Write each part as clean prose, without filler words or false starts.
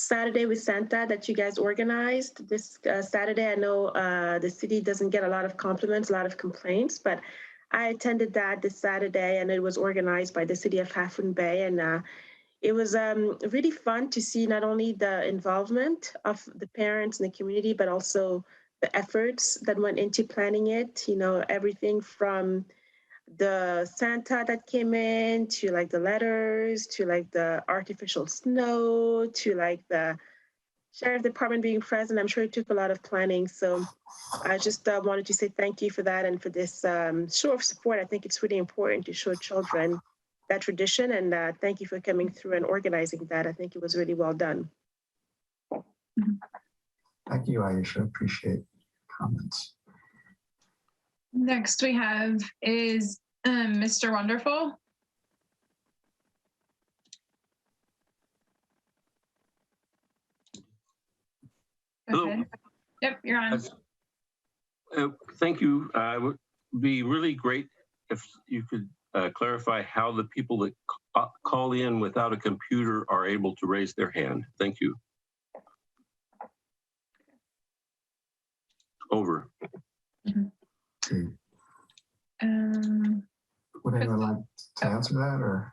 Saturday with Santa that you guys organized this Saturday. I know the city doesn't get a lot of compliments, a lot of complaints, but I attended that this Saturday, and it was organized by the city of Half Moon Bay, and it was really fun to see not only the involvement of the parents and the community, but also the efforts that went into planning it. You know, everything from the Santa that came in to like the letters to like the artificial snow to like the sheriff department being present. I'm sure it took a lot of planning. So I just wanted to say thank you for that and for this show of support. I think it's really important to show children that tradition, and thank you for coming through and organizing that. I think it was really well done. Thank you, Aisha. Appreciate comments. Next we have is Mr. Wonderful. Hello. Okay. Yep, you're on. Thank you. It would be really great if you could clarify how the people that call in without a computer are able to raise their hand. Thank you. Over. Okay. Would anyone like to answer that, or?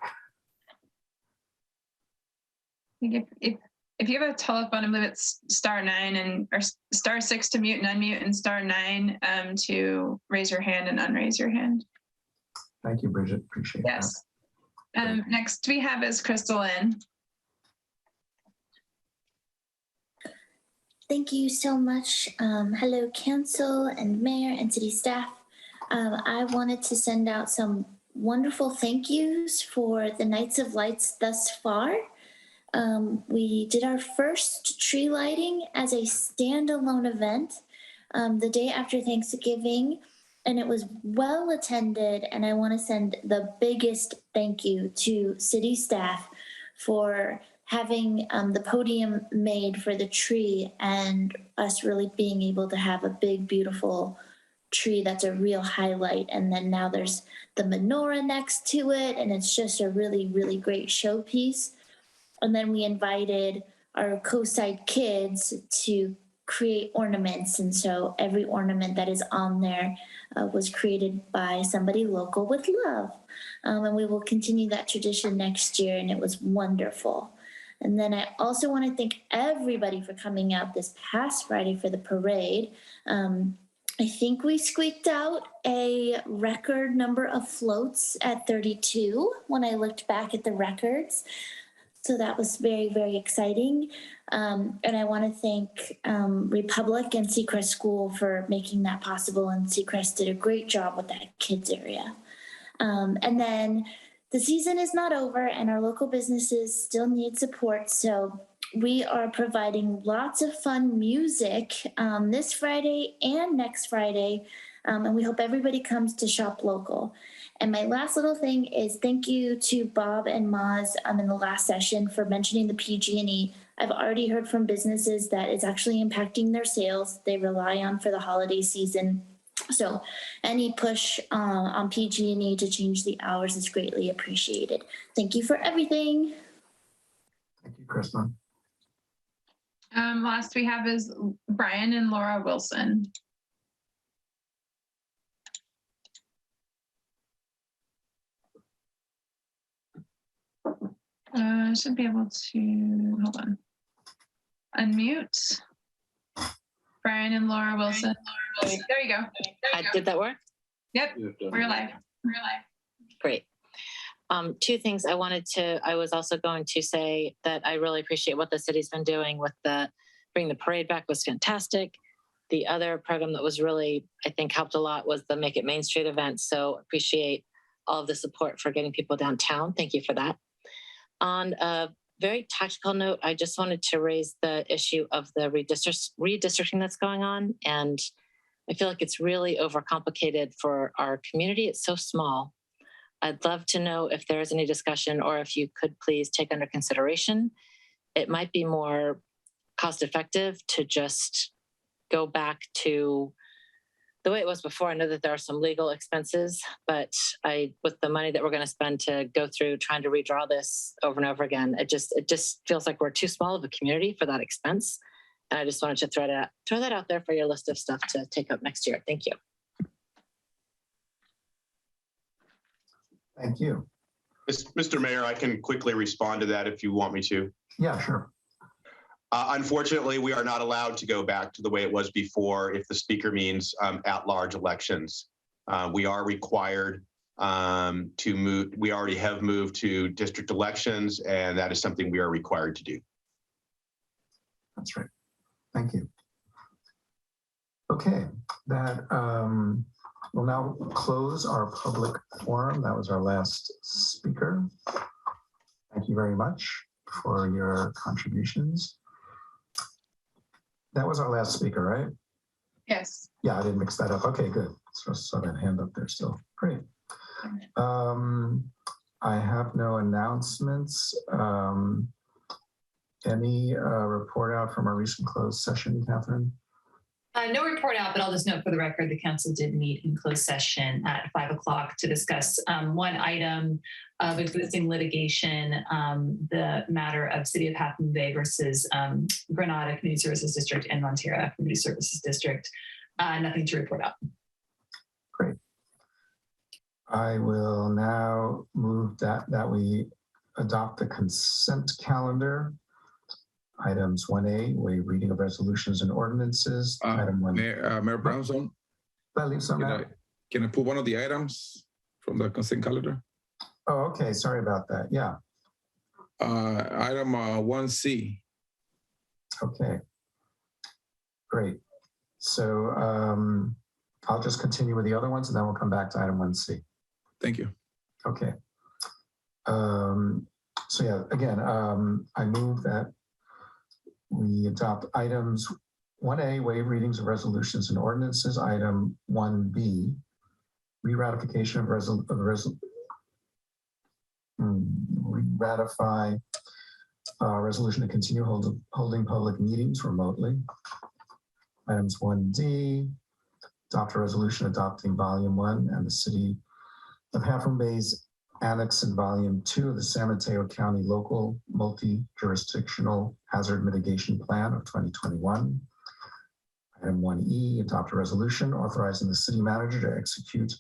If you have a telephone, I believe it's *9 or *6 to mute and unmute, and *9 to raise your hand and unraise your hand. Thank you, Bridget. Appreciate that. Yes. Next we have is Crystal Lynn. Thank you so much. Hello, council and mayor and city staff. I wanted to send out some wonderful thank yous for the Nights of Lights thus far. We did our first tree lighting as a standalone event the day after Thanksgiving, and it was well attended. And I want to send the biggest thank you to city staff for having the podium made for the tree and us really being able to have a big, beautiful tree that's a real highlight. And then now there's the menorah next to it, and it's just a really, really great showpiece. And then we invited our co-side kids to create ornaments. And so every ornament that is on there was created by somebody local with love. And we will continue that tradition next year, and it was wonderful. And then I also want to thank everybody for coming out this past Friday for the parade. I think we squeaked out a record number of floats at 32 when I looked back at the records. So that was very, very exciting. And I want to thank Republic and Seacrest School for making that possible. And Seacrest did a great job with that kids area. And then the season is not over, and our local businesses still need support. So we are providing lots of fun music this Friday and next Friday. And we hope everybody comes to shop local. And my last little thing is thank you to Bob and Maz in the last session for mentioning the PG&E. I've already heard from businesses that it's actually impacting their sales. They rely on for the holiday season. So any push on PG&E to change the hours is greatly appreciated. Thank you for everything. Thank you, Krista. Last we have is Brian and Laura Wilson. I should be able to, hold on, unmute. Brian and Laura Wilson. There you go. Did that work? Yep, we're live. Great. Two things I was also going to say that I really appreciate what the city's been doing with bringing the parade back was fantastic. The other program that was really, I think, helped a lot was the Make It Main Street event. So appreciate all of the support for getting people downtown. Thank you for that. On a very tactical note, I just wanted to raise the issue of the redistricting that's going on. And I feel like it's really overcomplicated for our community. It's so small. I'd love to know if there is any discussion, or if you could please take under consideration. It might be more cost effective to just go back to the way it was before, I know that there are some legal expenses, but with the money that we're going to spend to go through trying to redraw this over and over again, it just feels like we're too small of a community for that expense. And I just wanted to throw that out there for your list of stuff to take up next year. Thank you. Thank you. Mr. Mayor, I can quickly respond to that if you want me to. Yeah, sure. Unfortunately, we are not allowed to go back to the way it was before if the speaker means at-large elections. We are required to move. We already have moved to district elections, and that is something we are required to do. That's right. Thank you. Okay, that will now close our public forum. That was our last speaker. Thank you very much for your contributions. That was our last speaker, right? Yes. Yeah, I didn't mix that up. Okay, good. So saw that hand up there still. Great. I have no announcements. Any report out from our recent closed session, Catherine? No report out, but I'll just note for the record, the council did meet in closed session at 5 o'clock to discuss one item of existing litigation, the matter of City of Half Moon Bay versus Granada Community Services District and Montera Community Services District. Nothing to report out. Great. I will now move that we adopt the consent calendar. Items 1A, waive reading of resolutions and ordinances. Item 1. Mayor Brownson, can I put one of the items from the consent calendar? Oh, okay. Sorry about that. Yeah. Item 1C. Okay. Great. So I'll just continue with the other ones and then we'll come back to item 1C. Thank you. Okay. So yeah, again, I move that we adopt items 1A, waive readings of resolutions and ordinances. Item 1B, re-ratification of ratify resolution to continue holding public meetings remotely. Items 1D, adopt a resolution adopting Volume 1 and the City of Half Moon Bay's Annex in Volume 2 of the San Mateo County Local Multi-Jurisdictional Hazard Mitigation Plan of 2021. Item 1E, adopt a resolution authorizing the city manager to execute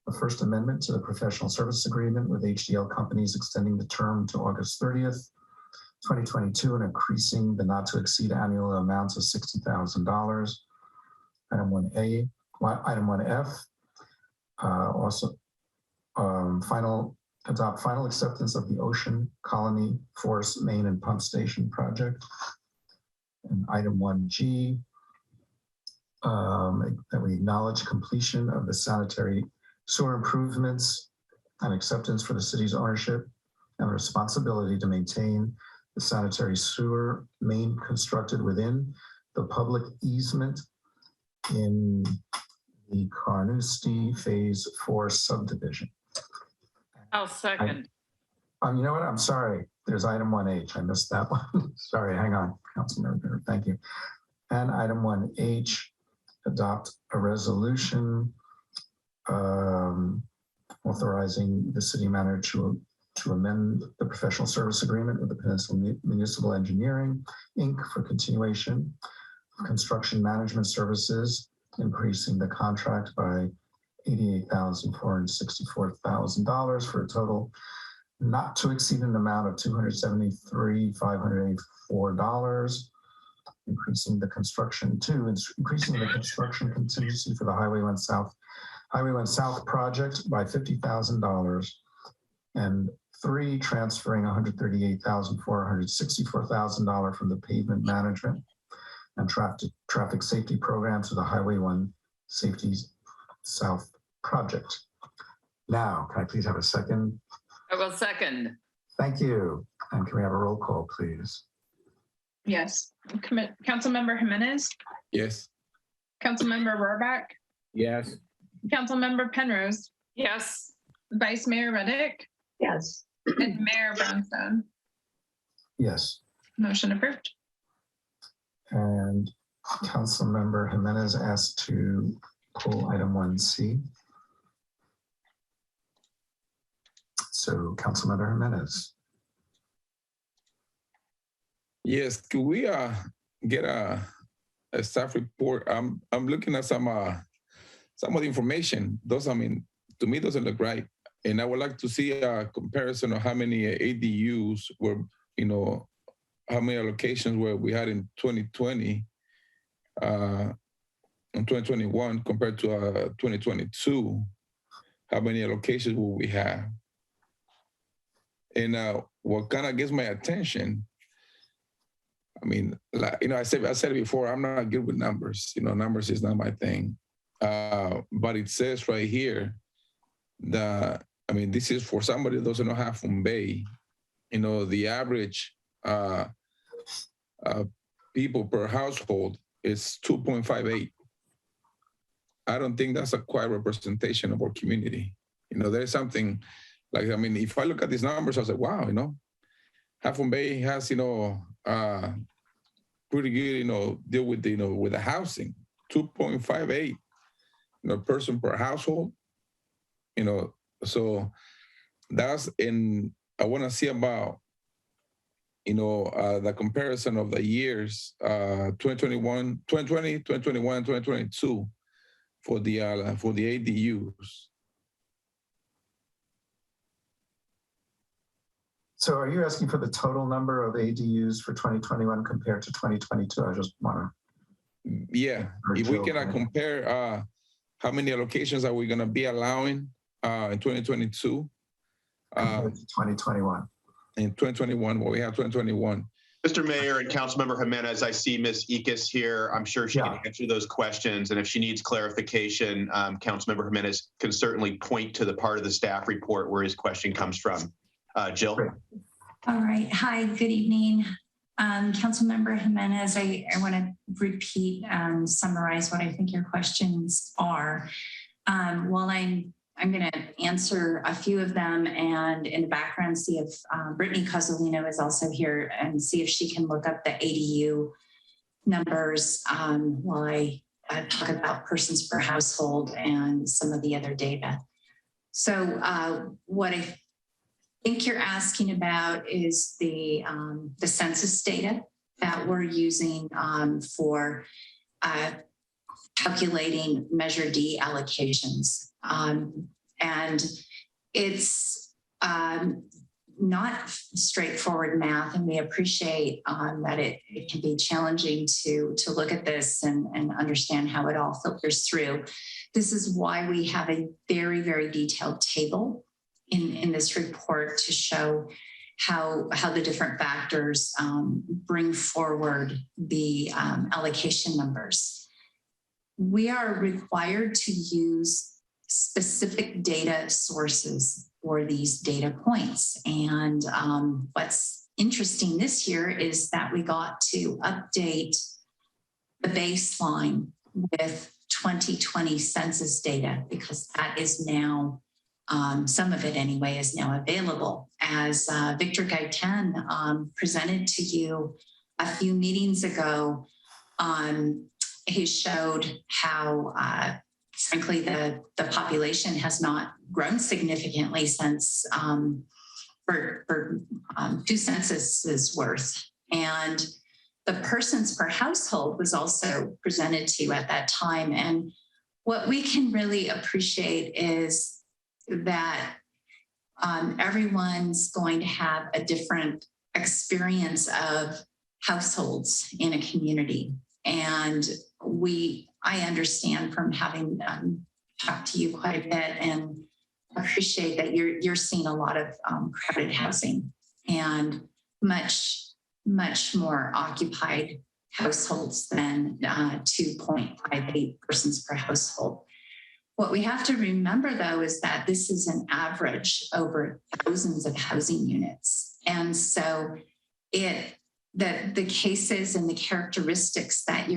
the First Amendment to the Professional Service Agreement with HDL Companies, extending the term to August 30th, 2022, and increasing the not to exceed annual amounts of $60,000. Item 1A, item 1F, also adopt final acceptance of the Ocean Colony Force Main and Pump Station project. And item 1G, that we acknowledge completion of the sanitary sewer improvements and acceptance for the city's ownership and responsibility to maintain the sanitary sewer main constructed within the public easement in the Carnoustie Phase 4 subdivision. I'll second. You know what? I'm sorry. There's item 1H. I missed that one. Sorry. Hang on, Councilmember. Thank you. And item 1H, adopt a resolution authorizing the city manager to amend the professional service agreement with the Peninsula Municipal Engineering, Inc. for continuation of construction management services, increasing the contract by $88,464,000 for a total not to exceed an amount of $273,584, increasing the construction contingency for the Highway 1 South project by $50,000, and 3, transferring $138,464,000 from the pavement management and traffic safety program to the Highway 1 Safety South project. Now, can I please have a second? I will second. Thank you. And can we have a roll call, please? Yes. Councilmember Jimenez. Yes. Councilmember Rohrbach. Yes. Councilmember Penrose. Yes. Vice Mayor Reddick. Yes. And Mayor Brownstone. Yes. Motion approved. And Councilmember Jimenez asked to pull item 1C. So Councilmember Jimenez. Yes, could we get a staff report? I'm looking at some of the information. Those, I mean, to me, doesn't look right. And I would like to see a comparison of how many ADUs were, you know, how many allocations were we had in 2020, in 2021 compared to 2022. How many allocations will we have? And what kind of gets my attention, I mean, like, you know, I said it before, I'm not good with numbers. You know, numbers is not my thing. But it says right here that, I mean, this is for somebody that doesn't know Half Moon Bay. You know, the average people per household is 2.58. I don't think that's a quite representation of our community. You know, there's something like, I mean, if I look at these numbers, I was like, wow, you know, Half Moon Bay has, you know, pretty good, you know, deal with, you know, with the housing, 2.58, you know, person per household, you know, so that's I want to see about, you know, the comparison of the years, 2021, 2022 for the ADUs. So are you asking for the total number of ADUs for 2021 compared to 2022? I just want to. Yeah, if we can compare how many allocations are we going to be allowing in 2022? Compared to 2021. In 2021, what we have 2021. Mr. Mayor and Councilmember Jimenez, I see Ms. Ickes here. I'm sure she can answer those questions. And if she needs clarification, Councilmember Jimenez can certainly point to the part of the staff report where his question comes from. Jill? Great. All right. Hi, good evening. Councilmember Jimenez, I want to repeat and summarize what I think your questions are. While I'm going to answer a few of them, and in the background see if Brittany Cozzolino is also here and see if she can look up the ADU numbers while I talk about persons per household and some of the other data. So what I think you're asking about is the census data that we're using for calculating Measure D allocations. And it's not straightforward math, and we appreciate that it can be challenging to look at this and understand how it all filters through. This is why we have a very, very detailed table in this report to show how the different factors bring forward the allocation numbers. We are required to use specific data sources for these data points. And what's interesting this year is that we got to update the baseline with 2020 census data, because that is now, some of it anyway, is now available. As Victor Gaitan presented to you a few meetings ago, he showed how frankly, the population has not grown significantly since for two censuses worth. And the persons per household was also presented to you at that time. And what we can really appreciate is that everyone's going to have a different experience of households in a community. And I understand from having talked to you quite a bit and appreciate that you're seeing a lot of crowded housing and much more occupied households than 2.58 persons per household. What we have to remember, though, is that this is an average over thousands of housing units. And so the cases and the characteristics that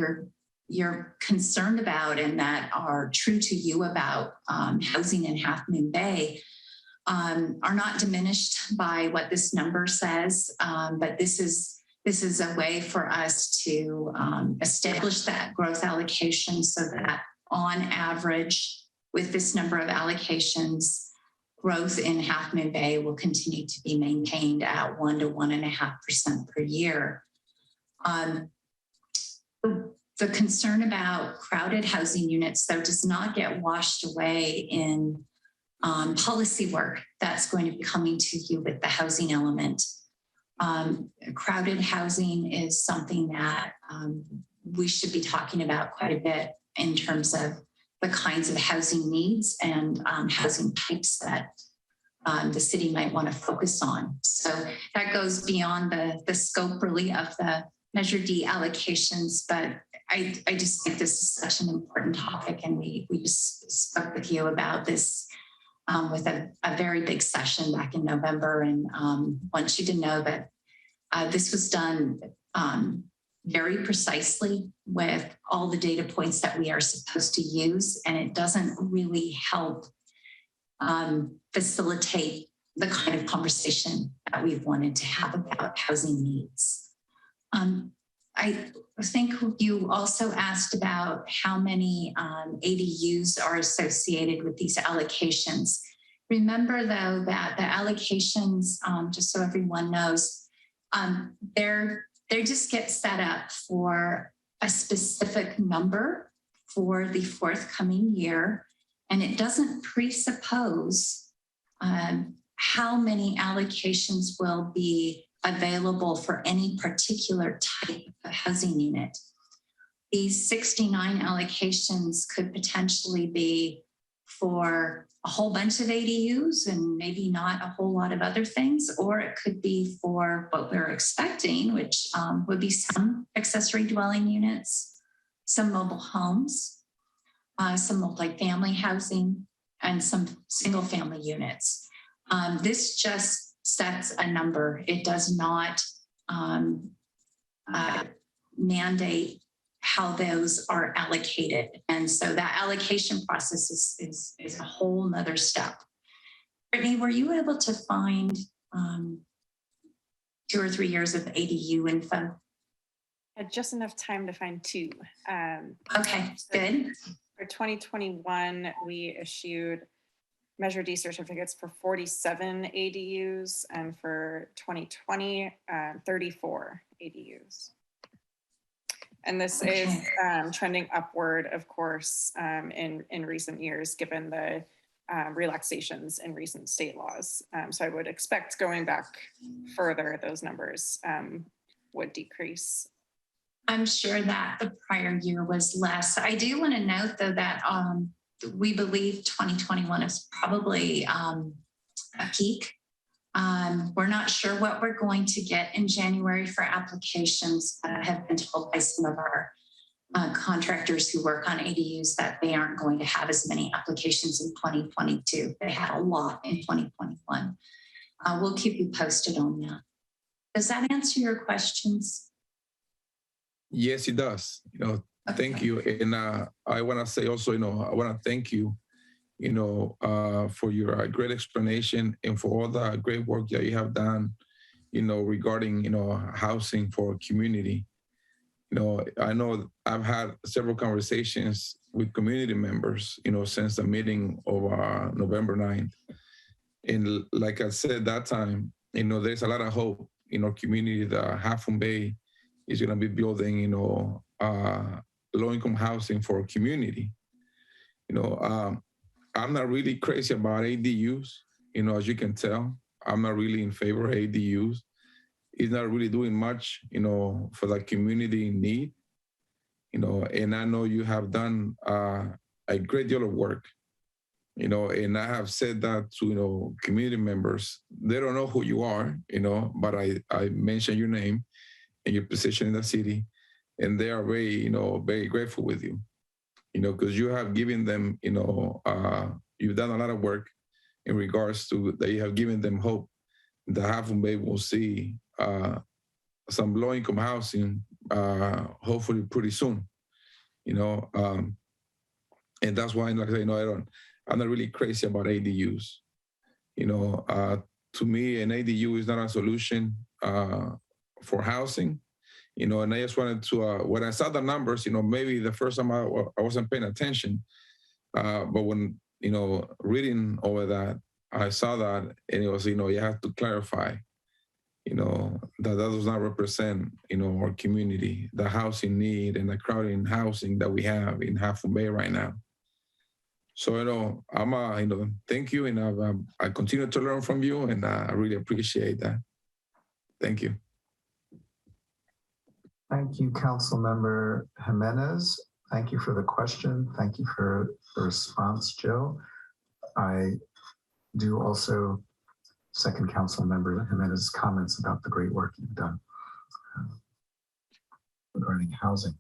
you're concerned about and that are true to you about housing in Half Moon Bay are not diminished by what this number says, but this is a way for us to establish that growth allocation so that on average, with this number of allocations, growth in Half Moon Bay will continue to be maintained at 1 to 1.5% per year. The concern about crowded housing units, though, does not get washed away in policy work that's going to be coming to you with the housing element. Crowded housing is something that we should be talking about quite a bit in terms of the kinds of housing needs and housing types that the city might want to focus on. So that goes beyond the scope really of the Measure D allocations, but I just think this is such an important topic, and we just spoke with you about this with a very big session back in November, and want you to know that this was done very precisely with all the data points that we are supposed to use, and it doesn't really help facilitate the kind of conversation that we've wanted to have about housing needs. I think you also asked about how many ADUs are associated with these allocations. Remember, though, that the allocations, just so everyone knows, they just get set up for a specific number for the forthcoming year, and it doesn't presuppose how many allocations will be available for any particular type of housing unit. These 69 allocations could potentially be for a whole bunch of ADUs and maybe not a whole lot of other things, or it could be for what we're expecting, which would be some accessory dwelling units, some mobile homes, some multifamily housing, and some single family units. This just sets a number. It does not mandate how those are allocated. And so that allocation process is a whole nother step. Brittany, were you able to find 2 or 3 years of ADU info? I had just enough time to find 2. Okay, good. For 2021, we issued Measure D certificates for 47 ADUs, and for 2020, 34 ADUs. And this is trending upward, of course, in recent years, given the relaxations in recent state laws. So I would expect going back further, those numbers would decrease. I'm sure that the prior year was less. I do want to note, though, that we believe 2021 is probably a peak. We're not sure what we're going to get in January for applications. I have been told by some of our contractors who work on ADUs that they aren't going to have as many applications in 2022. They had a lot in 2021. We'll keep you posted on that. Does that answer your questions? Yes, it does. Thank you. And I want to say also, I want to thank you, for your great explanation and for all the great work that you have done, regarding, housing for community. I know I've had several conversations with community members, since the meeting of November 9th. And like I said that time, there's a lot of hope in our community that Half Moon Bay is going to be building, low-income housing for a community. I'm not really crazy about ADUs, as you can tell. I'm not really in favor of ADUs. It's not really doing much, for the community in need. And I know you have done a great deal of work, and I have said that to, community members. They don't know who you are, but I mentioned your name and your position in the city, and they are very, very grateful with you, because you have given them, you've done a lot of work in regards to that. You have given them hope that Half Moon Bay will see some low-income housing, hopefully pretty soon, and that's why, like I say, I'm not really crazy about ADUs. To me, an ADU is not a solution for housing. you know, and I just wanted to, when I saw the numbers, you know, maybe the first time I wasn't paying attention, but when, you know, reading over that, I saw that, and it was, you know, you have to clarify, you know, that does not represent, you know, our community, the housing need and the crowding housing that we have in Half Moon Bay right now. So, you know, you know, thank you, and I continue to learn from you, and I really appreciate that. Thank you. Thank you, Councilmember Jimenez. Thank you for the question. Thank you for the response, Jill. I do also second Councilmember Jimenez's comments about the great work you've done regarding housing.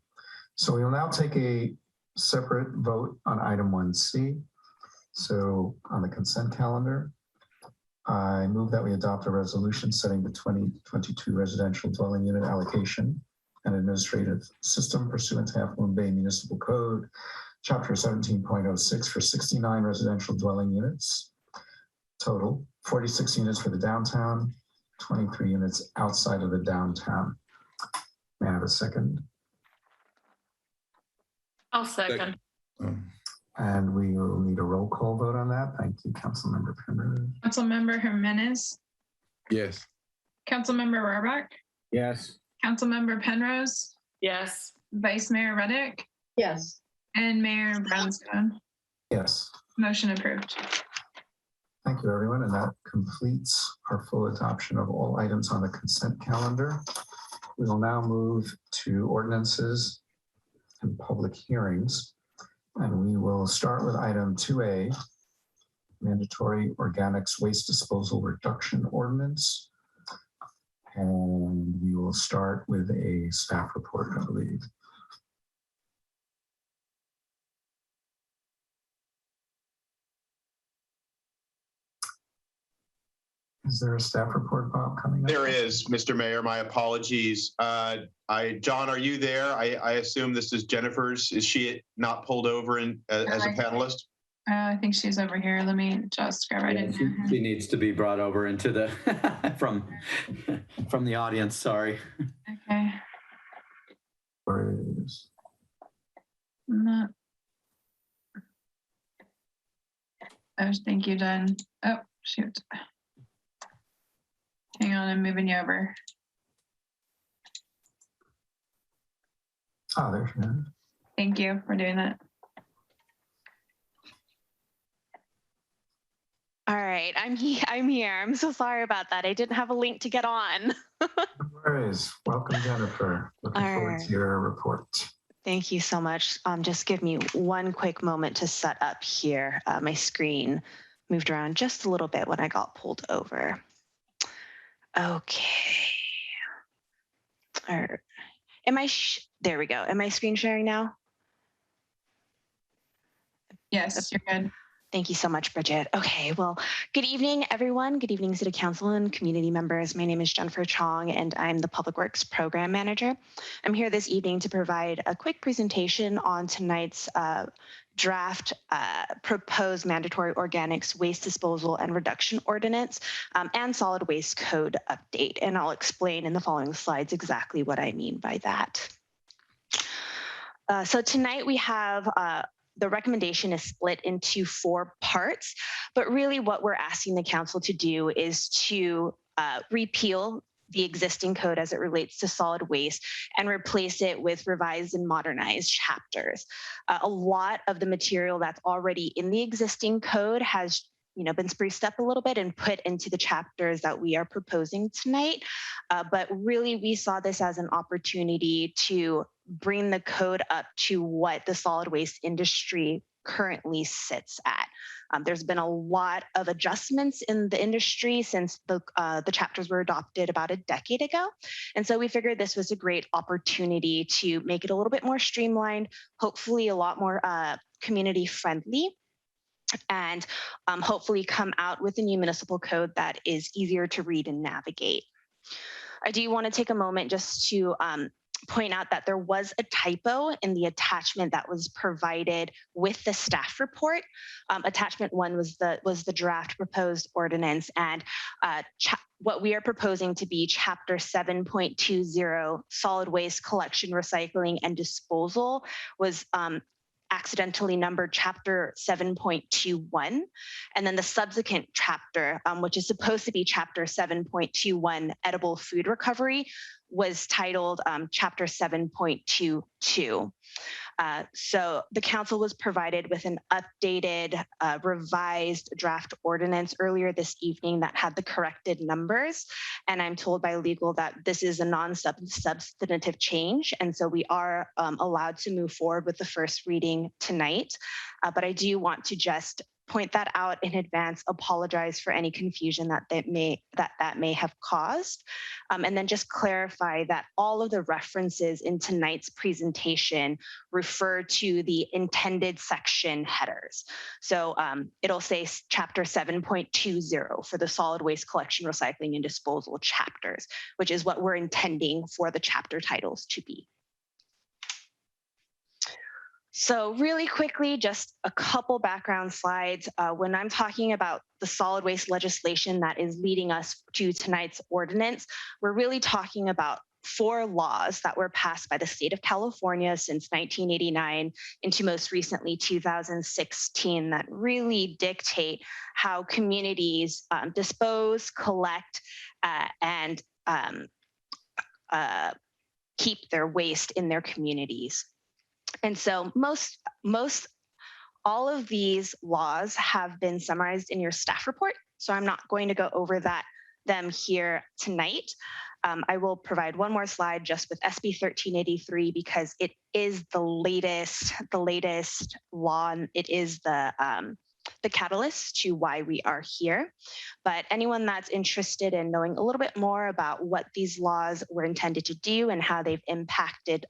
So we will now take a separate vote on item 1C. So on the consent calendar, I move that we adopt a resolution setting the 2022 residential dwelling unit allocation and administrative system pursuant to Half Moon Bay Municipal Code, Chapter 17.06 for 69 residential dwelling units. Total 46 units for the downtown, 23 units outside of the downtown. May I have a second? I'll second. And we will need a roll call vote on that. Thank you, Councilmember Penrose. Councilmember Jimenez, Yes. Councilmember Rohrbach, Yes. Councilmember Penrose, Yes. Vice Mayor Reddick, Yes. and Mayor Brownstone. Yes. Motion approved. Thank you, everyone. And that completes our full adoption of all items on the consent calendar. We will now move to ordinances and public hearings. And we will start with item 2A, mandatory organics waste disposal reduction ordinance. And we will start with a staff report, I believe. Is there a staff report, Bob, coming up? There is, Mr. Mayor. My apologies. John, are you there? I assume this is Jennifer's. Is she not pulled over as a panelist? I think she's over here. Let me just go right in. She needs to be brought over into the from the audience. Sorry. Okay. Where is? Not. Oh, thank you, Jen. Oh, shoot. Hang on, I'm moving you over. Oh, there she is. Thank you for doing that. All right, I'm here. I'm so sorry about that. I didn't have a link to get on. No worries. Welcome, Jennifer. Looking forward to your report. Thank you so much. Just give me one quick moment to set up here. My screen moved around just a little bit when I got pulled over. Okay. All right. There we go. Am I screen sharing now? Yes, you're good. Thank you so much, Bridget. Okay, well, good evening, everyone. Good evening, City Council and community members. My name is Jennifer Chong, and I'm the Public Works Program Manager. I'm here this evening to provide a quick presentation on tonight's draft proposed mandatory organics waste disposal and reduction ordinance and solid waste code update. And I'll explain in the following slides exactly what I mean by that. So tonight we have the recommendation is split into 4 parts, but really what we're asking the council to do is to repeal the existing code as it relates to solid waste and replace it with revised and modernized chapters. A lot of the material that's already in the existing code has been spruced up a little bit and put into the chapters that we are proposing tonight. But really we saw this as an opportunity to bring the code up to what the solid waste industry currently sits at. There's been a lot of adjustments in the industry since the chapters were adopted about a decade ago. And so we figured this was a great opportunity to make it a little bit more streamlined, hopefully a lot more community friendly, and hopefully come out with a new municipal code that is easier to read and navigate. I do want to take a moment just to point out that there was a typo in the attachment that was provided with the staff report. Attachment 1 was the draft proposed ordinance, and what we are proposing to be Chapter 7.20, solid waste collection, recycling, and disposal, was accidentally numbered Chapter 7.21. And then the subsequent chapter, which is supposed to be Chapter 7.21, edible food recovery, was titled Chapter 7.22. So the council was provided with an updated, revised draft ordinance earlier this evening that had the corrected numbers. And I'm told by legal that this is a non-substantive change. And so we are allowed to move forward with the first reading tonight. But I do want to just point that out in advance, apologize for any confusion that may have caused, and then just clarify that all of the references in tonight's presentation refer to the intended section headers. So it'll say Chapter 7.20 for the solid waste collection, recycling, and disposal chapters, which is what we're intending for the chapter titles to be. So really quickly, just a couple background slides. When I'm talking about the solid waste legislation that is leading us to tonight's ordinance, we're really talking about 4 laws that were passed by the state of California since 1989 into most recently 2016 that really dictate how communities dispose, collect, and keep their waste in their communities. And so most all of these laws have been summarized in your staff report. So I'm not going to go over them here tonight. I will provide one more slide just with SB 1383 because it is the latest law, and it is the catalyst to why we are here. But anyone that's interested in knowing a little bit more about what these laws were intended to do and how they've impacted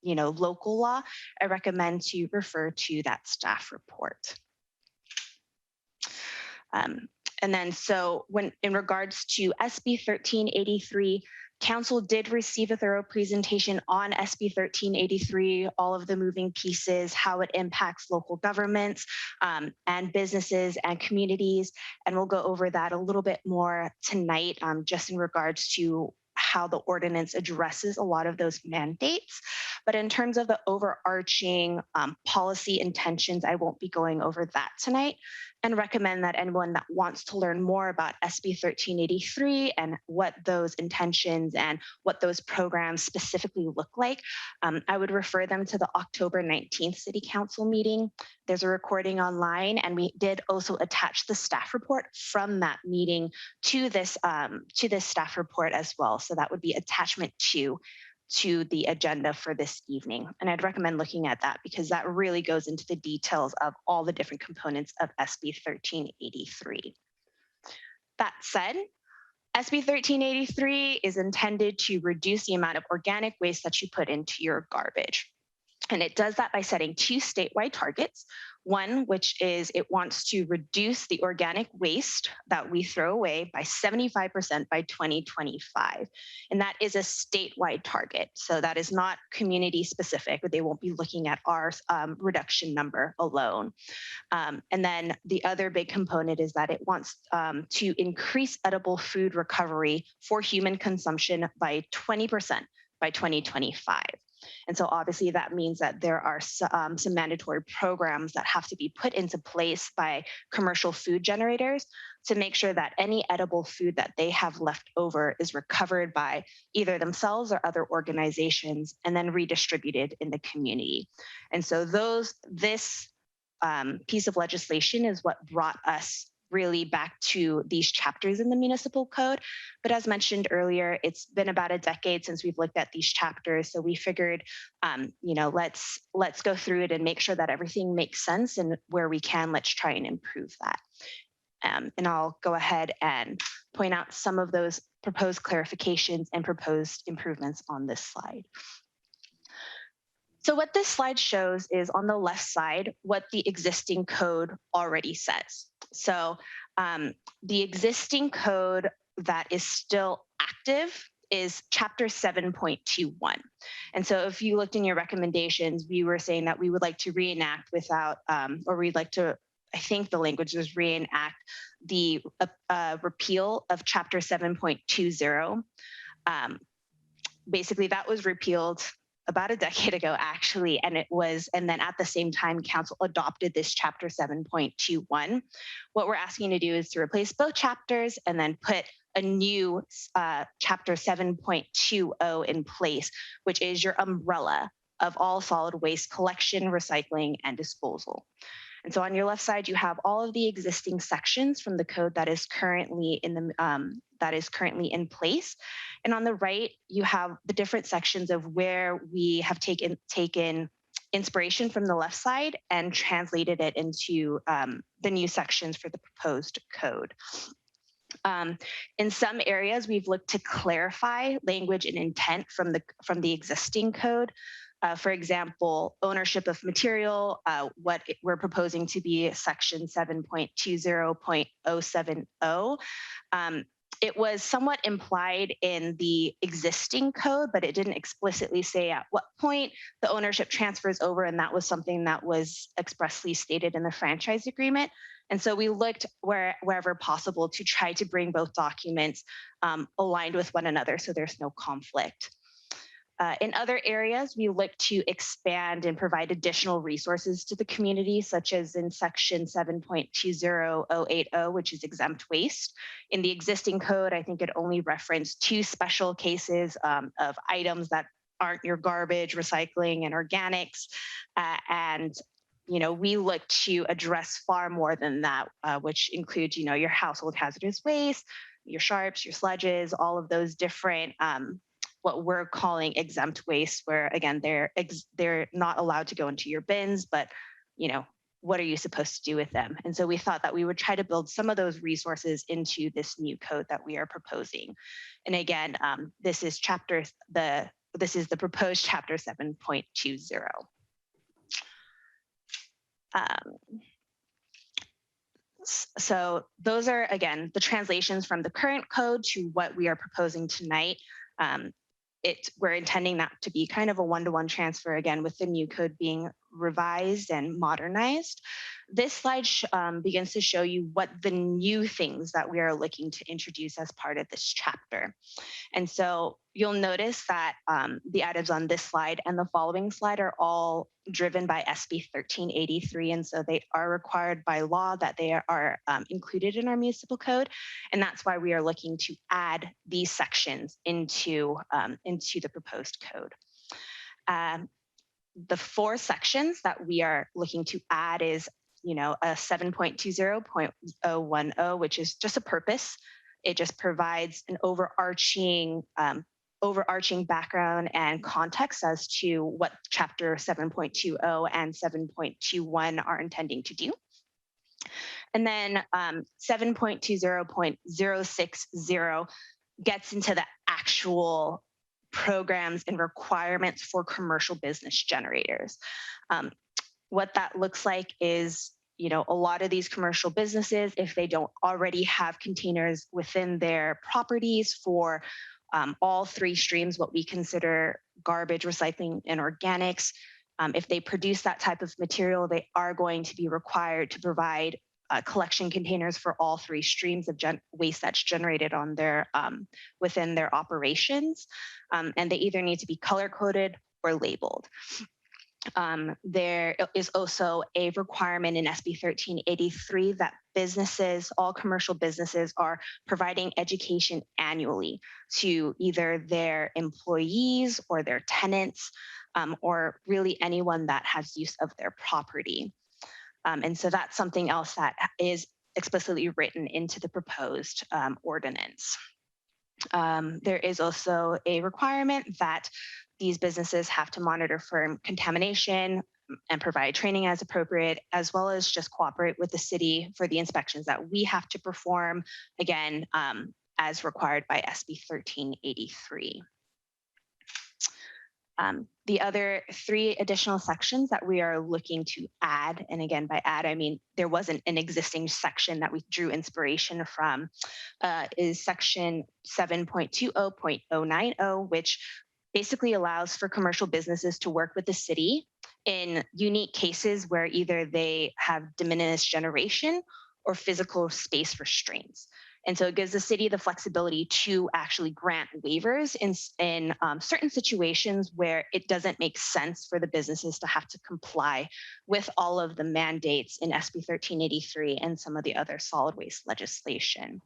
local law, I recommend to refer to that staff report. And then so when in regards to SB 1383, Council did receive a thorough presentation on SB 1383, all of the moving pieces, how it impacts local governments and businesses and communities. And we'll go over that a little bit more tonight, just in regards to how the ordinance addresses a lot of those mandates. But in terms of the overarching policy intentions, I won't be going over that tonight, and recommend that anyone that wants to learn more about SB 1383 and what those intentions and what those programs specifically look like, I would refer them to the October 19th City Council meeting. There's a recording online, and we did also attach the staff report from that meeting to this staff report as well. So that would be attachment 2 to the agenda for this evening. And I'd recommend looking at that because that really goes into the details of all the different components of SB 1383. That said, SB 1383 is intended to reduce the amount of organic waste that you put into your garbage. And it does that by setting 2 statewide targets. One, which is it wants to reduce the organic waste that we throw away by 75% by 2025. And that is a statewide target. So that is not community specific, but they won't be looking at our reduction number alone. And then the other big component is that it wants to increase edible food recovery for human consumption by 20% by 2025. And so obviously that means that there are some mandatory programs that have to be put into place by commercial food generators to make sure that any edible food that they have left over is recovered by either themselves or other organizations and then redistributed in the community. And so this piece of legislation is what brought us really back to these chapters in the municipal code. But as mentioned earlier, it's been about a decade since we've looked at these chapters. So we figured, let's go through it and make sure that everything makes sense, and where we can, let's try and improve that. And I'll go ahead and point out some of those proposed clarifications and proposed improvements on this slide. So what this slide shows is on the left side, what the existing code already says. So the existing code that is still active is chapter 7.21. And so if you looked in your recommendations, we were saying that we would like to reenact without, or we'd like to, I think the language was reenact the repeal of chapter 7.20. Basically, that was repealed about a decade ago, actually, and then at the same time, council adopted this chapter 7.21. What we're asking to do is to replace both chapters and then put a new chapter 7.20 in place, which is your umbrella of all solid waste collection, recycling, and disposal. And so on your left side, you have all of the existing sections from the code that is currently in place. And on the right, you have the different sections of where we have taken inspiration from the left side and translated it into the new sections for the proposed code. In some areas, we've looked to clarify language and intent from the existing code. For example, ownership of material, what we're proposing to be section 7.20.070. It was somewhat implied in the existing code, but it didn't explicitly say at what point the ownership transfers over, and that was something that was expressly stated in the franchise agreement. And so we looked wherever possible to try to bring both documents aligned with one another so there's no conflict. In other areas, we look to expand and provide additional resources to the community, such as in section 7.20080, which is exempt waste. In the existing code, I think it only referenced 2 special cases of items that aren't your garbage, recycling, and organics. And we look to address far more than that, which includes, your household hazardous waste, your sharps, your sludges, all of those different what we're calling exempt waste, where again, they're not allowed to go into your bins, but what are you supposed to do with them? And so we thought that we would try to build some of those resources into this new code that we are proposing. And again, this is the proposed chapter 7.20. So those are, again, the translations from the current code to what we are proposing tonight. We're intending that to be kind of a one-to-one transfer, again, with the new code being revised and modernized. This slide begins to show you what the new things that we are looking to introduce as part of this chapter. And so you'll notice that the items on this slide and the following slide are all driven by SB 1383. And so they are required by law that they are included in our municipal code. And that's why we are looking to add these sections into the proposed code. The 4 sections that we are looking to add is, a 7.20.010, which is just a purpose. It just provides an overarching background and context as to what chapter 7.20 and 7.21 are intending to do. And then 7.20.060 gets into the actual programs and requirements for commercial business generators. What that looks like is, a lot of these commercial businesses, if they don't already have containers within their properties for all 3 streams, what we consider garbage, recycling, and organics, if they produce that type of material, they are going to be required to provide collection containers for all 3 streams of waste that's generated on their within their operations, and they either need to be color-coded or labeled. There is also a requirement in SB 1383 that all commercial businesses are providing education annually to either their employees or their tenants, or really anyone that has use of their property. And so that's something else that is explicitly written into the proposed ordinance. There is also a requirement that these businesses have to monitor for contamination and provide training as appropriate, as well as just cooperate with the city for the inspections that we have to perform, again, as required by SB 1383. The other 3 additional sections that we are looking to add, and again, by add, I mean there wasn't an existing section that we drew inspiration from, is section 7.20.090, which basically allows for commercial businesses to work with the city in unique cases where either they have diminished generation or physical space restraints. And so it gives the city the flexibility to actually grant waivers in certain situations where it doesn't make sense for the businesses to have to comply with all of the mandates in SB 1383 and some of the other solid waste legislation.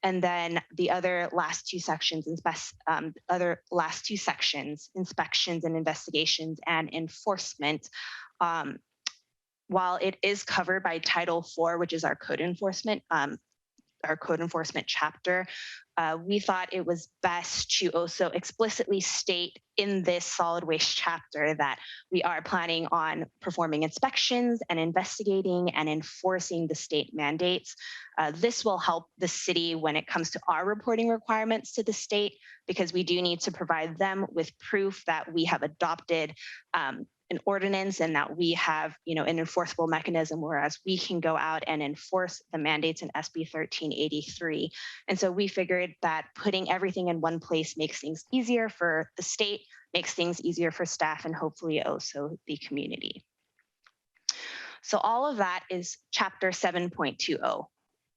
And then the other last 2 sections, inspections and investigations and enforcement, while it is covered by Title IV, which is our code enforcement chapter, we thought it was best to also explicitly state in this solid waste chapter that we are planning on performing inspections and investigating and enforcing the state mandates. This will help the city when it comes to our reporting requirements to the state, because we do need to provide them with proof that we have adopted an ordinance and that we have, an enforceable mechanism, whereas we can go out and enforce the mandates in SB 1383. And so we figured that putting everything in one place makes things easier for the state, makes things easier for staff, and hopefully also the community. So all of that is chapter 7.20,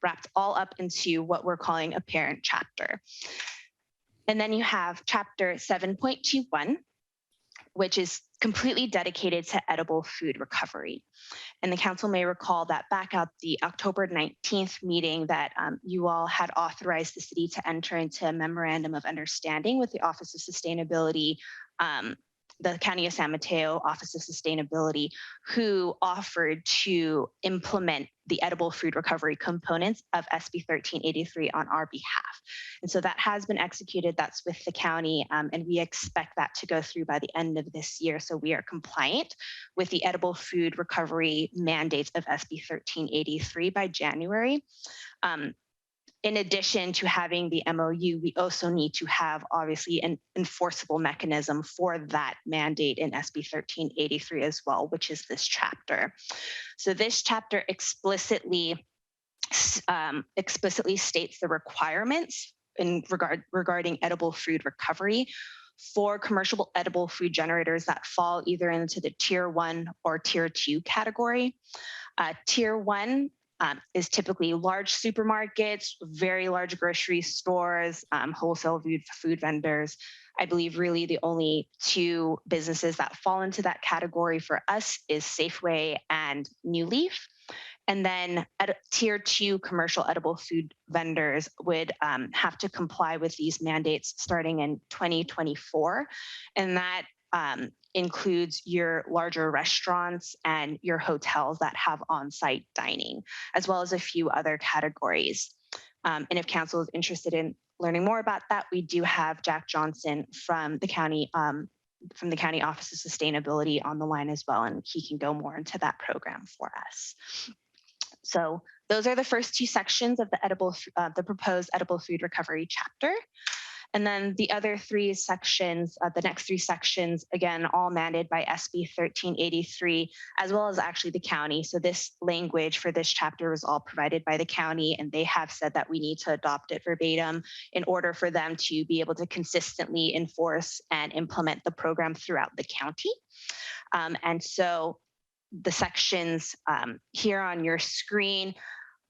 wrapped all up into what we're calling a parent chapter. And then you have chapter 7.21, which is completely dedicated to edible food recovery. And the council may recall that back at the October 19th meeting that you all had authorized the city to enter into a memorandum of understanding with the Office of Sustainability, the County of San Mateo Office of Sustainability, who offered to implement the edible food recovery components of SB 1383 on our behalf. And so that has been executed. That's with the county, and we expect that to go through by the end of this year. So we are compliant with the edible food recovery mandates of SB 1383 by January. In addition to having the MOU, we also need to have obviously an enforceable mechanism for that mandate in SB 1383 as well, which is this chapter. So this chapter explicitly states the requirements regarding edible food recovery for commercial edible food generators that fall either into the tier 1 or tier 2 category. Tier 1 is typically large supermarkets, very large grocery stores, wholesale food vendors. I believe really the only 2 businesses that fall into that category for us is Safeway and New Leaf. And then at tier 2 commercial edible food vendors would have to comply with these mandates starting in 2024. And that includes your larger restaurants and your hotels that have on-site dining, as well as a few other categories. And if council is interested in learning more about that, we do have Jack Johnson from the County Office of Sustainability on the line as well, and he can go more into that program for us. So those are the first 2 sections of the proposed edible food recovery chapter. And then the other 3 sections, the next 3 sections, again, all mandated by SB 1383, as well as actually the county. So this language for this chapter was all provided by the county, and they have said that we need to adopt it verbatim in order for them to be able to consistently enforce and implement the program throughout the county. And so the sections here on your screen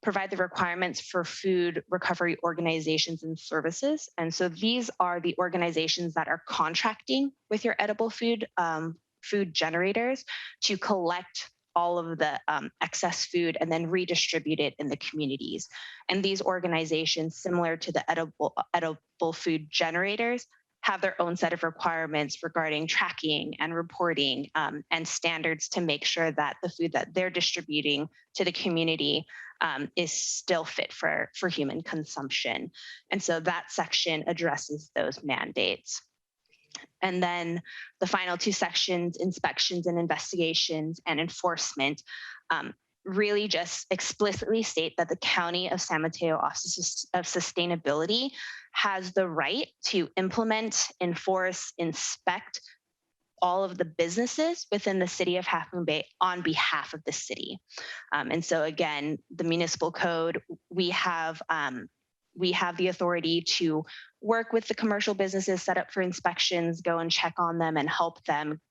provide the requirements for food recovery organizations and services. And so these are the organizations that are contracting with your edible food generators to collect all of the excess food and then redistribute it in the communities. And these organizations, similar to the edible food generators, have their own set of requirements regarding tracking and reporting and standards to make sure that the food that they're distributing to the community is still fit for human consumption. And so that section addresses those mandates. And then the final 2 sections, inspections and investigations and enforcement, really just explicitly state that the County of San Mateo Office of Sustainability has the right to implement, enforce, inspect all of the businesses within the city of Half Moon Bay on behalf of the city. And so again, the municipal code, we have the authority to work with the commercial businesses set up for inspections, go and check on them and help them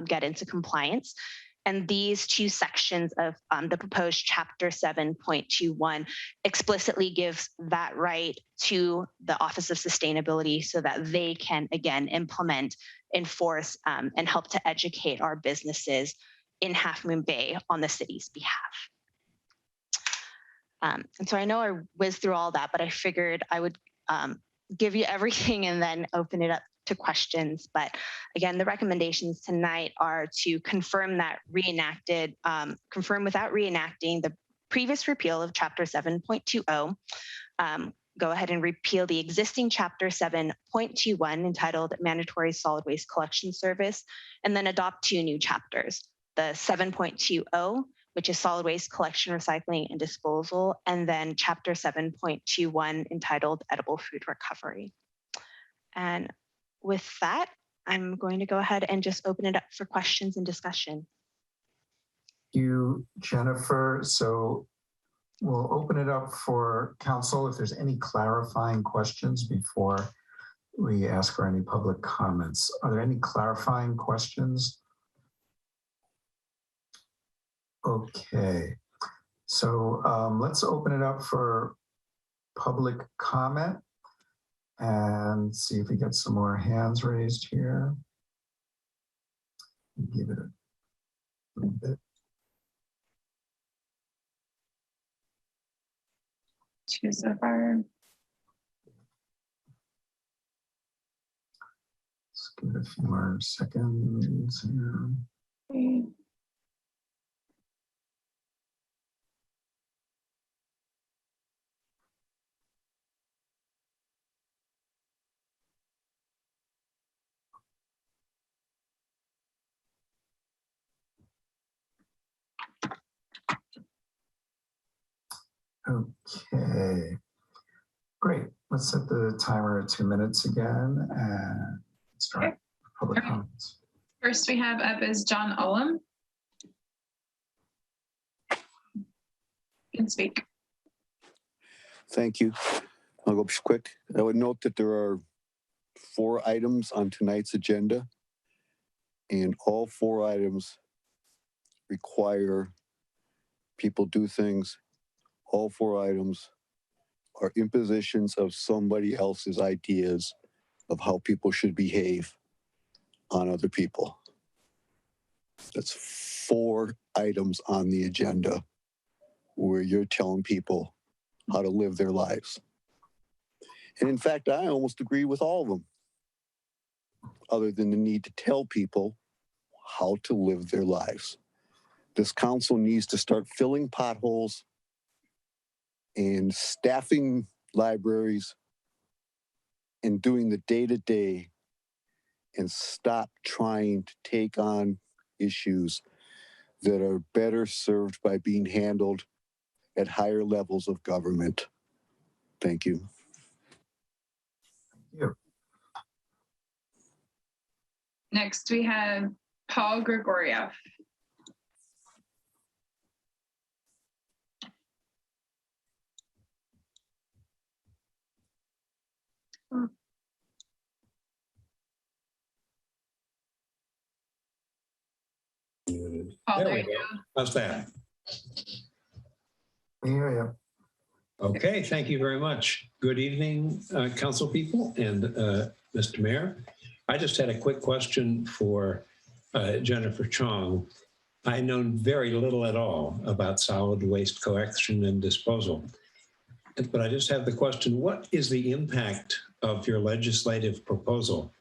get into compliance. And these two sections of the proposed Chapter 7.21 explicitly gives that right to the Office of Sustainability so that they can, again, implement, enforce, and help to educate our businesses in Half Moon Bay on the city's behalf. And so I know I whizzed through all that, but I figured I would give you everything and then open it up to questions. But again, the recommendations tonight are to confirm that confirm without reenacting the previous repeal of Chapter 7.20, go ahead and repeal the existing Chapter 7.21 entitled Mandatory Solid Waste Collection Service, and then adopt two new chapters, the 7.20, which is solid waste collection, recycling, and disposal, and then Chapter 7.21 entitled Edible Food Recovery. And with that, I'm going to go ahead and just open it up for questions and discussion. Thank you, Jennifer. So we'll open it up for council if there's any clarifying questions before we ask for any public comments. Are there any clarifying questions? Okay, so let's open it up for public comment and see if we get some more hands raised here. Give it a little bit. Two so far. Let's give it a few more seconds here. Okay. Okay, great. Let's set the timer at 2 minutes again and start public comments. First we have up is John Ullum. You can speak. Thank you. I'll go quick. I would note that there are 4 items on tonight's agenda, and all 4 items require people do things. All 4 items are impositions of somebody else's ideas of how people should behave on other people. That's 4 items on the agenda where you're telling people how to live their lives. And in fact, I almost agree with all of them, other than the need to tell people how to live their lives. This council needs to start filling potholes and staffing libraries and doing the day-to-day and stop trying to take on issues that are better served by being handled at higher levels of government. Thank you. Thank you. Next we have Paul Grigoriev. Paul, there you go. How's that? Yeah. Okay, thank you very much. Good evening, council people and Mr. Mayor. I just had a quick question for Jennifer Chong. I know very little at all about solid waste collection and disposal, but I just have the question, what is the impact of your legislative proposal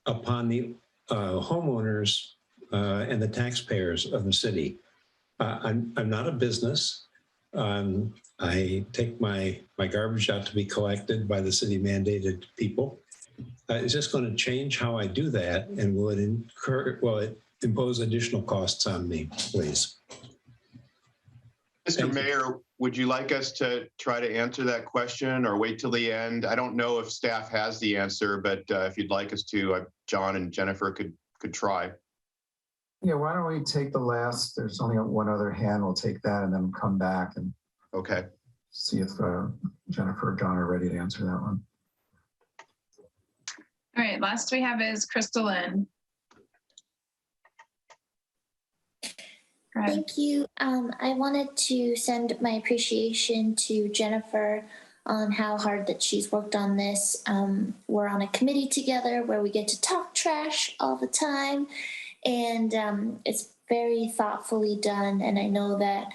upon the homeowners and the taxpayers of the city? I'm not a business. I take my garbage out to be collected by the city mandated people. Is this going to change how I do that, and will it impose additional costs on me, please? Mr. Mayor, would you like us to try to answer that question or wait till the end? I don't know if staff has the answer, but if you'd like us to, John and Jennifer could try. Yeah, why don't we take the last, there's only one other hand, we'll take that and then come back and Okay. see if Jennifer or John are ready to answer that one. All right, last we have is Crystal Lynn. Go ahead. Thank you. I wanted to send my appreciation to Jennifer on how hard that she's worked on this. We're on a committee together where we get to talk trash all the time, and it's very thoughtfully done. And I know that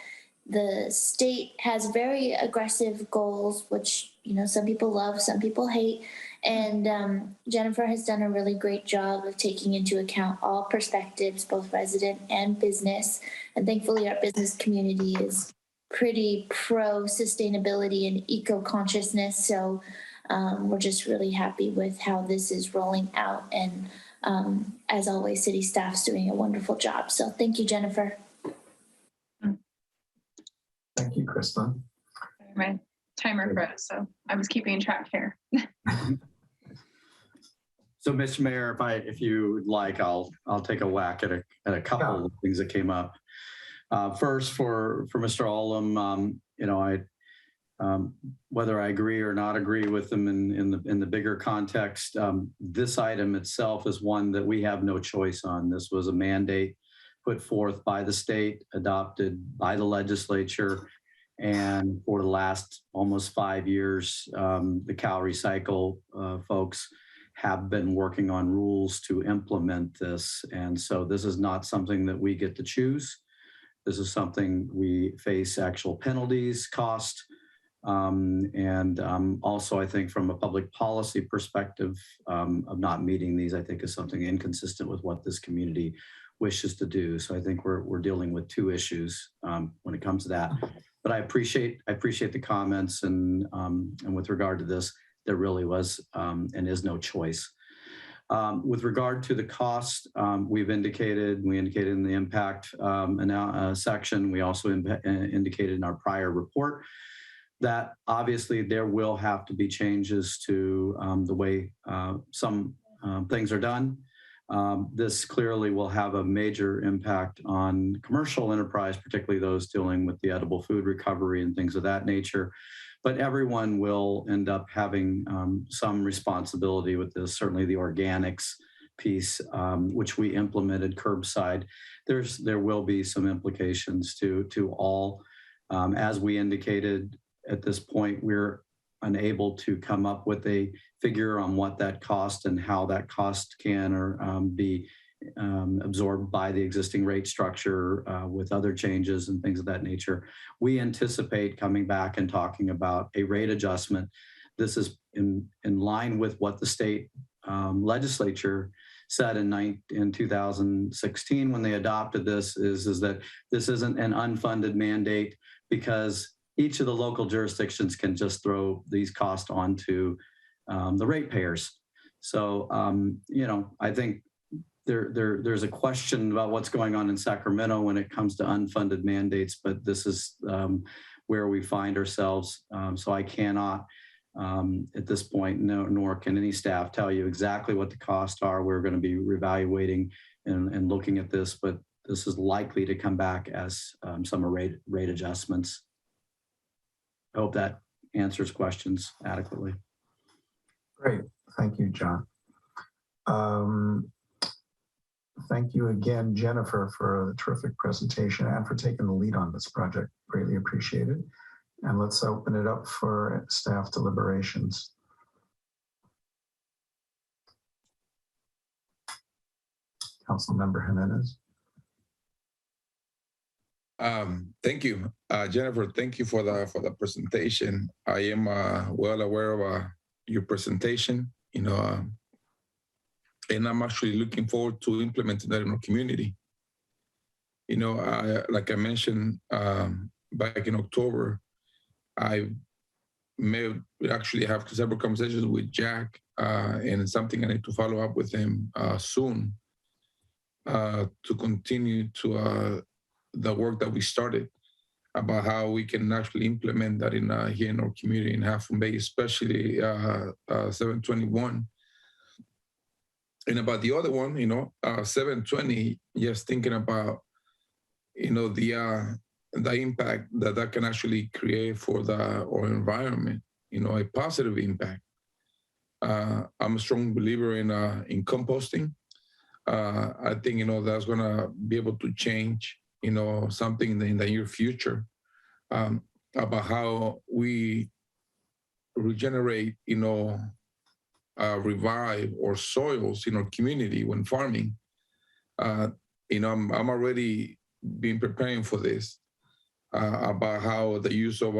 the state has very aggressive goals, which, you know, some people love, some people hate. And Jennifer has done a really great job of taking into account all perspectives, both resident and business. And thankfully, our business community is pretty pro sustainability and eco consciousness. So we're just really happy with how this is rolling out. And as always, city staff's doing a wonderful job. So thank you, Jennifer. Thank you, Kristen. My timer froze, so I was keeping track here. So, Mr. Mayor, if you would like, I'll take a whack at a couple of things that came up. First, for Mr. Olam, you know, whether I agree or not agree with them in the bigger context, this item itself is one that we have no choice on. This was a mandate put forth by the state, adopted by the legislature, and for the last almost 5 years, the Cal Recycle folks have been working on rules to implement this. And so this is not something that we get to choose. This is something we face actual penalties, cost, and also I think from a public policy perspective of not meeting these, I think is something inconsistent with what this community wishes to do. So I think we're dealing with two issues when it comes to that. But I appreciate the comments, and with regard to this, there really was and is no choice. With regard to the cost, we indicated in the impact section, we also indicated in our prior report that obviously there will have to be changes to the way some things are done. This clearly will have a major impact on commercial enterprise, particularly those dealing with the edible food recovery and things of that nature. But everyone will end up having some responsibility with this, certainly the organics piece, which we implemented curbside. There will be some implications to all. As we indicated, at this point, we're unable to come up with a figure on what that cost and how that cost can be absorbed by the existing rate structure with other changes and things of that nature. We anticipate coming back and talking about a rate adjustment. This is in line with what the state legislature said in 2016 when they adopted this, is that this isn't an unfunded mandate, because each of the local jurisdictions can just throw these costs onto the ratepayers. So, you know, I think there's a question about what's going on in Sacramento when it comes to unfunded mandates, but this is where we find ourselves. So I cannot, at this point, nor can any staff tell you exactly what the costs are. We're going to be reevaluating and looking at this, but this is likely to come back as some rate adjustments. I hope that answers questions adequately. Great. Thank you, John. Thank you again, Jennifer, for a terrific presentation and for taking the lead on this project. Greatly appreciated. And let's open it up for staff deliberations. Councilmember Jimenez. Thank you, Jennifer. Thank you for the presentation. I am well aware of your presentation, you know, and I'm actually looking forward to implementing that in our community. You know, like I mentioned back in October, I may actually have several conversations with Jack, and it's something I need to follow up with him soon to continue to the work that we started about how we can actually implement that here in our community in Half Moon Bay, especially 721. And about the other one, 720, just thinking about, the impact that can actually create for our environment, a positive impact. I'm a strong believer in composting. I think, that's going to be able to change, something in the near future about how we regenerate, revive our soils in our community when farming. I'm already been preparing for this about how the use of,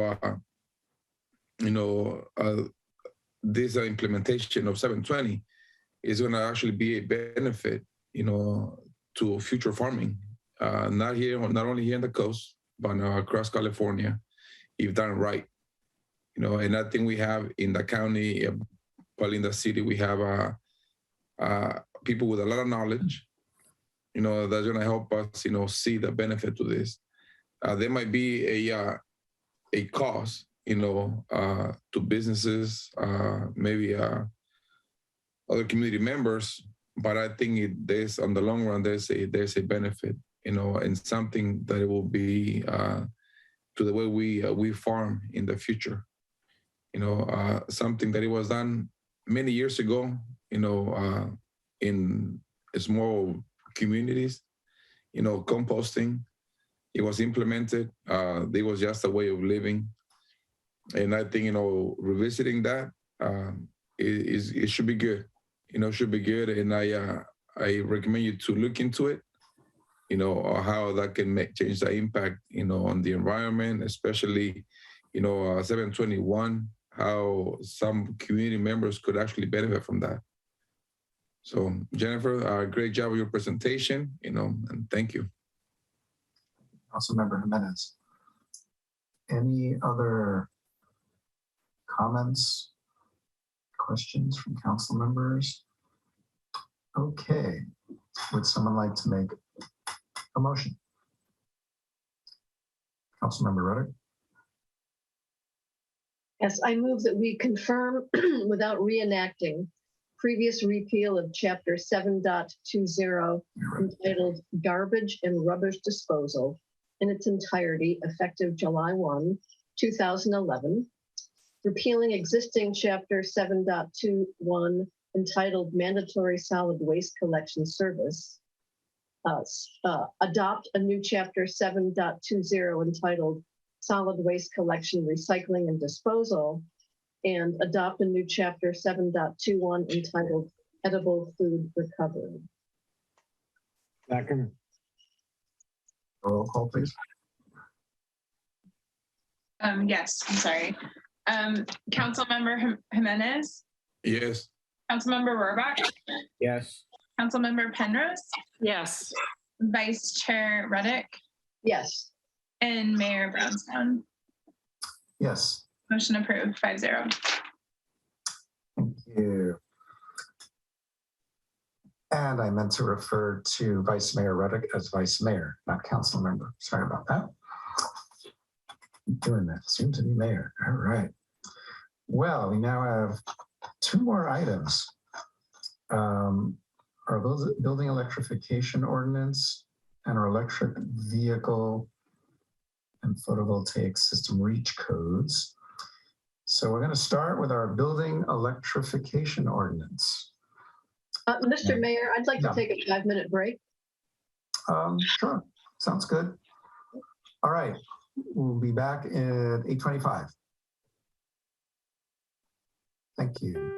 this implementation of 720 is going to actually be a benefit, to future farming, not only here on the coast, but across California, if done right. And I think we have in the county, probably in the city, we have people with a lot of knowledge, that's going to help us, see the benefit to this. There might be a cost, to businesses, maybe other community members, but I think there's on the long run there's a benefit, and something that it will be to the way we farm in the future. Something that it was done many years ago, in small communities, composting. It was implemented. It was just a way of living. And I think, revisiting that, it should be good. Should be good. And I recommend you to look into it, or how that can change the impact, on the environment, especially, 721, how some community members could actually benefit from that. So Jennifer, great job with your presentation, and thank you. Councilmember Jimenez. Any other comments, questions from council members? Okay, would someone like to make a motion? Councilmember Reddick. Yes, I move that we confirm without reenacting previous repeal of Chapter 7.20 entitled Garbage and Rubbish Disposal in its entirety effective July 1, 2011, repealing existing Chapter 7.21 entitled Mandatory Solid Waste Collection Service, adopt a new Chapter 7.20 entitled Solid Waste Collection, Recycling, and Disposal, and adopt a new Chapter 7.21 entitled Edible Food Recovery. Second. Roll call, please. Yes, I'm sorry. Councilmember Jimenez? Yes. Councilmember Rohrbach? Yes. Councilmember Penrose? Yes. Vice Chair Reddick? Yes. And Mayor Brownstone? Yes. Motion approved, 5-0. Thank you. And I meant to refer to Vice Mayor Reddick as Vice Mayor, not Council Member. Sorry about that. Keep doing that. Soon to be Mayor. All right. Well, we now have two more items. Our building electrification ordinance and our electric vehicle and photovoltaic system reach codes. So we're going to start with our building electrification ordinance. Mr. Mayor, I'd like to take a 5-minute break. Sure, sounds good. All right, we'll be back at 8:25. Thank you.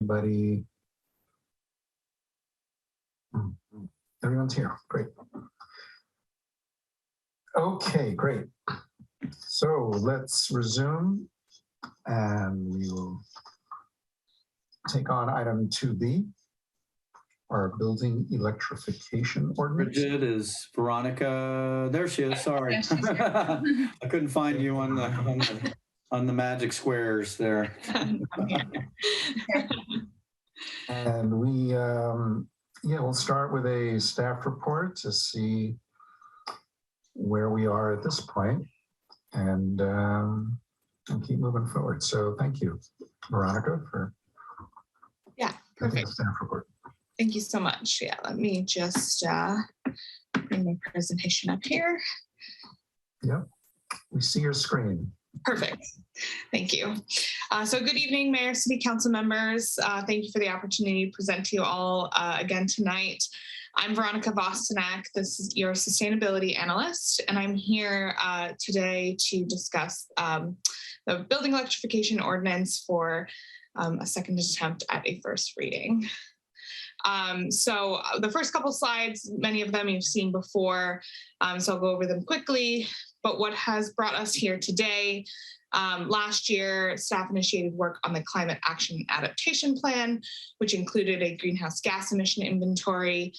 Anybody? Everyone's here. Great. Okay, great. So let's resume and we will take on item 2B, our building electrification ordinance. Bridget is Veronica. There she is. Sorry. I couldn't find you on the magic squares there. And we, we'll start with a staff report to see where we are at this point and keep moving forward. So thank you, Veronica, for perfect staff report. Thank you so much. Yeah, let me just bring my presentation up here. Yep, we see your screen. Perfect. Thank you. So good evening, Mayor, City Council members. Thank you for the opportunity to present to you all again tonight. I'm Veronica Vostenak. This is your sustainability analyst, and I'm here today to discuss the building electrification ordinance for a second attempt at a first reading. So the first couple slides, many of them you've seen before, so I'll go over them quickly. But what has brought us here today, last year, staff initiated work on the Climate Action Adaptation Plan, which included a greenhouse gas emission inventory.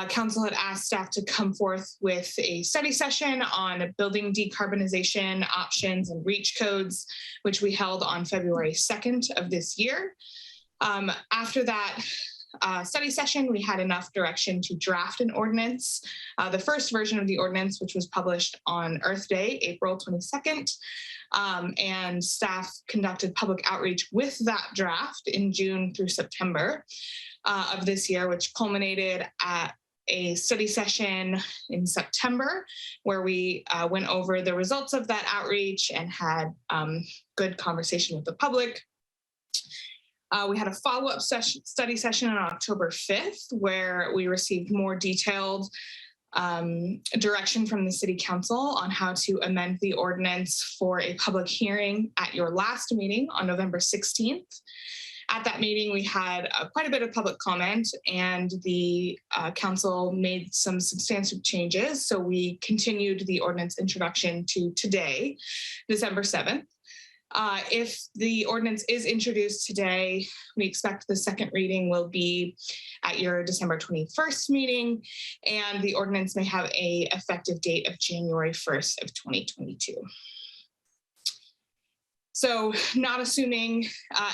Council had asked staff to come forth with a study session on building decarbonization options and REACH codes, which we held on February 2nd of this year. After that study session, we had enough direction to draft an ordinance. The first version of the ordinance, which was published on Earth Day, April 22nd, and staff conducted public outreach with that draft in June through September of this year, which culminated at a study session in September, where we went over the results of that outreach and had good conversation with the public. We had a follow-up study session on October 5th, where we received more detailed direction from the City Council on how to amend the ordinance for a public hearing at your last meeting on November 16th. At that meeting, we had quite a bit of public comment, and the council made some substantive changes. So we continued the ordinance introduction to today, December 7th. If the ordinance is introduced today, we expect the second reading will be at your December 21st meeting, and the ordinance may have an effective date of January 1st of 2022. So not assuming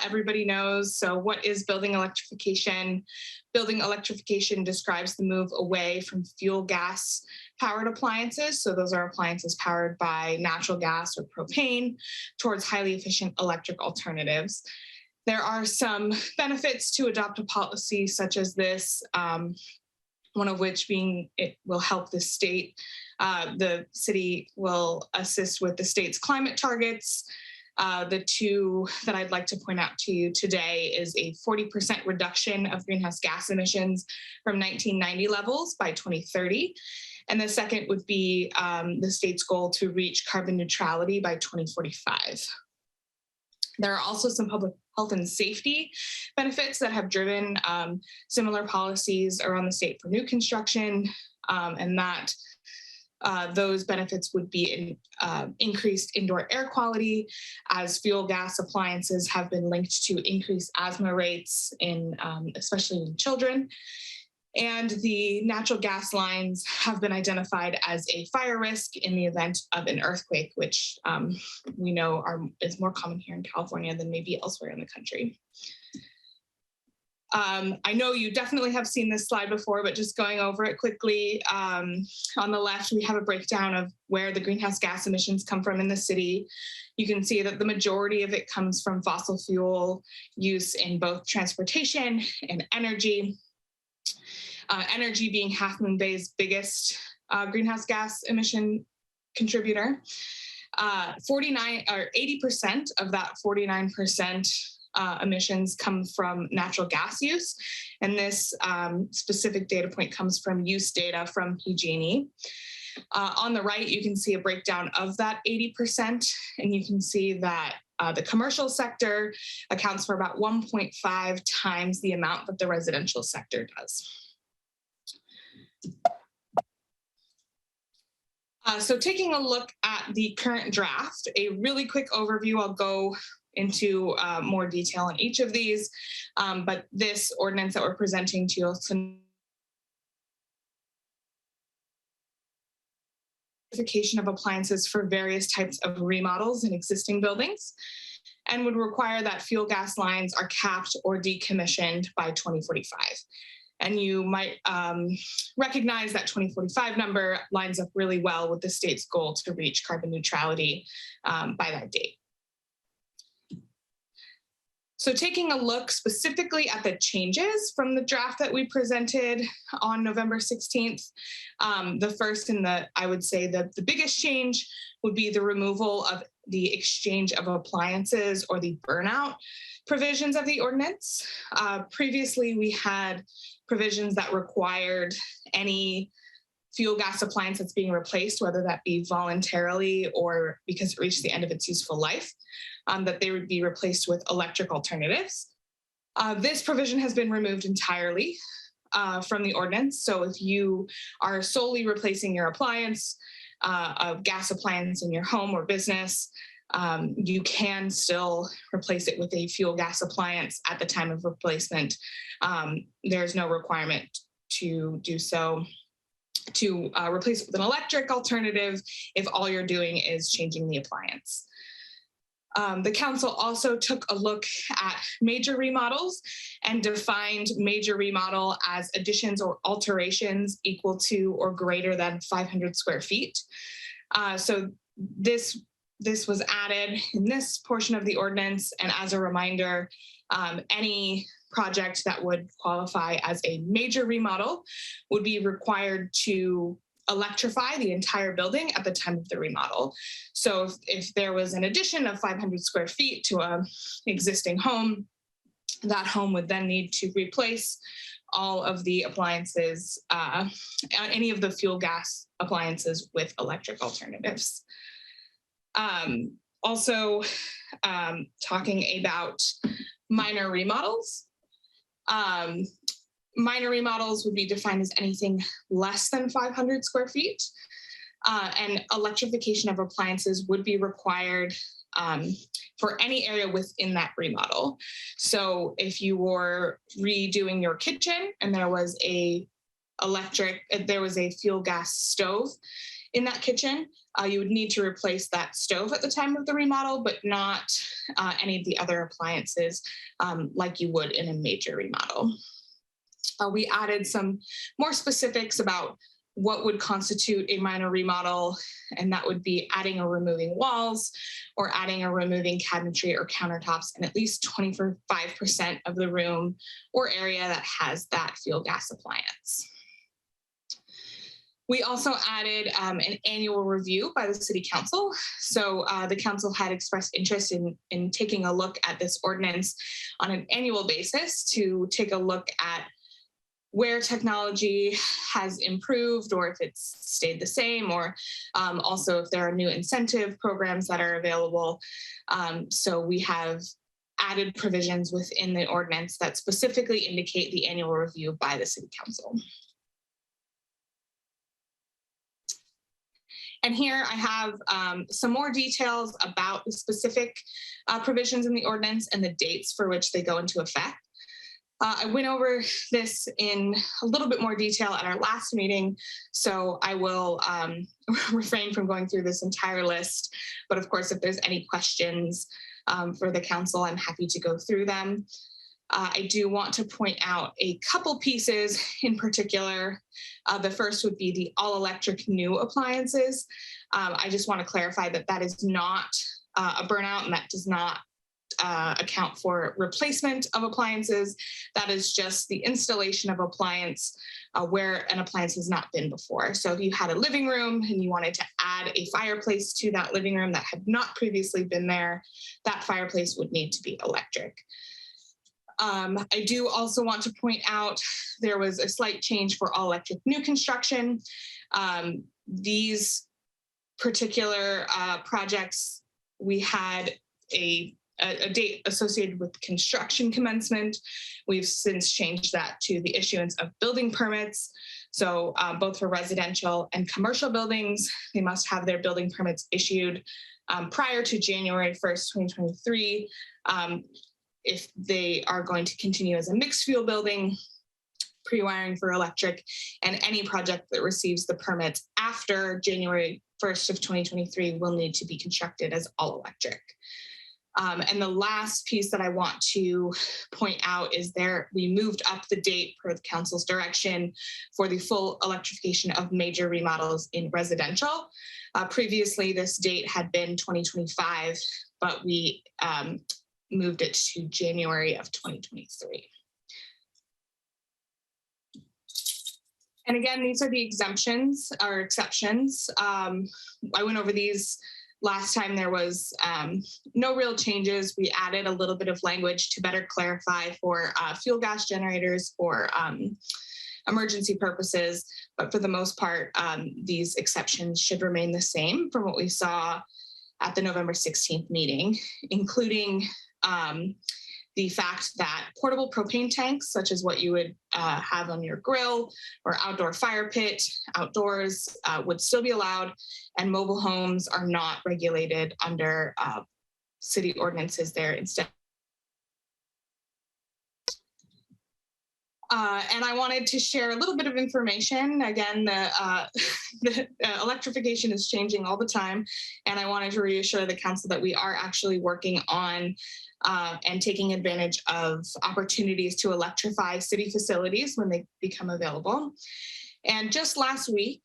everybody knows, so what is building electrification? Building electrification describes the move away from fuel gas powered appliances. So those are appliances powered by natural gas or propane towards highly efficient electric alternatives. There are some benefits to adopt a policy such as this, one of which being it will help the state. The city will assist with the state's climate targets. The two that I'd like to point out to you today is a 40% reduction of greenhouse gas emissions from 1990 levels by 2030. And the second would be the state's goal to reach carbon neutrality by 2045. There are also some public health and safety benefits that have driven similar policies around the state for new construction, and that those benefits would be increased indoor air quality, as fuel gas appliances have been linked to increased asthma rates in especially in children. And the natural gas lines have been identified as a fire risk in the event of an earthquake, which we know is more common here in California than maybe elsewhere in the country. I know you definitely have seen this slide before, but just going over it quickly. On the left, we have a breakdown of where the greenhouse gas emissions come from in the city. You can see that the majority of it comes from fossil fuel use in both transportation and energy. Energy being Half Moon Bay's biggest greenhouse gas emission contributor. 80% of that 49% emissions come from natural gas use. And this specific data point comes from use data from PG&E. On the right, you can see a breakdown of that 80%, and you can see that the commercial sector accounts for about 1.5 times the amount that the residential sector does. So taking a look at the current draft, a really quick overview, I'll go into more detail on each of these, but this ordinance that we're presenting to you of appliances for various types of remodels in existing buildings and would require that fuel gas lines are capped or decommissioned by 2045. And you might recognize that 2045 number lines up really well with the state's goal to reach carbon neutrality by that date. So taking a look specifically at the changes from the draft that we presented on November 16th, the first and I would say the biggest change would be the removal of the exchange of appliances or the burnout provisions of the ordinance. Previously, we had provisions that required any fuel gas appliance that's being replaced, whether that be voluntarily or because it reached the end of its useful life, that they would be replaced with electric alternatives. This provision has been removed entirely from the ordinance. So if you are solely replacing your appliance, a gas appliance in your home or business, you can still replace it with a fuel gas appliance at the time of replacement. There's no requirement to do so to replace it with an electric alternative if all you're doing is changing the appliance. The council also took a look at major remodels and defined major remodel as additions or alterations equal to or greater than 500 square feet. So this was added in this portion of the ordinance. And as a reminder, any project that would qualify as a major remodel would be required to electrify the entire building at the time of the remodel. So if there was an addition of 500 square feet to an existing home, that home would then need to replace all of the appliances, any of the fuel gas appliances with electric alternatives. Also, talking about minor remodels. Minor remodels would be defined as anything less than 500 square feet, and electrification of appliances would be required for any area within that remodel. So if you were redoing your kitchen and there was a fuel gas stove in that kitchen, you would need to replace that stove at the time of the remodel, but not any of the other appliances like you would in a major remodel. We added some more specifics about what would constitute a minor remodel, and that would be adding or removing walls or adding or removing cabinetry or countertops in at least 25% of the room or area that has that fuel gas appliance. We also added an annual review by the City Council. So the council had expressed interest in taking a look at this ordinance on an annual basis to take a look at where technology has improved or if it's stayed the same, or also if there are new incentive programs that are available. So we have added provisions within the ordinance that specifically indicate the annual review by the City Council. And here I have some more details about the specific provisions in the ordinance and the dates for which they go into effect. I went over this in a little bit more detail at our last meeting, so I will refrain from going through this entire list. But of course, if there's any questions for the council, I'm happy to go through them. I do want to point out a couple pieces in particular. The first would be the all-electric new appliances. I just want to clarify that that is not a burnout, and that does not account for replacement of appliances. That is just the installation of appliance where an appliance has not been before. So if you had a living room and you wanted to add a fireplace to that living room that had not previously been there, that fireplace would need to be electric. I do also want to point out there was a slight change for all electric new construction. These particular projects, we had a a date associated with construction commencement. We've since changed that to the issuance of building permits. So both for residential and commercial buildings, they must have their building permits issued prior to January 1st, 2023. If they are going to continue as a mixed fuel building, pre-wiring for electric, and any project that receives the permits after January 1st of 2023 will need to be constructed as all electric. And the last piece that I want to point out is we moved up the date per the council's direction for the full electrification of major remodels in residential. Previously, this date had been 2025, but we moved it to January of 2023. And again, these are the exemptions or exceptions. I went over these last time. There was no real changes. We added a little bit of language to better clarify for fuel gas generators for emergency purposes. But for the most part, these exceptions should remain the same from what we saw at the November 16th meeting, including the fact that portable propane tanks, such as what you would have on your grill or outdoor fire pit outdoors, would still be allowed, and mobile homes are not regulated under city ordinances there instead. And I wanted to share a little bit of information. Again, the electrification is changing all the time, and I wanted to reassure the council that we are actually working on and taking advantage of opportunities to electrify city facilities when they become available. And just last week,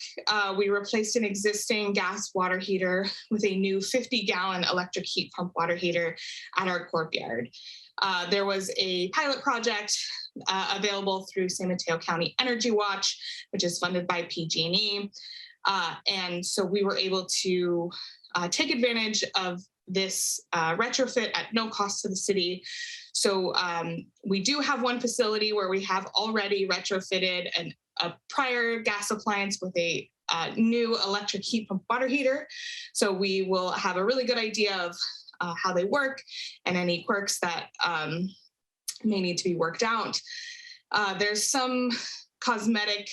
we replaced an existing gas water heater with a new 50-gallon electric heat pump water heater at our courtyard. There was a pilot project available through San Mateo County Energy Watch, which is funded by PG&E. And so we were able to take advantage of this retrofit at no cost to the city. So we do have one facility where we have already retrofitted a prior gas appliance with a new electric heat pump water heater. So we will have a really good idea of how they work and any quirks that may need to be worked out. There's some cosmetic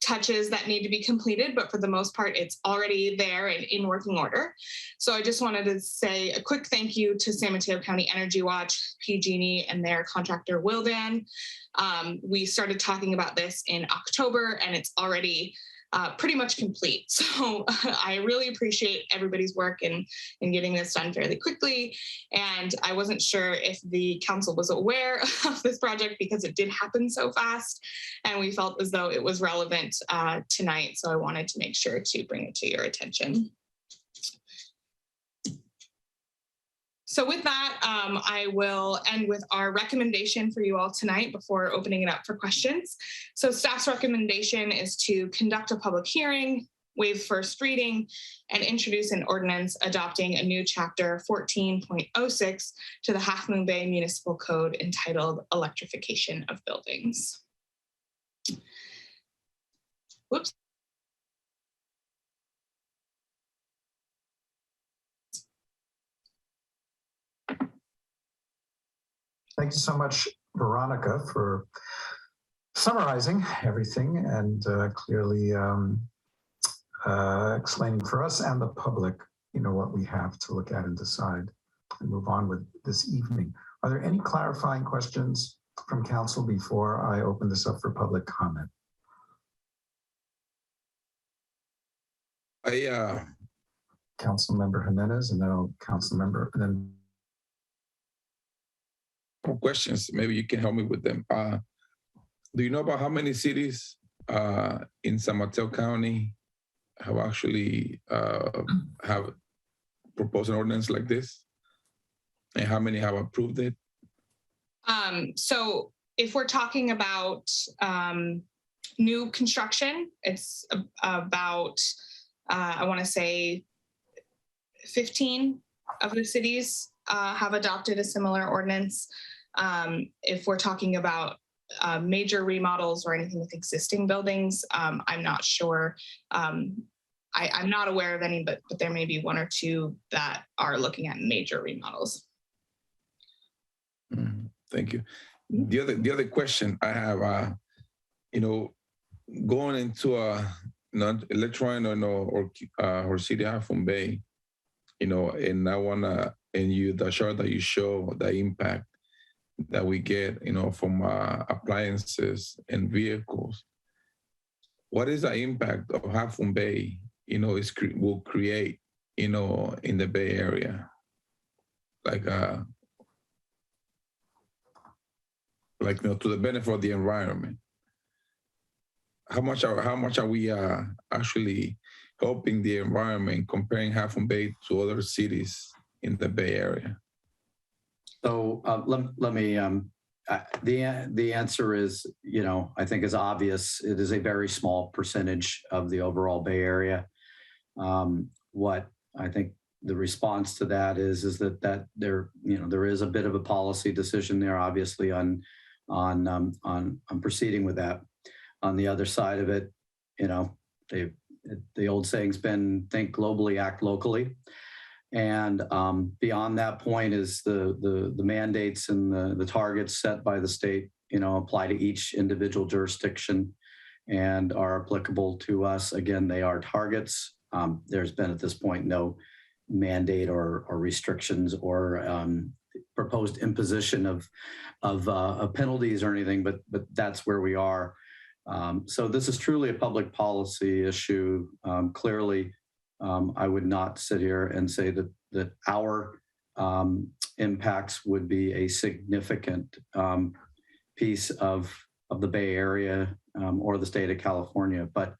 touches that need to be completed, but for the most part, it's already there and in working order. So I just wanted to say a quick thank you to San Mateo County Energy Watch, PG&E, and their contractor Willdan. We started talking about this in October, and it's already pretty much complete. So I really appreciate everybody's work in getting this done fairly quickly. And I wasn't sure if the council was aware of this project because it did happen so fast. And we felt as though it was relevant tonight. So I wanted to make sure to bring it to your attention. So with that, I will end with our recommendation for you all tonight before opening it up for questions. So staff's recommendation is to conduct a public hearing, waive first reading, and introduce an ordinance adopting a new chapter 14.06 to the Half Moon Bay Municipal Code entitled Electrification of Buildings. Whoops. Thank you so much, Veronica, for summarizing everything and clearly explaining for us and the public, what we have to look at and decide and move on with this evening. Are there any clarifying questions from council before I open this up for public comment? Councilmember Jimenez, and then Councilmember, and then questions. Maybe you can help me with them. Do you know about how many cities in San Mateo County have actually have proposed an ordinance like this, and how many have approved it? So if we're talking about new construction, it's about I want to say 15 of the cities have adopted a similar ordinance. If we're talking about major remodels or anything with existing buildings, I'm not sure I'm not aware of any, but there may be one or two that are looking at major remodels. Thank you. The other question I have, going into a electronic or city Half Moon Bay, and I wanna, and the chart that you show the impact that we get, from appliances and vehicles. What is the impact of Half Moon Bay, will create, in the Bay Area? Like, to the benefit of the environment. How much are we actually helping the environment comparing Half Moon Bay to other cities in the Bay Area? So let me, the answer is, I think is obvious. It is a very small percentage of the overall Bay Area. What I think the response to that is that there is a bit of a policy decision there, obviously, on proceeding with that. On the other side of it, the old saying's been, think globally, act locally. And beyond that point is the mandates and the targets set by the state, apply to each individual jurisdiction and are applicable to us. Again, they are targets. There's been at this point no mandate or restrictions or proposed imposition of penalties or anything, but that's where we are. So this is truly a public policy issue. Clearly, I would not sit here and say that our impacts would be a significant piece of the Bay Area or the state of California. But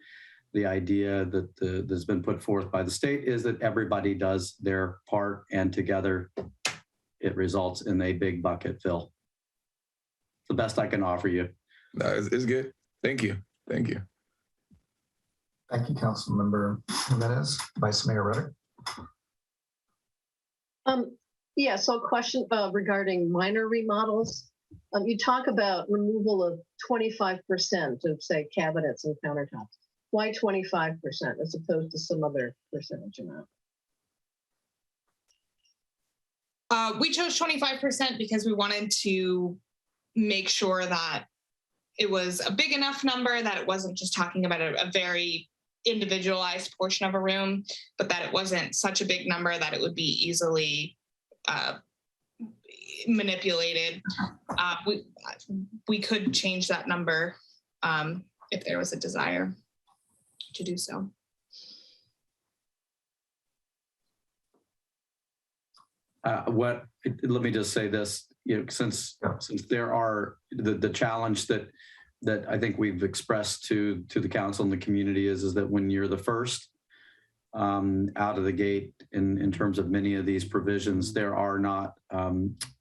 the idea that's been put forth by the state is that everybody does their part, and together it results in a big bucket fill. The best I can offer you. No, it's good. Thank you. Thank you. Thank you, Councilmember Jimenez. Vice Mayor Reddick. Yeah, so a question regarding minor remodels. You talk about removal of 25% of, say, cabinets and countertops. Why 25% as opposed to some other percentage amount? We chose 25% because we wanted to make sure that it was a big enough number that it wasn't just talking about a very individualized portion of a room, but that it wasn't such a big number that it would be easily manipulated. We could change that number if there was a desire to do so. Let me just say this, since there are the challenge that I think we've expressed to the council and the community is that when you're the first out of the gate in terms of many of these provisions, there are not,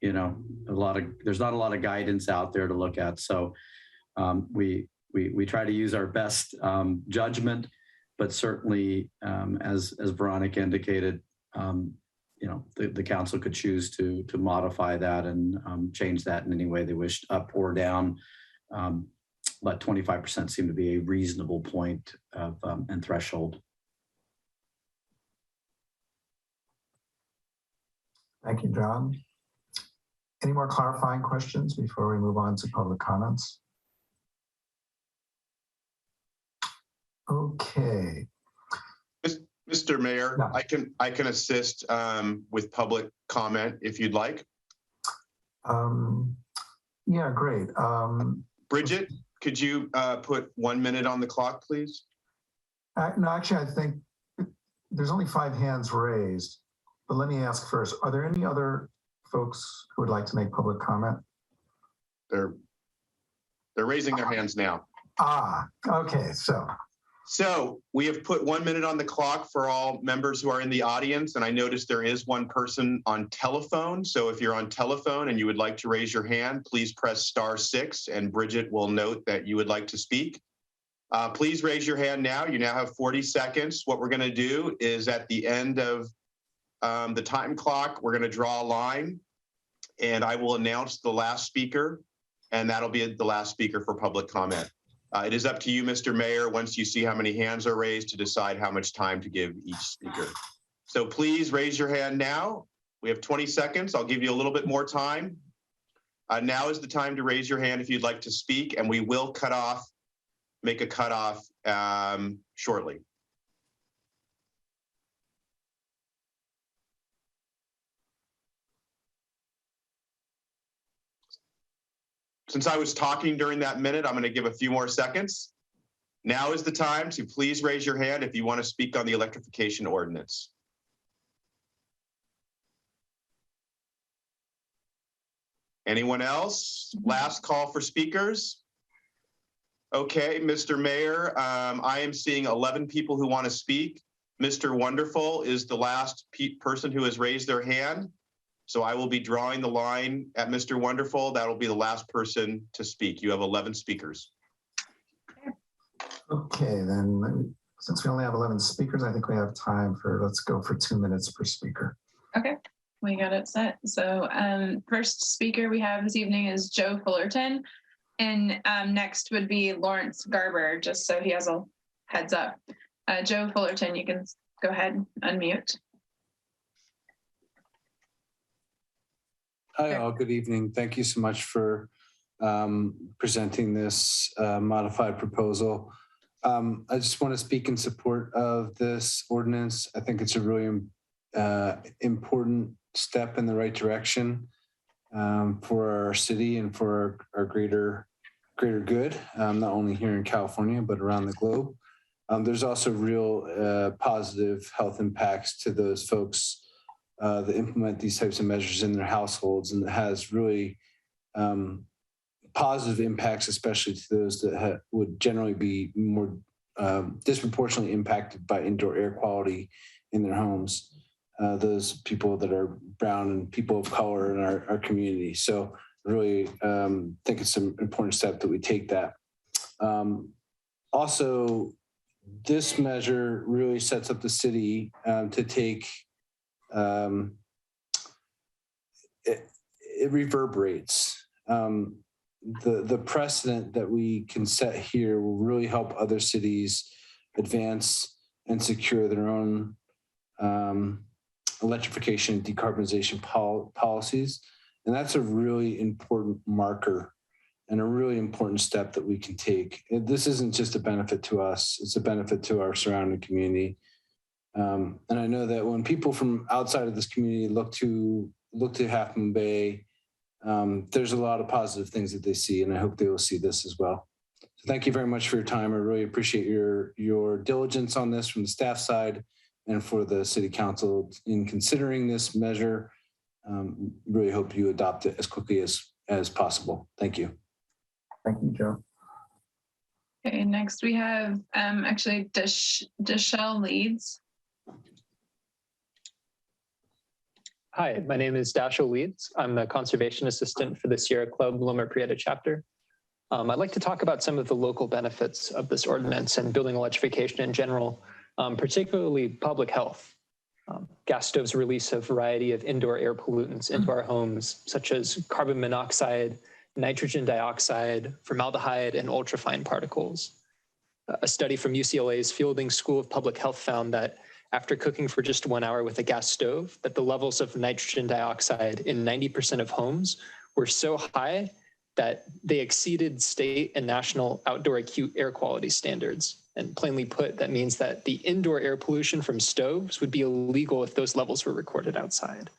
there's not a lot of guidance out there to look at. So we try to use our best judgment, but certainly as Veronica indicated, the council could choose to modify that and change that in any way they wish, up or down. But 25% seemed to be a reasonable point of and threshold. Thank you, John. Any more clarifying questions before we move on to public comments? Okay. Mr. Mayor, yeah. I can assist with public comment if you'd like. Yeah, great. Bridget, could you put 1 minute on the clock, please? No, actually, I think there's only 5 hands raised, but let me ask first, are there any other folks who would like to make public comment? They're raising their hands now. Okay, So we have put 1 minute on the clock for all members who are in the audience, and I noticed there is one person on telephone. So if you're on telephone and you would like to raise your hand, please press *6, and Bridget will note that you would like to speak. Please raise your hand now. You now have 40 seconds. What we're going to do is at the end of the time clock, we're going to draw a line, and I will announce the last speaker, and that'll be the last speaker for public comment. It is up to you, Mr. Mayor, once you see how many hands are raised to decide how much time to give each speaker. So please raise your hand now. We have 20 seconds. I'll give you a little bit more time. Now is the time to raise your hand if you'd like to speak, and we will make a cutoff shortly. Since I was talking during that minute, I'm going to give a few more seconds. Now is the time to please raise your hand if you want to speak on the electrification ordinance. Anyone else? Last call for speakers. Okay, Mr. Mayor, I am seeing 11 people who want to speak. Mr. Wonderful is the last person who has raised their hand. So I will be drawing the line at Mr. Wonderful. That will be the last person to speak. You have 11 speakers. Okay, then since we only have 11 speakers, I think we have time for, let's go for 2 minutes per speaker. Okay, we got it set. So first speaker we have this evening is Joe Fullerton. And next would be Lawrence Garber, just so he has a heads up. Joe Fullerton, you can go ahead, unmute. Hi, all. Good evening. Thank you so much for presenting this modified proposal. I just want to speak in support of this ordinance. I think it's a really important step in the right direction for our city and for our greater good, not only here in California, but around the globe. There's also real positive health impacts to those folks that implement these types of measures in their households, and it has really positive impacts, especially to those that would generally be more disproportionately impacted by indoor air quality in their homes, those people that are brown and people of color in our community. So really think it's an important step that we take that. Also, this measure really sets up the city to take it reverberates. The precedent that we can set here will really help other cities advance and secure their own electrification and decarbonization policies. And that's a really important marker and a really important step that we can take. This isn't just a benefit to us, it's a benefit to our surrounding community. And I know that when people from outside of this community look to Half Moon Bay, there's a lot of positive things that they see, and I hope they will see this as well. So thank you very much for your time. I really appreciate your diligence on this from the staff side and for the city council in considering this measure. Really hope you adopt it as quickly as possible. Thank you. Thank you, Joe. Okay, next we have actually Deshelle Leeds. Hi, my name is Dashiell Leeds. I'm the conservation assistant for the Sierra Club Loma Prieta chapter. I'd like to talk about some of the local benefits of this ordinance and building electrification in general, particularly public health. Gas stoves release a variety of indoor air pollutants into our homes, such as carbon monoxide, nitrogen dioxide, formaldehyde, and ultrafine particles. A study from UCLA's Fielding School of Public Health found that after cooking for just 1 hour with a gas stove, that the levels of nitrogen dioxide in 90% of homes were so high that they exceeded state and national outdoor acute air quality standards. And plainly put, that means that the indoor air pollution from stoves would be illegal if those levels were recorded outside.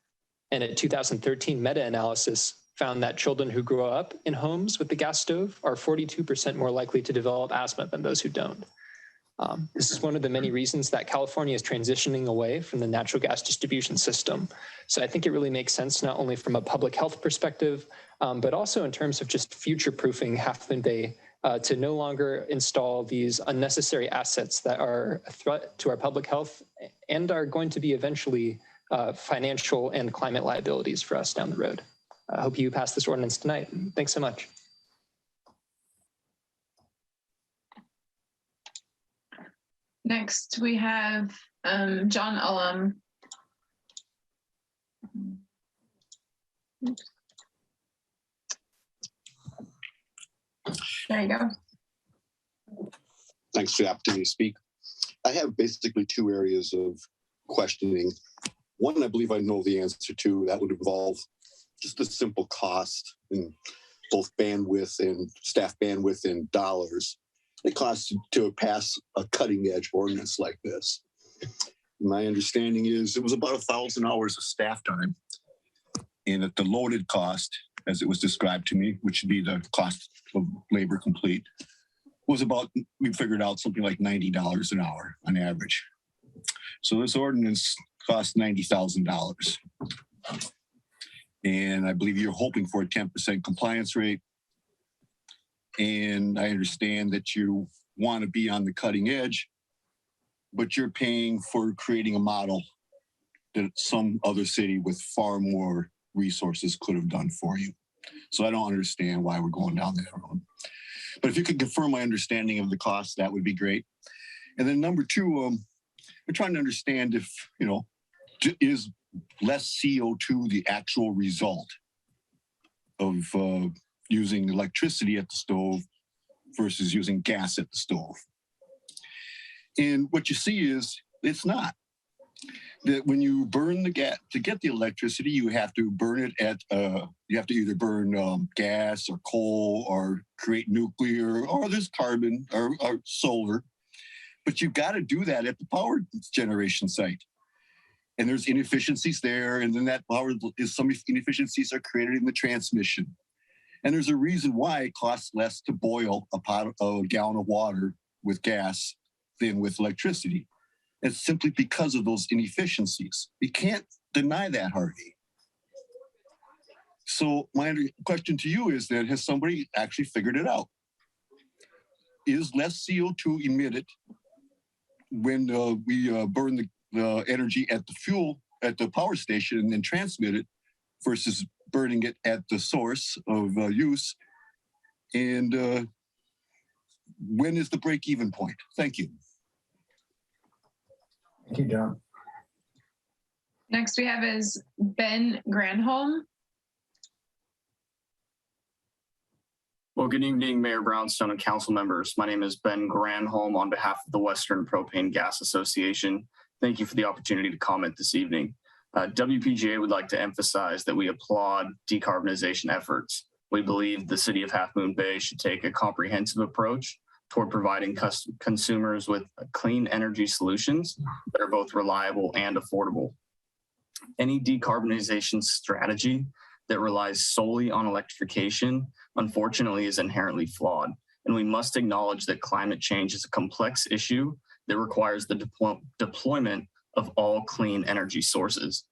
And a 2013 meta-analysis found that children who grow up in homes with the gas stove are 42% more likely to develop asthma than those who don't. This is one of the many reasons that California is transitioning away from the natural gas distribution system. So I think it really makes sense, not only from a public health perspective, but also in terms of just future-proofing Half Moon Bay to no longer install these unnecessary assets that are a threat to our public health and are going to be eventually financial and climate liabilities for us down the road. I hope you pass this ordinance tonight. Thanks so much. Next, we have John Ullum. There you go. Thanks for the opportunity to speak. I have basically two areas of questioning. One, I believe I know the answer to. That would involve just a simple cost in both bandwidth and staff bandwidth and dollars. It costs to pass a cutting edge ordinance like this. My understanding is it was about 1,000 hours of staff time, and at the loaded cost, as it was described to me, which would be the cost of labor complete, was about, we figured out something like $90 an hour on average. So this ordinance costs $90,000. And I believe you're hoping for a 10% compliance rate. And I understand that you want to be on the cutting edge, but you're paying for creating a model that some other city with far more resources could have done for you. So I don't understand why we're going down that road. But if you could confirm my understanding of the cost, that would be great. And then number two, we're trying to understand if, is less CO2 the actual result of using electricity at the stove versus using gas at the stove. And what you see is it's not. That when you burn the gas to get the electricity, you have to burn it at, you have to either burn gas or coal or create nuclear, or there's carbon or solar. But you've got to do that at the power generation site. And there's inefficiencies there. And then that power is, some inefficiencies are created in the transmission. And there's a reason why it costs less to boil a gallon of water with gas than with electricity. It's simply because of those inefficiencies. You can't deny that, Harvey. So my question to you is that, has somebody actually figured it out? Is less CO2 emitted when we burn the energy at the fuel, at the power station and then transmit it versus burning it at the source of use? And when is the break-even point? Thank you. Thank you, John. Next we have is Ben Granholm. Well, good evening, Mayor Brownstone and council members. My name is Ben Granholm on behalf of the Western Propane Gas Association. Thank you for the opportunity to comment this evening. WPGA would like to emphasize that we applaud decarbonization efforts. We believe the city of Half Moon Bay should take a comprehensive approach toward providing consumers with clean energy solutions that are both reliable and affordable. Any decarbonization strategy that relies solely on electrification, unfortunately, is inherently flawed. And we must acknowledge that climate change is a complex issue that requires the deployment of all clean energy sources.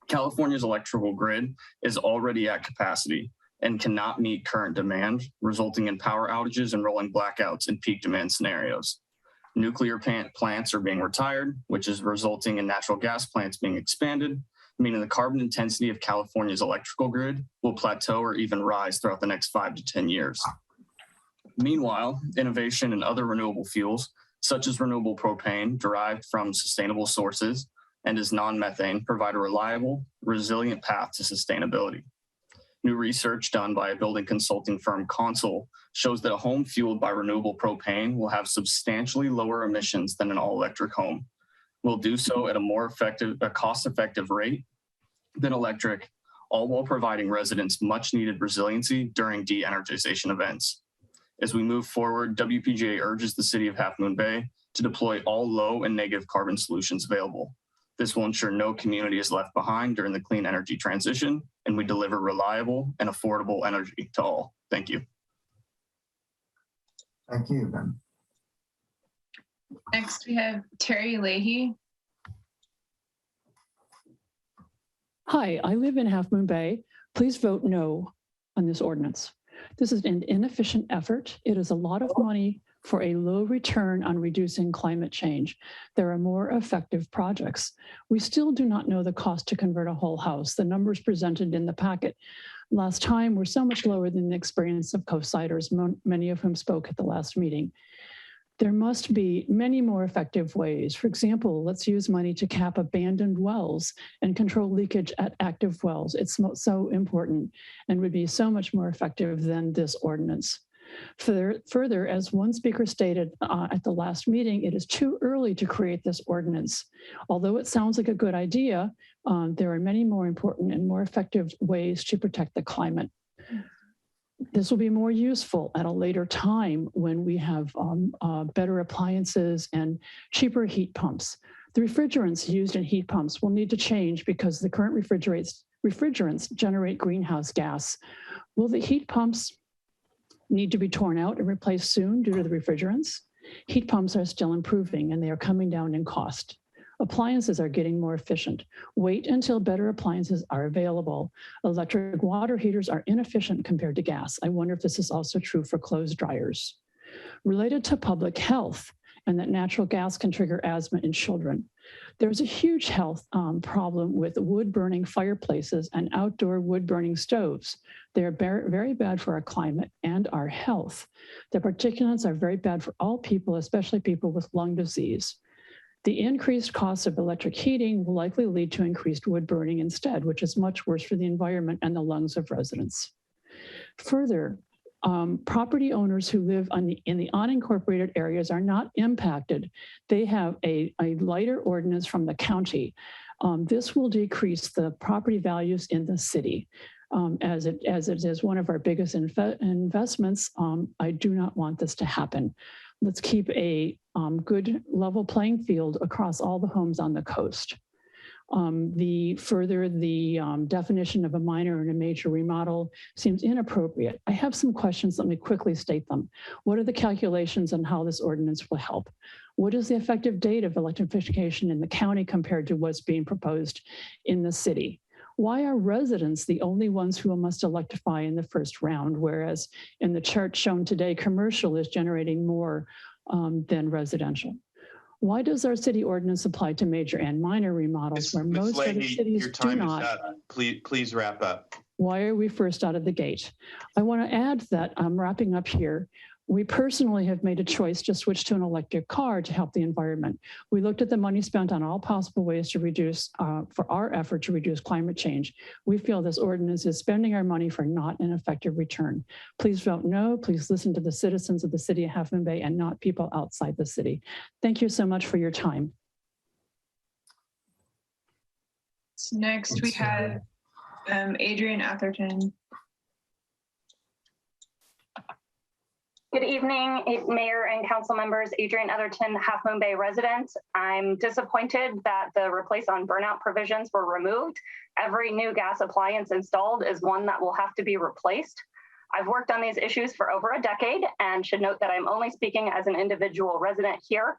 California's electrical grid is already at capacity and cannot meet current demand, resulting in power outages and rolling blackouts in peak demand scenarios. Nuclear plants are being retired, which is resulting in natural gas plants being expanded, meaning the carbon intensity of California's electrical grid will plateau or even rise throughout the next 5 to 10 years. Meanwhile, innovation in other renewable fuels, such as renewable propane derived from sustainable sources and as non-methane, provide a reliable, resilient path to sustainability. New research done by a building consulting firm, Consul, shows that a home fueled by renewable propane will have substantially lower emissions than an all-electric home. Will do so at a cost-effective rate than electric, all while providing residents much-needed resiliency during de-energization events. As we move forward, WPGA urges the city of Half Moon Bay to deploy all low and negative carbon solutions available. This will ensure no community is left behind during the clean energy transition, and we deliver reliable and affordable energy to all. Thank you. Thank you, Ben. Next, we have Terry Leahy. Hi, I live in Half Moon Bay. Please vote no on this ordinance. This is an inefficient effort. It is a lot of money for a low return on reducing climate change. There are more effective projects. We still do not know the cost to convert a whole house. The numbers presented in the packet last time were so much lower than the experience of co-siders, many of whom spoke at the last meeting. There must be many more effective ways. For example, let's use money to cap abandoned wells and control leakage at active wells. It's so important and would be so much more effective than this ordinance. Further, as one speaker stated at the last meeting, it is too early to create this ordinance. Although it sounds like a good idea, there are many more important and more effective ways to protect the climate. This will be more useful at a later time when we have better appliances and cheaper heat pumps. The refrigerants used in heat pumps will need to change because the current refrigerants generate greenhouse gas. Will the heat pumps need to be torn out and replaced soon due to the refrigerants? Heat pumps are still improving and they are coming down in cost. Appliances are getting more efficient. Wait until better appliances are available. Electric water heaters are inefficient compared to gas. I wonder if this is also true for clothes dryers. Related to public health, and that natural gas can trigger asthma in children. There's a huge health problem with wood-burning fireplaces and outdoor wood-burning stoves. They're very bad for our climate and our health. The particulates are very bad for all people, especially people with lung disease. The increased cost of electric heating will likely lead to increased wood burning instead, which is much worse for the environment and the lungs of residents. Further, property owners who live in the unincorporated areas are not impacted. They have a lighter ordinance from the county. This will decrease the property values in the city. As it is one of our biggest investments, I do not want this to happen. Let's keep a good level playing field across all the homes on the coast. The definition of a minor and a major remodel seems inappropriate. I have some questions. Let me quickly state them. What are the calculations on how this ordinance will help? What is the effective date of electrification in the county compared to what's being proposed in the city? Why are residents the only ones who must electrify in the first round, whereas in the chart shown today, commercial is generating more than residential? Why does our city ordinance apply to major and minor remodels where most other cities your time do is not? up. Please wrap up. Why are we first out of the gate? I want to add that I'm wrapping up here. We personally have made a choice to switch to an electric car to help the environment. We looked at the money spent on all possible ways to reduce, for our effort to reduce climate change. We feel this ordinance is spending our money for not an effective return. Please vote no. Please listen to the citizens of the city of Half Moon Bay and not people outside the city. Thank you so much for your time. So next we have Adrian Atherton. Good evening, Mayor and Council members. Adrian Atherton, Half Moon Bay resident. I'm disappointed that the replace on burnout provisions were removed. Every new gas appliance installed is one that will have to be replaced. I've worked on these issues for over a decade and should note that I'm only speaking as an individual resident here.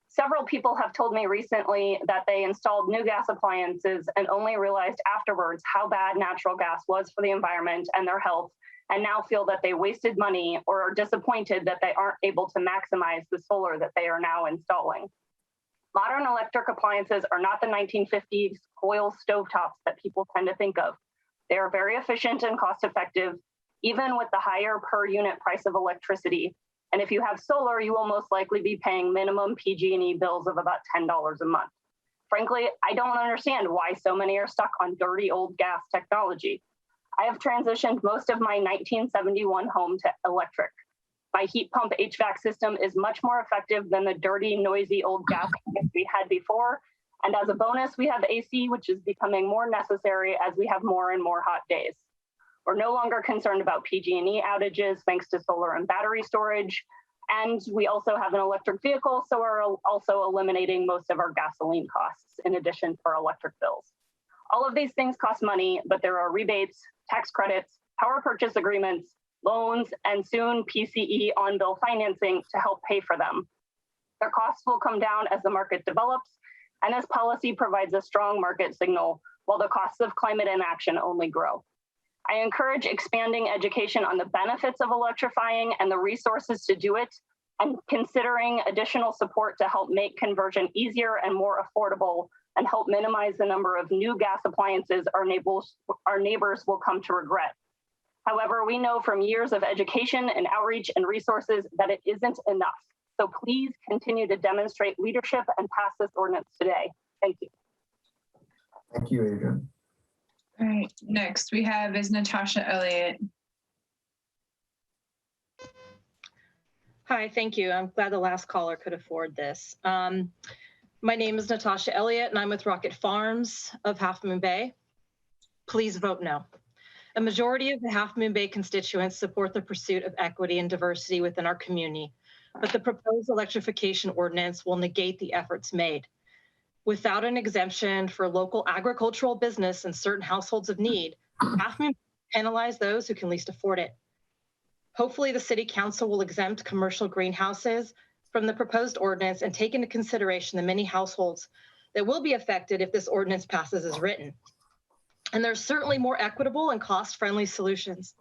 Several people have told me recently that they installed new gas appliances and only realized afterwards how bad natural gas was for the environment and their health, and now feel that they wasted money or are disappointed that they aren't able to maximize the solar that they are now installing. Modern electric appliances are not the 1950s coil stovetops that people tend to think of. They are very efficient and cost effective, even with the higher per unit price of electricity. And if you have solar, you will most likely be paying minimum PG&E bills of about $10 a month. Frankly, I don't understand why so many are stuck on dirty old gas technology. I have transitioned most of my 1971 home to electric. My heat pump HVAC system is much more effective than the dirty, noisy old gas we had before. And as a bonus, we have AC, which is becoming more necessary as we have more and more hot days. We're no longer concerned about PG&E outages thanks to solar and battery storage. And we also have an electric vehicle, so we're also eliminating most of our gasoline costs in addition to our electric bills. All of these things cost money, but there are rebates, tax credits, power purchase agreements, loans, and soon PCE on-bill financing to help pay for them. Their costs will come down as the market develops, and as policy provides a strong market signal, while the costs of climate inaction only grow. I encourage expanding education on the benefits of electrifying and the resources to do it, and considering additional support to help make conversion easier and more affordable and help minimize the number of new gas appliances our neighbors will come to regret. However, we know from years of education and outreach and resources that it isn't enough. So please continue to demonstrate leadership and pass this ordinance today. Thank you. Thank you, Adrian. All right, next we have is Natasha Elliott. Hi, thank you. I'm glad the last caller could afford this. My name is Natasha Elliott, and I'm with Rocket Farms of Half Moon Bay. Please vote no. A majority of the Half Moon Bay constituents support the pursuit of equity and diversity within our community, but the proposed electrification ordinance will negate the efforts made. Without an exemption for local agricultural business and certain households of need, Half Moon Bay penalize those who can least afford it. Hopefully, the City Council will exempt commercial greenhouses from the proposed ordinance and take into consideration the many households that will be affected if this ordinance passes as written. And there's certainly more equitable and cost-friendly solutions.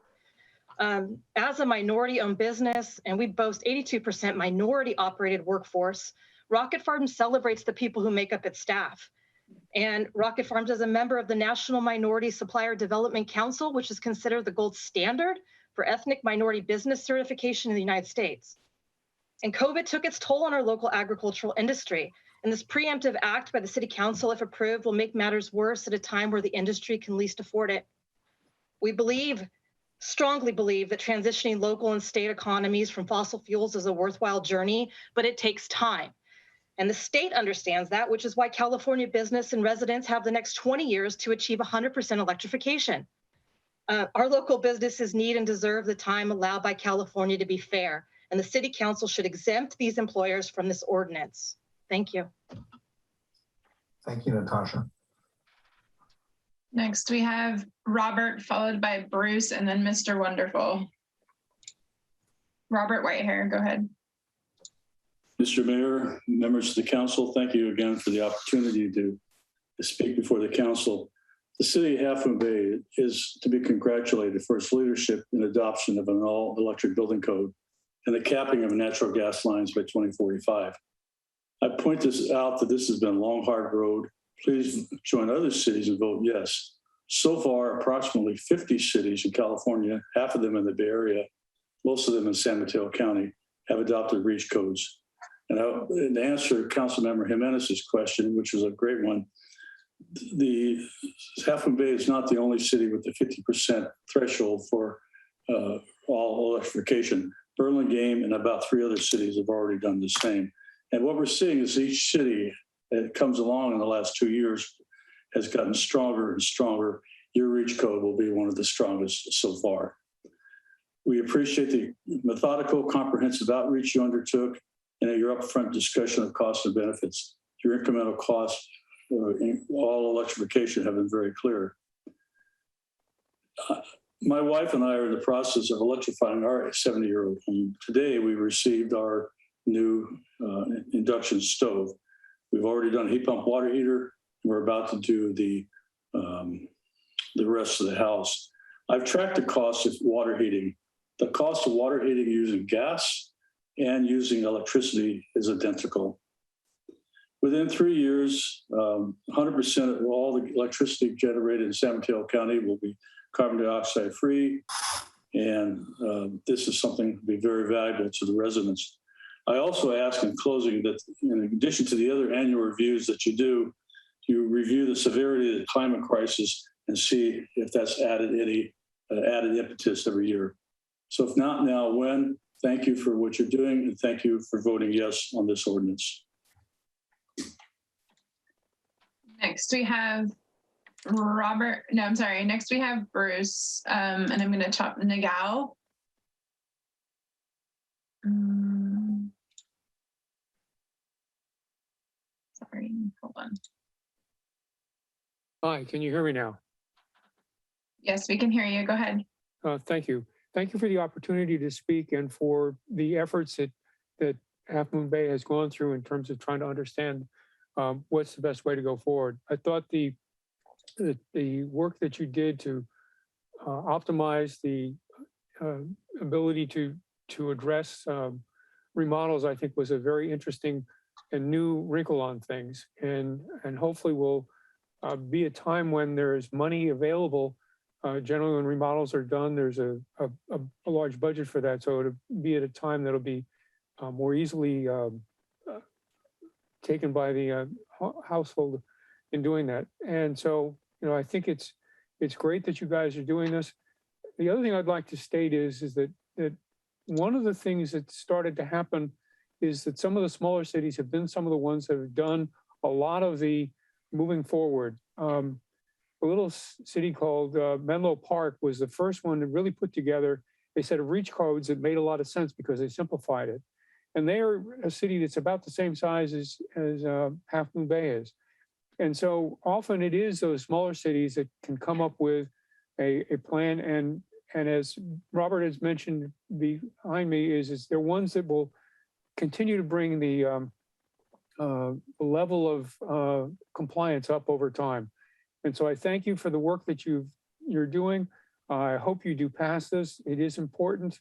As a minority-owned business, and we boast 82% minority-operated workforce, Rocket Farms celebrates the people who make up its staff. And Rocket Farms is a member of the National Minority Supplier Development Council, which is considered the gold standard for ethnic minority business certification in the United States. And COVID took its toll on our local agricultural industry. And this preemptive act by the City Council, if approved, will make matters worse at a time where the industry can least afford it. We strongly believe that transitioning local and state economies from fossil fuels is a worthwhile journey, but it takes time. And the state understands that, which is why California business and residents have the next 20 years to achieve 100% electrification. Our local businesses need and deserve the time allowed by California to be fair, and the City Council should exempt these employers from this ordinance. Thank you. Thank you, Natasha. Next, we have Robert, followed by Bruce, and then Mr. Wonderful. Robert Whitehair, go ahead. Mr. Mayor, members of the council, thank you again for the opportunity to speak before the council. The city of Half Moon Bay is to be congratulated for its leadership in adoption of an all-electric building code and the capping of natural gas lines by 2045. I point this out that this has been a long, hard road. Please join other cities and vote yes. So far, approximately 50 cities in California, half of them in the Bay Area, most of them in San Mateo County, have adopted REACH codes. And to answer Councilmember Jimenez's question, which was a great one, the Half Moon Bay is not the only city with the 50% threshold for all electrification. Burlingame and about 3 other cities have already done the same. And what we're seeing is each city that comes along in the last 2 years has gotten stronger and stronger. Your REACH code will be one of the strongest so far. We appreciate the methodical, comprehensive outreach you undertook and your upfront discussion of costs and benefits. Your incremental costs in all electrification have been very clear. My wife and I are in the process of electrifying our 70-year-old home. Today, we received our new induction stove. We've already done heat pump water heater. And we're about to do the rest of the house. I've tracked the cost of water heating. The cost of water heating using gas and using electricity is identical. Within 3 years, 100% of all the electricity generated in San Mateo County will be carbon dioxide free. And this is something that will be very valuable to the residents. I also ask in closing that in addition to the other annual reviews that you do, you review the severity of the climate crisis and see if that's added any added impetus every year. So if not now, when? Thank you for what you're doing, and thank you for voting yes on this ordinance. Next, we have next we have Bruce, and I'm going to chop Nagao. Sorry, hold on. Hi, can you hear me now? Yes, we can hear you. Go ahead. Thank you. Thank you for the opportunity to speak and for the efforts that Half Moon Bay has gone through in terms of trying to understand what's the best way to go forward. I thought the work that you did to optimize the ability to address remodels, I think, was a very interesting and new wrinkle on things, and hopefully will be a time when there is money available. Generally, when remodels are done, there's a large budget for that, so it'll be at a time that'll be more easily taken by the household in doing that. And so, I think it's great that you guys are doing this. The other thing I'd like to state is that one of the things that started to happen is that some of the smaller cities have been some of the ones that have done a lot of the moving forward. A little city called Menlo Park was the first one to really put together a set of reach codes that made a lot of sense because they simplified it. And they are a city that's about the same size as Half Moon Bay is. And so often it is those smaller cities that can come up with a plan. And as Robert has mentioned behind me, is they're ones that will continue to bring the level of compliance up over time. And so I thank you for the work that you're doing. I hope you do pass this. It is important.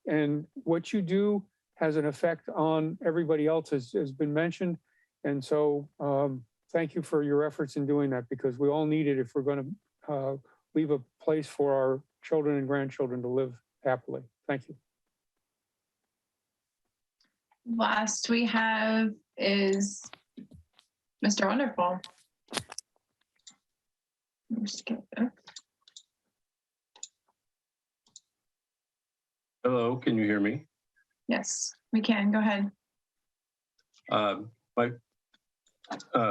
And what you do has an effect on everybody else, has been mentioned. And so thank you for your efforts in doing that, because we all need it if we're going to leave a place for our children and grandchildren to live happily. Thank you. Last we have is Mr. Wonderful. Hello, can you hear me? Yes, we can. Go ahead. My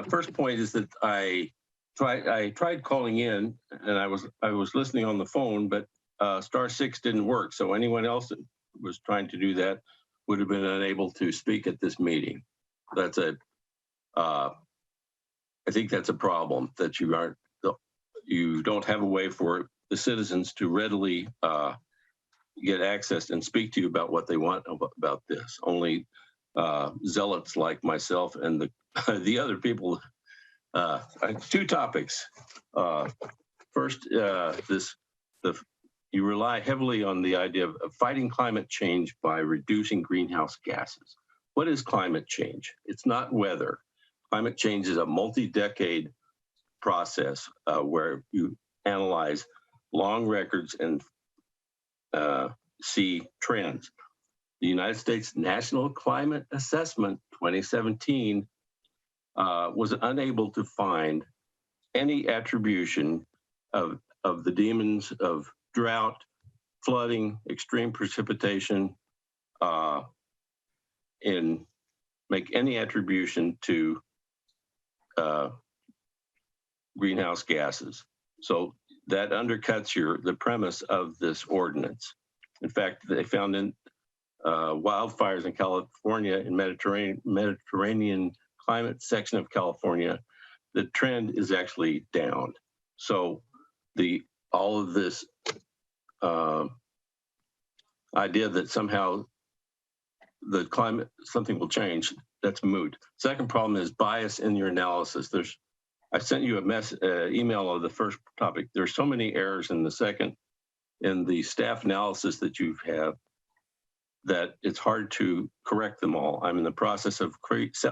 first point is that I tried calling in, and I was listening on the phone, but *6 didn't work. So anyone else that was trying to do that would have been unable to speak at this meeting. That's I think that's a problem, that you don't have a way for the citizens to readily get access and speak to you about what they want about this. Only zealots like myself and the other people. Two topics. First, you rely heavily on the idea of fighting climate change by reducing greenhouse gases. What is climate change? It's not weather. Climate change is a multi-decade process where you analyze long records and see trends. The United States National Climate Assessment 2017 was unable to find any attribution of the demons of drought, flooding, extreme precipitation, and make any attribution to greenhouse gases. So that undercuts the premise of this ordinance. In fact, they found in wildfires in California, in Mediterranean climate section of California, the trend is actually down. So all of this idea that somehow the climate, something will change, that's moot. Second problem is bias in your analysis. I sent you a email of the first topic. There's so many errors in the second, in the staff analysis that you have, that it's hard to correct them all. I'm in the process of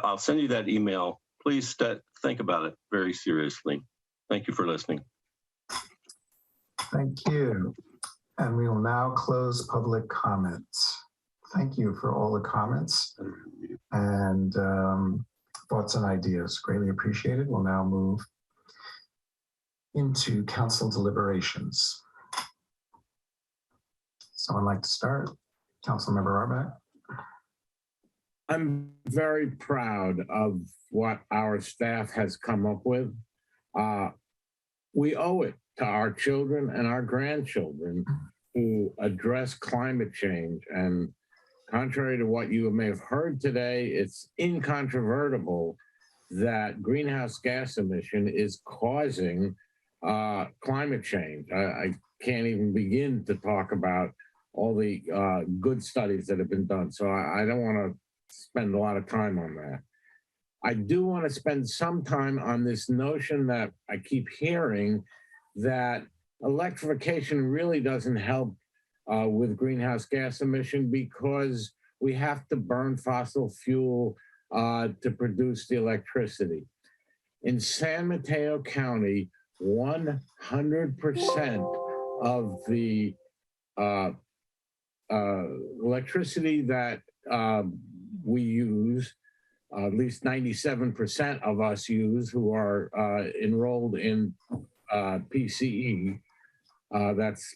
I'll send you that email. Please think about it very seriously. Thank you for listening. Thank you. And we will now close public comments. Thank you for all the comments and thoughts and ideas. Greatly appreciated. We'll now move into council deliberations. Someone like to start? Councilmember Arbeck. I'm very proud of what our staff has come up with. We owe it to our children and our grandchildren to address climate change. And contrary to what you may have heard today, it's incontrovertible that greenhouse gas emission is causing climate change. I can't even begin to talk about all the good studies that have been done. So I don't want to spend a lot of time on that. I do want to spend some time on this notion that I keep hearing, that electrification really doesn't help with greenhouse gas emission because we have to burn fossil fuel to produce the electricity. In San Mateo County, 100% of the electricity that we use, at least 97% of us use who are enrolled in PCE, that's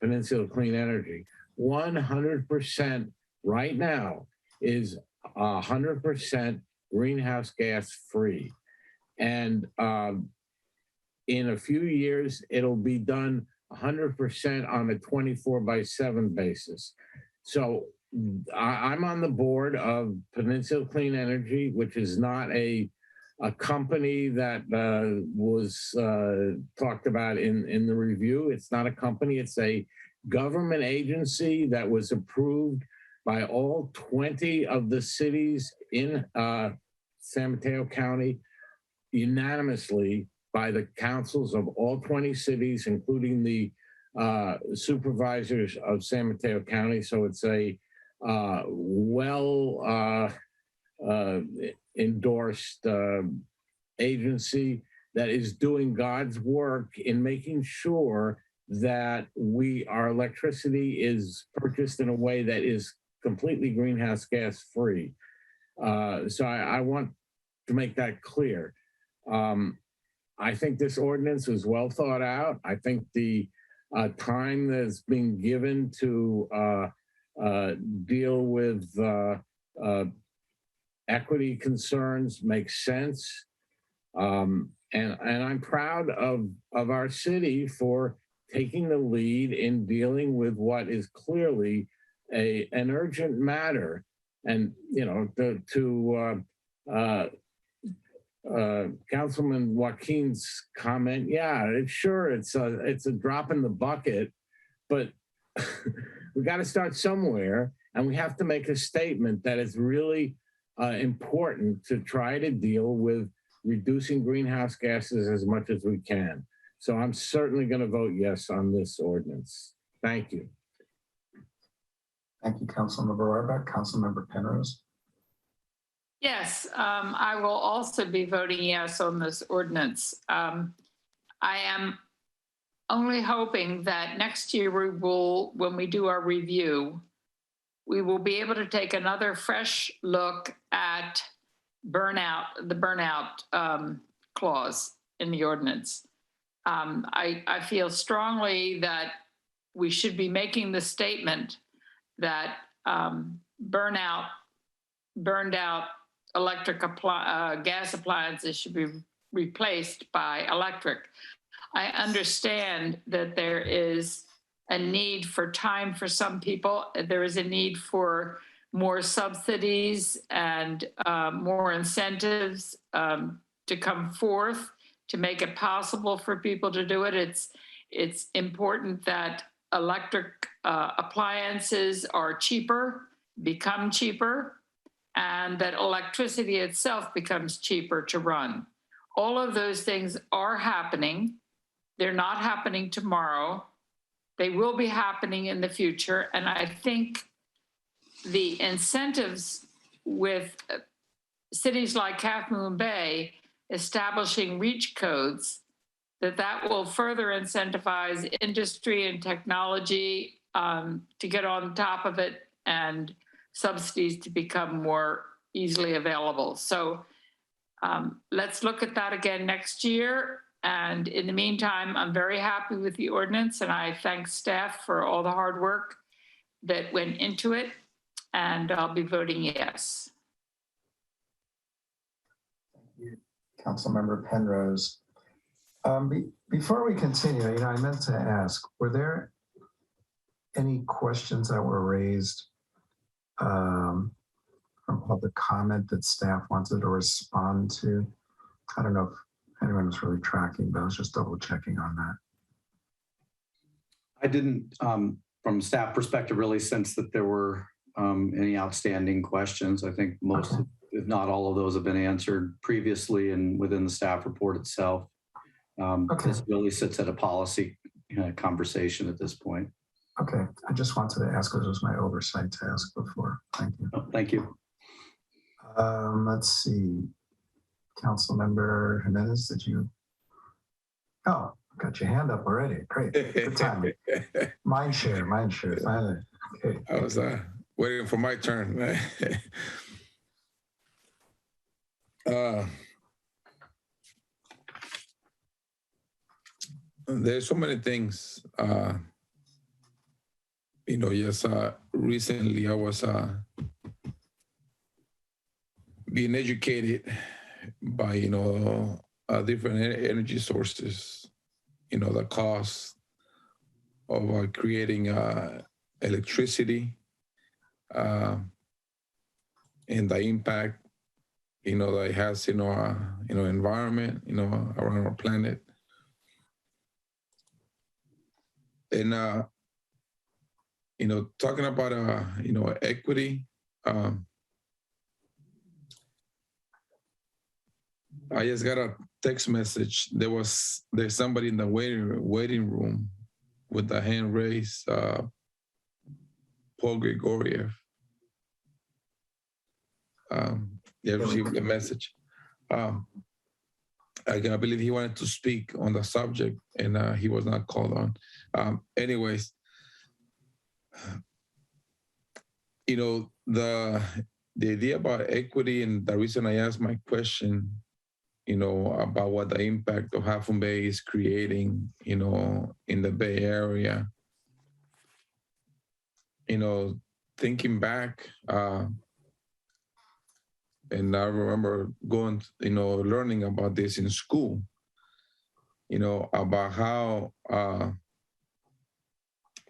Peninsula Clean Energy. 100% right now is 100% greenhouse gas free. And in a few years, it'll be done 100% on a 24/7 basis. So I'm on the board of Peninsula Clean Energy, which is not a company that was talked about in the review. It's not a company, it's a government agency that was approved by all 20 of the cities in San Mateo County unanimously by the councils of all 20 cities, including the supervisors of San Mateo County. So it's a endorsed agency that is doing God's work in making sure that our electricity is purchased in a way that is completely greenhouse gas free. So I want to make that clear. I think this ordinance was well thought out. I think the time that's been given to deal with equity concerns makes sense. And I'm proud of our city for taking the lead in dealing with what is clearly an urgent matter. And, you know, Councilman Joaquin's comment, yeah, it's a drop in the bucket, but we got to start somewhere, and we have to make a statement that is really important to try to deal with reducing greenhouse gases as much as we can. So I'm certainly going to vote yes on this ordinance. Thank you. Thank you, Councilmember Rohrabaugh. Councilmember Penrose. Yes, I will also be voting yes on this ordinance. I am only hoping that next year when we do our review, we will be able to take another fresh look at the burnout clause in the ordinance. I feel strongly that we should be making the statement that burned out gas appliances should be replaced by electric. I understand that there is a need for time for some people. There is a need for more subsidies and more incentives to come forth to make it possible for people to do it. It's important that electric appliances are cheaper, become cheaper, and that electricity itself becomes cheaper to run. All of those things are happening. They're not happening tomorrow. They will be happening in the future. And I think the incentives with cities like Half Moon Bay establishing REACH codes, that will further incentivize industry and technology to get on top of it and subsidies to become more easily available. So let's look at that again next year. And in the meantime, I'm very happy with the ordinance, and I thank staff for all the hard work that went into it, and I'll be voting yes. Thank you, Councilmember Penrose. Before we continue, I meant to ask, were there any questions that were raised from public comment that staff wanted to respond to? I don't know if anyone was really tracking, but I was just double checking on that. I didn't, from staff perspective, really sense that there were any outstanding questions. I think most, if not all of those have been answered previously and within the staff report itself. This really sits at a policy conversation at this point. Okay, I just wanted to ask, because it was my oversight to ask before. Thank you. Oh, thank you. Let's see. Councilmember Jimenez, did you? Oh, got your hand up already. Great. Good timing. Mind share, finally. Okay. I was waiting for my turn. There's so many things Yes, recently I was being educated by, different energy sources, the cost of creating electricity and the impact, that it has in our, environment, around our planet. And, talking about, equity, I just got a text message. There's somebody in the waiting room with the hand raised, Paul Grigoriev. They received the message. I believe he wanted to speak on the subject, and he was not called on. Anyways, the idea about equity, and the reason I asked my question, about what the impact of Half Moon Bay is creating, in the Bay Area. Thinking back, and I remember going, learning about this in school, about how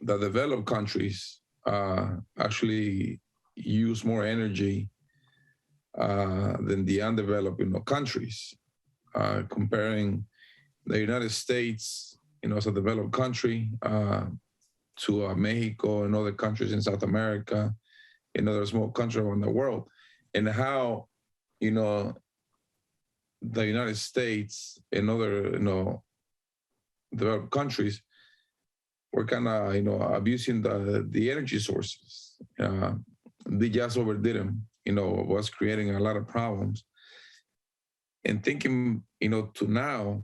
the developed countries actually use more energy than the undeveloped, countries. Comparing the United States, as a developed country, to Mexico and other countries in South America, and other small countries around the world, and how, the United States and other, developed countries were kind of, abusing the energy sources. They just overdid them, was creating a lot of problems. And thinking, to now,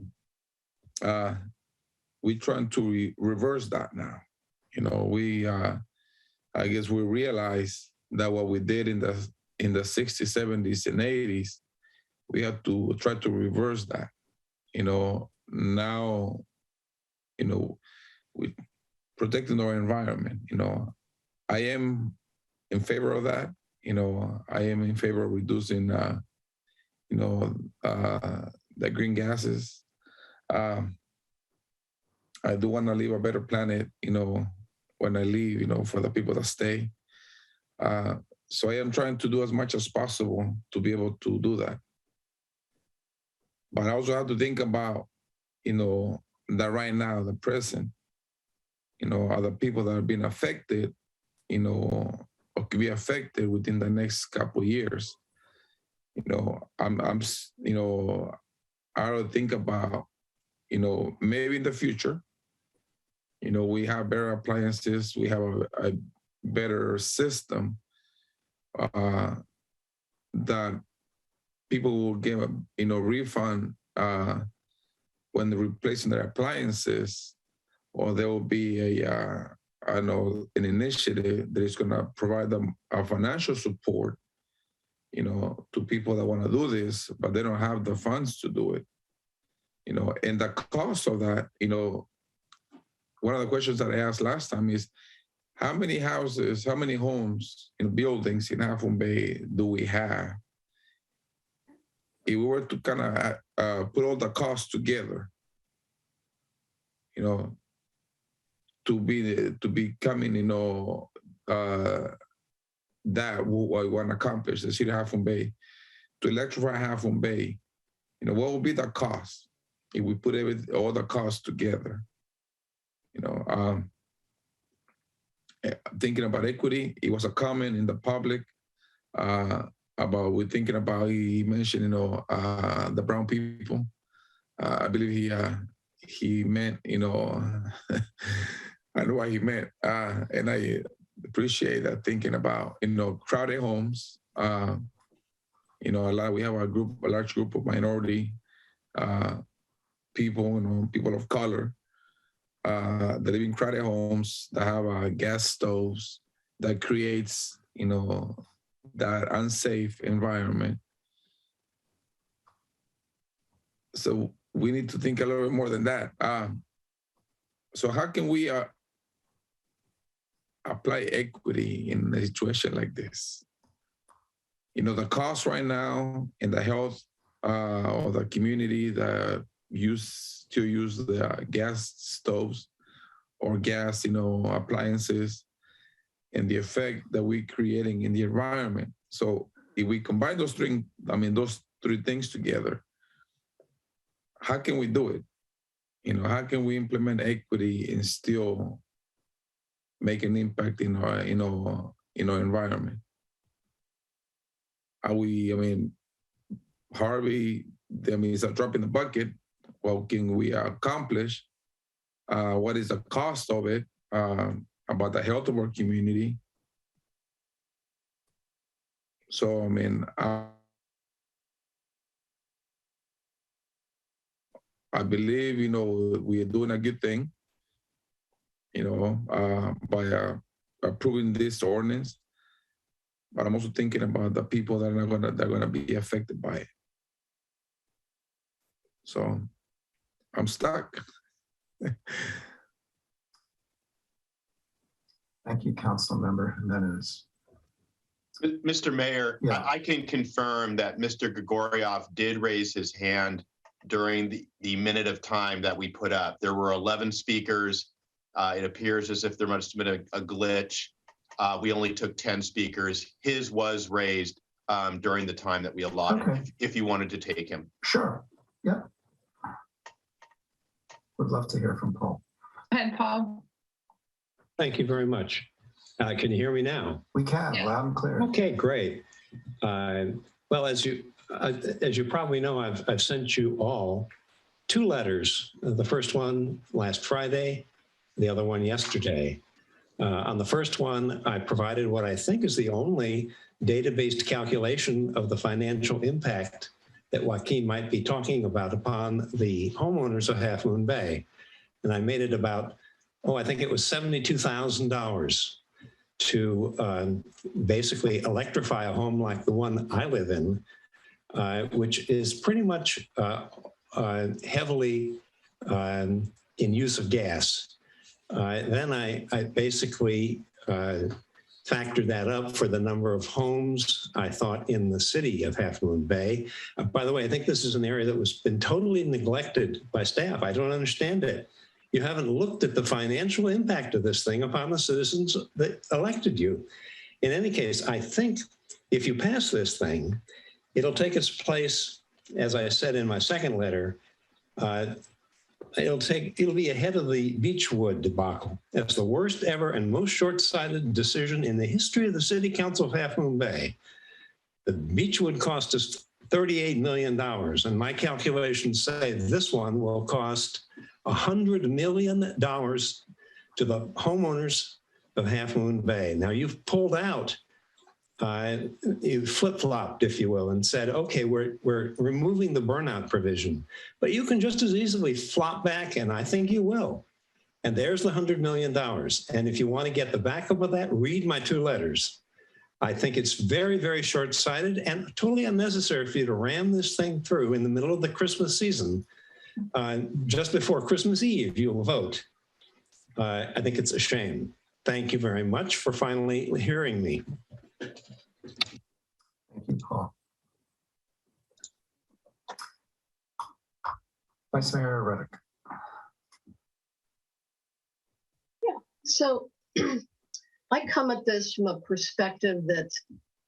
we're trying to reverse that now. We, I guess we realize that what we did in the 60s, 70s, and 80s, we have to try to reverse that. Now, we protecting our environment. I am in favor of that. I am in favor of reducing, the green gases. I do want to leave a better planet, when I leave, for the people that stay. So I am trying to do as much as possible to be able to do that. But I also have to think about, that right now, the present, other people that are being affected, or could be affected within the next couple of years. I don't think about, maybe in the future, we have better appliances, we have a better system that people will give a, refund when they're replacing their appliances, or there will be an initiative that is going to provide them a financial support, to people that want to do this, but they don't have the funds to do it. And the cost of that, one of the questions that I asked last time is, how many houses, how many homes and buildings in Half Moon Bay do we have? If we were to kind of put all the costs together, to becoming, that what we want to accomplish, the city of Half Moon Bay, to electrify Half Moon Bay, what would be the cost if we put all the costs together? Thinking about equity, it was a comment in the public about, we're thinking about, he mentioned, the brown people. I believe he meant, I know what he meant. And I appreciate that, thinking about, crowded homes. We have a large group of minority people, people of color, that live in crowded homes, that have gas stoves, that creates, that unsafe environment. So we need to think a little bit more than that. So how can we apply equity in a situation like this. You know, the cost right now in the health of the community that use the gas stoves or gas, appliances, and the effect that we're creating in the environment. So if we combine those three things together, how can we do it? How can we implement equity and still make an impact in our environment? Harvey, it's a drop in the bucket. What can we accomplish? What is the cost of it? About the health of our community. So, I believe, we are doing a good thing, by approving this ordinance. But I'm also thinking about the people that are gonna be affected by it. So I'm stuck. Thank you, Council Member Jimenez. Mr. Mayor, Yeah. I can confirm that Mr. Grigoriev did raise his hand during the minute of time that we put up. There were 11 speakers. It appears as if there must have been a glitch. We only took 10 speakers. His was raised during the time that we allotted, Okay. if you wanted to take him. Sure. Yeah. Would love to hear from Paul. Go ahead, Paul. Thank you very much. Can you hear me now? We can, loud and clear. Okay, great. Well, as you probably know, I've sent you all 2 letters. The first one last Friday, the other one yesterday. On the first one, I provided what I think is the only data-based calculation of the financial impact that Joaquin might be talking about upon the homeowners of Half Moon Bay. And I made it about, I think it was $72,000 to basically electrify a home like the one I live in, which is pretty much heavily in use of gas. Then I basically factored that up for the number of homes I thought in the city of Half Moon Bay. By the way, I think this is an area that was been totally neglected by staff. I don't understand it. You haven't looked at the financial impact of this thing upon the citizens that elected you. In any case, I think if you pass this thing, it'll take its place, as I said in my second letter, it'll be ahead of the Beechwood debacle. That's the worst ever and most short-sighted decision in the history of the City Council of Half Moon Bay. The Beechwood cost us $38 million, and my calculations say this one will cost $100 million to the homeowners of Half Moon Bay. Now you've pulled out, you flip-flopped, if you will, and said, okay, we're removing the burnout provision, but you can just as easily flop back, and I think you will. And there's the $100 million. And if you want to get the backup of that, read my 2 letters. I think it's very, very short-sighted and totally unnecessary for you to ram this thing through in the middle of the Christmas season. Just before Christmas Eve, you'll vote. I think it's a shame. Thank you very much for finally hearing me. Thank you, Paul. Vice Mayor Reddick. Yeah, so I come at this from a perspective that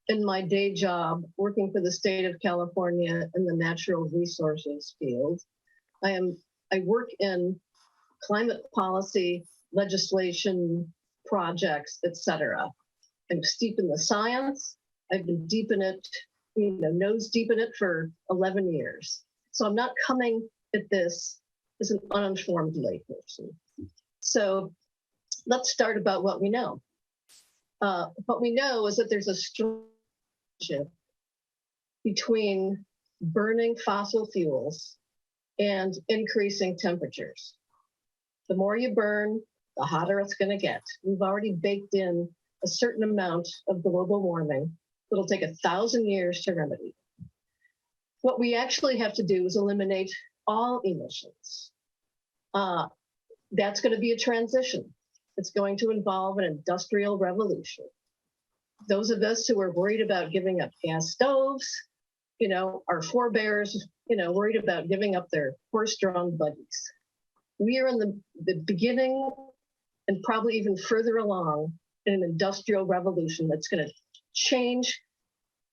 in my day job, working for the state of California in the natural resources field, I work in climate policy, legislation, projects, etc. I'm steep in the science. I've been deep in it, nose deep in it for 11 years. So I'm not coming at this as an uninformed layperson. So let's start about what we know. What we know is that there's a strong relationship between burning fossil fuels and increasing temperatures. The more you burn, the hotter it's going to get. We've already baked in a certain amount of global warming that'll take 1,000 years to remedy. What we actually have to do is eliminate all emissions. That's going to be a transition. It's going to involve an industrial revolution. Those of us who are worried about giving up gas stoves, our forebears, worried about giving up their horse-drawn buggies. We are in the beginning and probably even further along in an industrial revolution that's going to change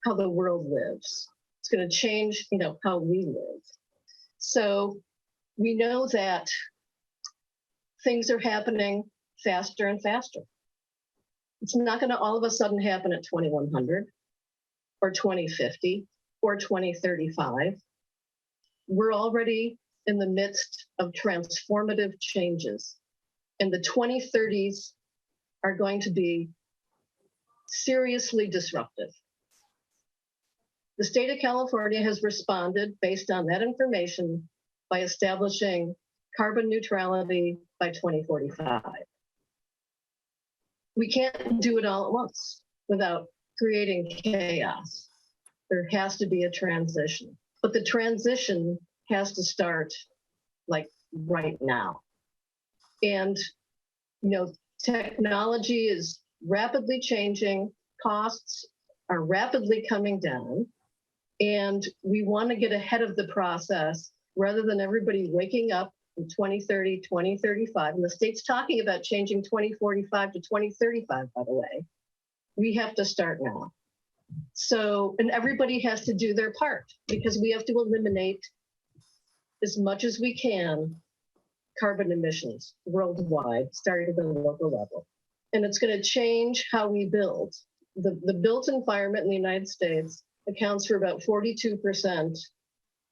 how the world lives. It's going to change, how we live. So we know that things are happening faster and faster. It's not going to all of a sudden happen at 2100 or 2050 or 2035. We're already in the midst of transformative changes, and the 2030s are going to be seriously disruptive. The state of California has responded based on that information by establishing carbon neutrality by 2045. We can't do it all at once without creating chaos. There has to be a transition, but the transition has to start like right now. And, technology is rapidly changing, costs are rapidly coming down, and we want to get ahead of the process rather than everybody waking up in 2030, 2035. And the state's talking about changing 2045 to 2035, by the way. We have to start now. So, and everybody has to do their part because we have to eliminate as much as we can carbon emissions worldwide, starting at the local level. And it's going to change how we build. The built environment in the United States accounts for about 42%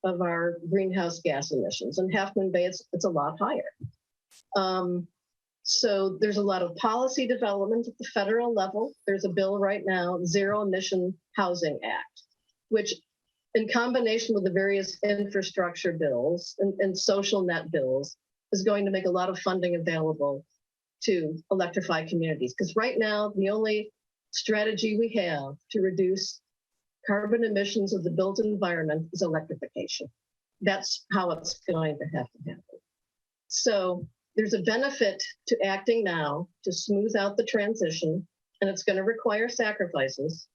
of our greenhouse gas emissions. In Half Moon Bay, it's a lot higher. So there's a lot of policy development at the federal level. There's a bill right now, Zero Emission Housing Act, which in combination with the various infrastructure bills and social net bills is going to make a lot of funding available to electrify communities. Because right now, the only strategy we have to reduce carbon emissions of the built environment is electrification. That's how it's going to have to happen. So there's a benefit to acting now to smooth out the transition, and it's going to require sacrifices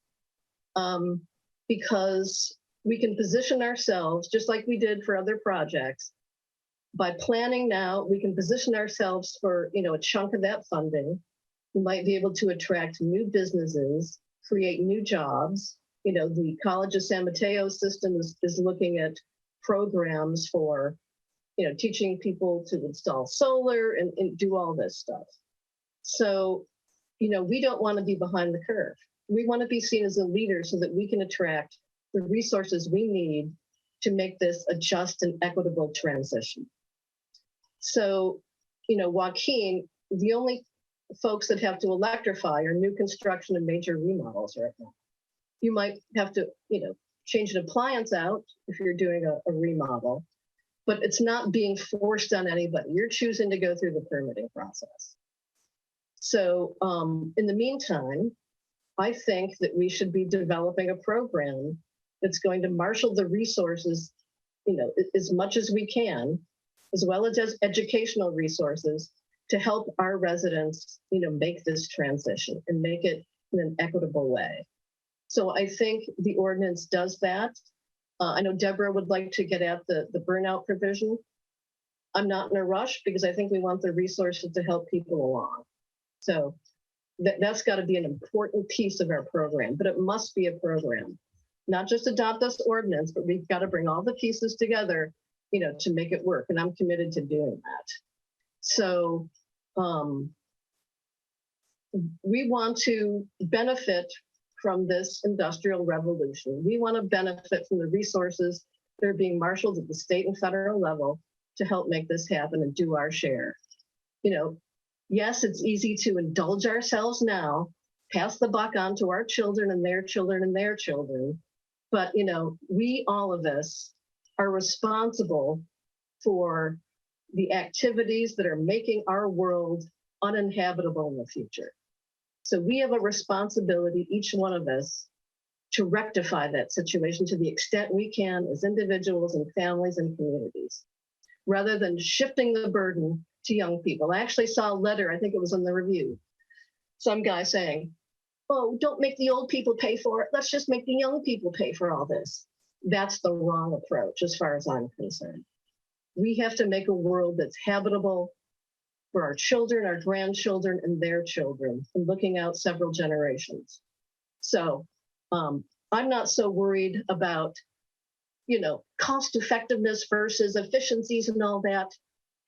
because we can position ourselves, just like we did for other projects. By planning now, we can position ourselves for a chunk of that funding. We might be able to attract new businesses, create new jobs. The College of San Mateo system is looking at programs for teaching people to install solar and do all this stuff. So, we don't want to be behind the curve. We want to be seen as a leader so that we can attract the resources we need to make this a just and equitable transition. So, Joaquin, the only folks that have to electrify are new construction and major remodels right now. You might have to, change an appliance out if you're doing a remodel, but it's not being forced on anybody. You're choosing to go through the permitting process. So in the meantime, I think that we should be developing a program that's going to marshal the resources, as much as we can, as well as educational resources to help our residents, make this transition and make it in an equitable way. So I think the ordinance does that. I know Deborah would like to get at the burnout provision. I'm not in a rush because I think we want the resources to help people along. So that's got to be an important piece of our program, but it must be a program. Not just adopt this ordinance, but we've got to bring all the pieces together, to make it work. And I'm committed to doing that. So we want to benefit from this industrial revolution. We want to benefit from the resources that are being marshaled at the state and federal level to help make this happen and do our share. Yes, it's easy to indulge ourselves now, pass the buck on to our children and their children and their children. But, we, all of us, are responsible for the activities that are making our world uninhabitable in the future. So we have a responsibility, each one of us, to rectify that situation to the extent we can as individuals and families and communities, rather than shifting the burden to young people. I actually saw a letter, I think it was in the review, some guy saying, oh, don't make the old people pay for it. Let's just make the young people pay for all this. That's the wrong approach as far as I'm concerned. We have to make a world that's habitable for our children, our grandchildren, and their children, and looking out several generations. So I'm not so worried about, cost effectiveness versus efficiencies and all that.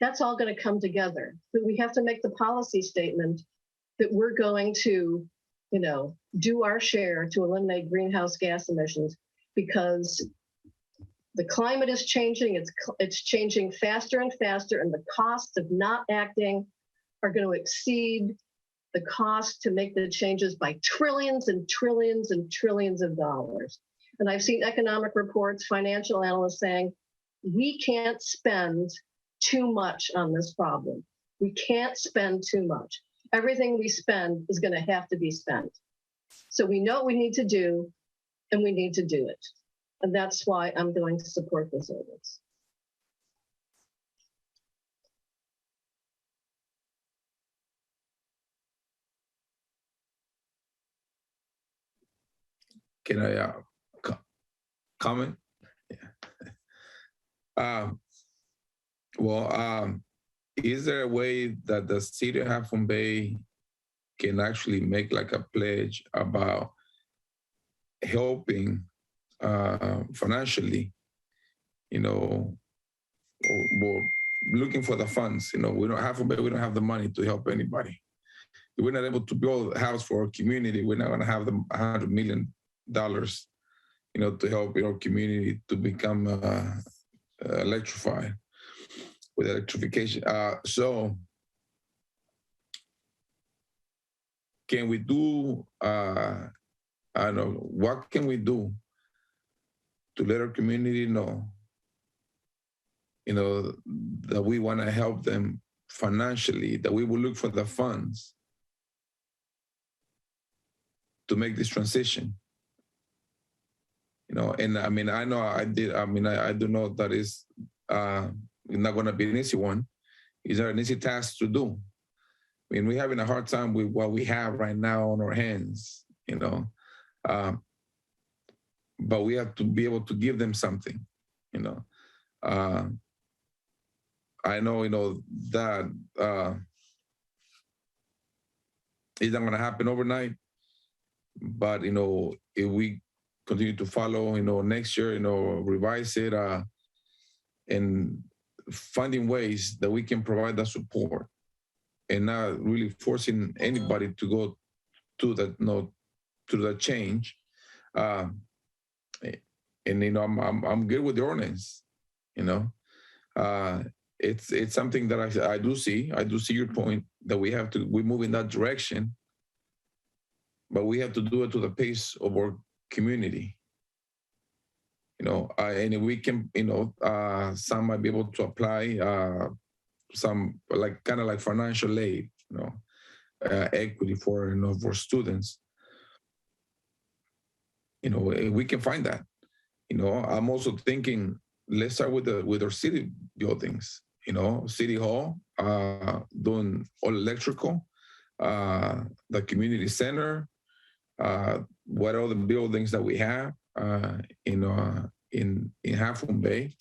That's all going to come together. But we have to make the policy statement that we're going to, do our share to eliminate greenhouse gas emissions, because the climate is changing. It's changing faster and faster, and the costs of not acting are going to exceed the cost to make the changes by trillions and trillions and trillions of dollars. And I've seen economic reports, financial analysts saying, we can't spend too much on this problem. We can't spend too much. Everything we spend is going to have to be spent. So we know what we need to do, and we need to do it. And that's why I'm going to support this ordinance. Can I comment? Yeah. Is there a way that the city of Half Moon Bay can actually make like a pledge about helping financially, or looking for the funds? We don't have the money to help anybody. If we're not able to build a house for our community, we're not going to have the $100 million, to help our community to become electrified with electrification. So can we do, I don't know, what can we do to let our community know, that we want to help them financially, that we will look for the funds to make this transition? And I mean, I know I did, I do know that is not going to be an easy one. It's not an easy task to do. I mean, we're having a hard time with what we have right now on our hands, but we have to be able to give them something, I know, that it's not going to happen overnight, but, if we continue to follow, next year, revise it, and finding ways that we can provide that support and not really forcing anybody to go to that, to that change. And, I'm good with the ordinance, it's something that I do see your point that we move in that direction, but we have to do it to the pace of our community. And if we can, some might be able to apply some kind of like financial aid, equity for students. We can find that. I'm also thinking, let's start with our city buildings. City Hall, doing all electrical, the community center, what other buildings that we have in Half Moon Bay,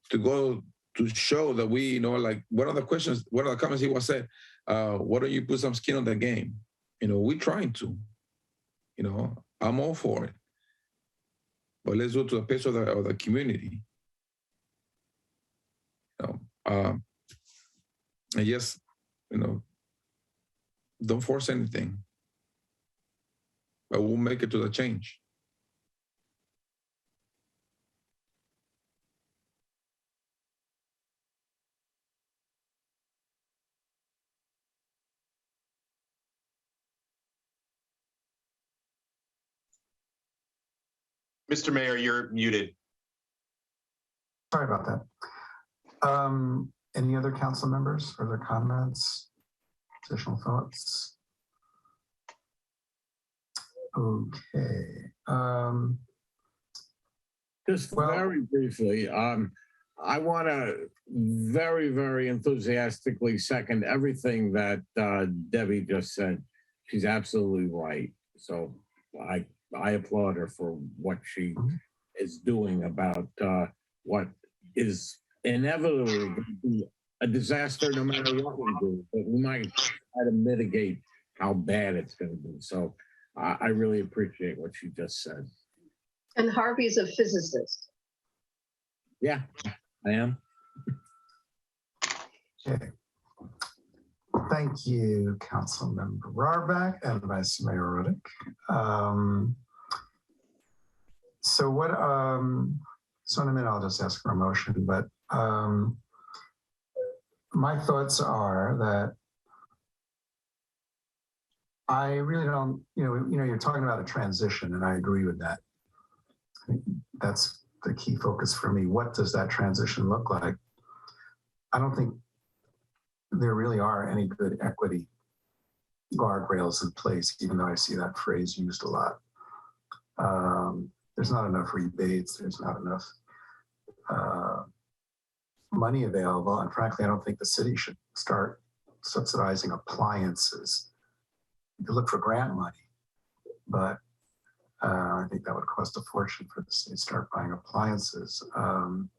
to go to show that we, one of the comments he was said, why don't you put some skin on the game? We're trying to, I'm all for it, but let's go to the pace of the community. And yes, don't force anything, but we'll make it to the change. Mr. Mayor, you're muted. Sorry about that. Any other council members, further comments, additional thoughts? Okay. Just very briefly, I want to very, very enthusiastically second everything that Debbie just said. She's absolutely right. So I applaud her for what she is doing about what is inevitably going to be a disaster no matter what we do. But we might try to mitigate how bad it's going to be. So I really appreciate what she just said. And Harvey's a physicist. Yeah, I am. Okay. Thank you, Councilmember Rohraback and Vice Mayor Ruddick. So what, so in a minute, I'll just ask for a motion, but my thoughts are that I really don't, you're talking about a transition, and I agree with that. I think that's the key focus for me. What does that transition look like? I don't think there really are any good equity guardrails in place, even though I see that phrase used a lot. There's not enough rebates. There's not enough money available. And frankly, I don't think the city should start subsidizing appliances. You could look for grant money, but I think that would cost a fortune for the city to start buying appliances. And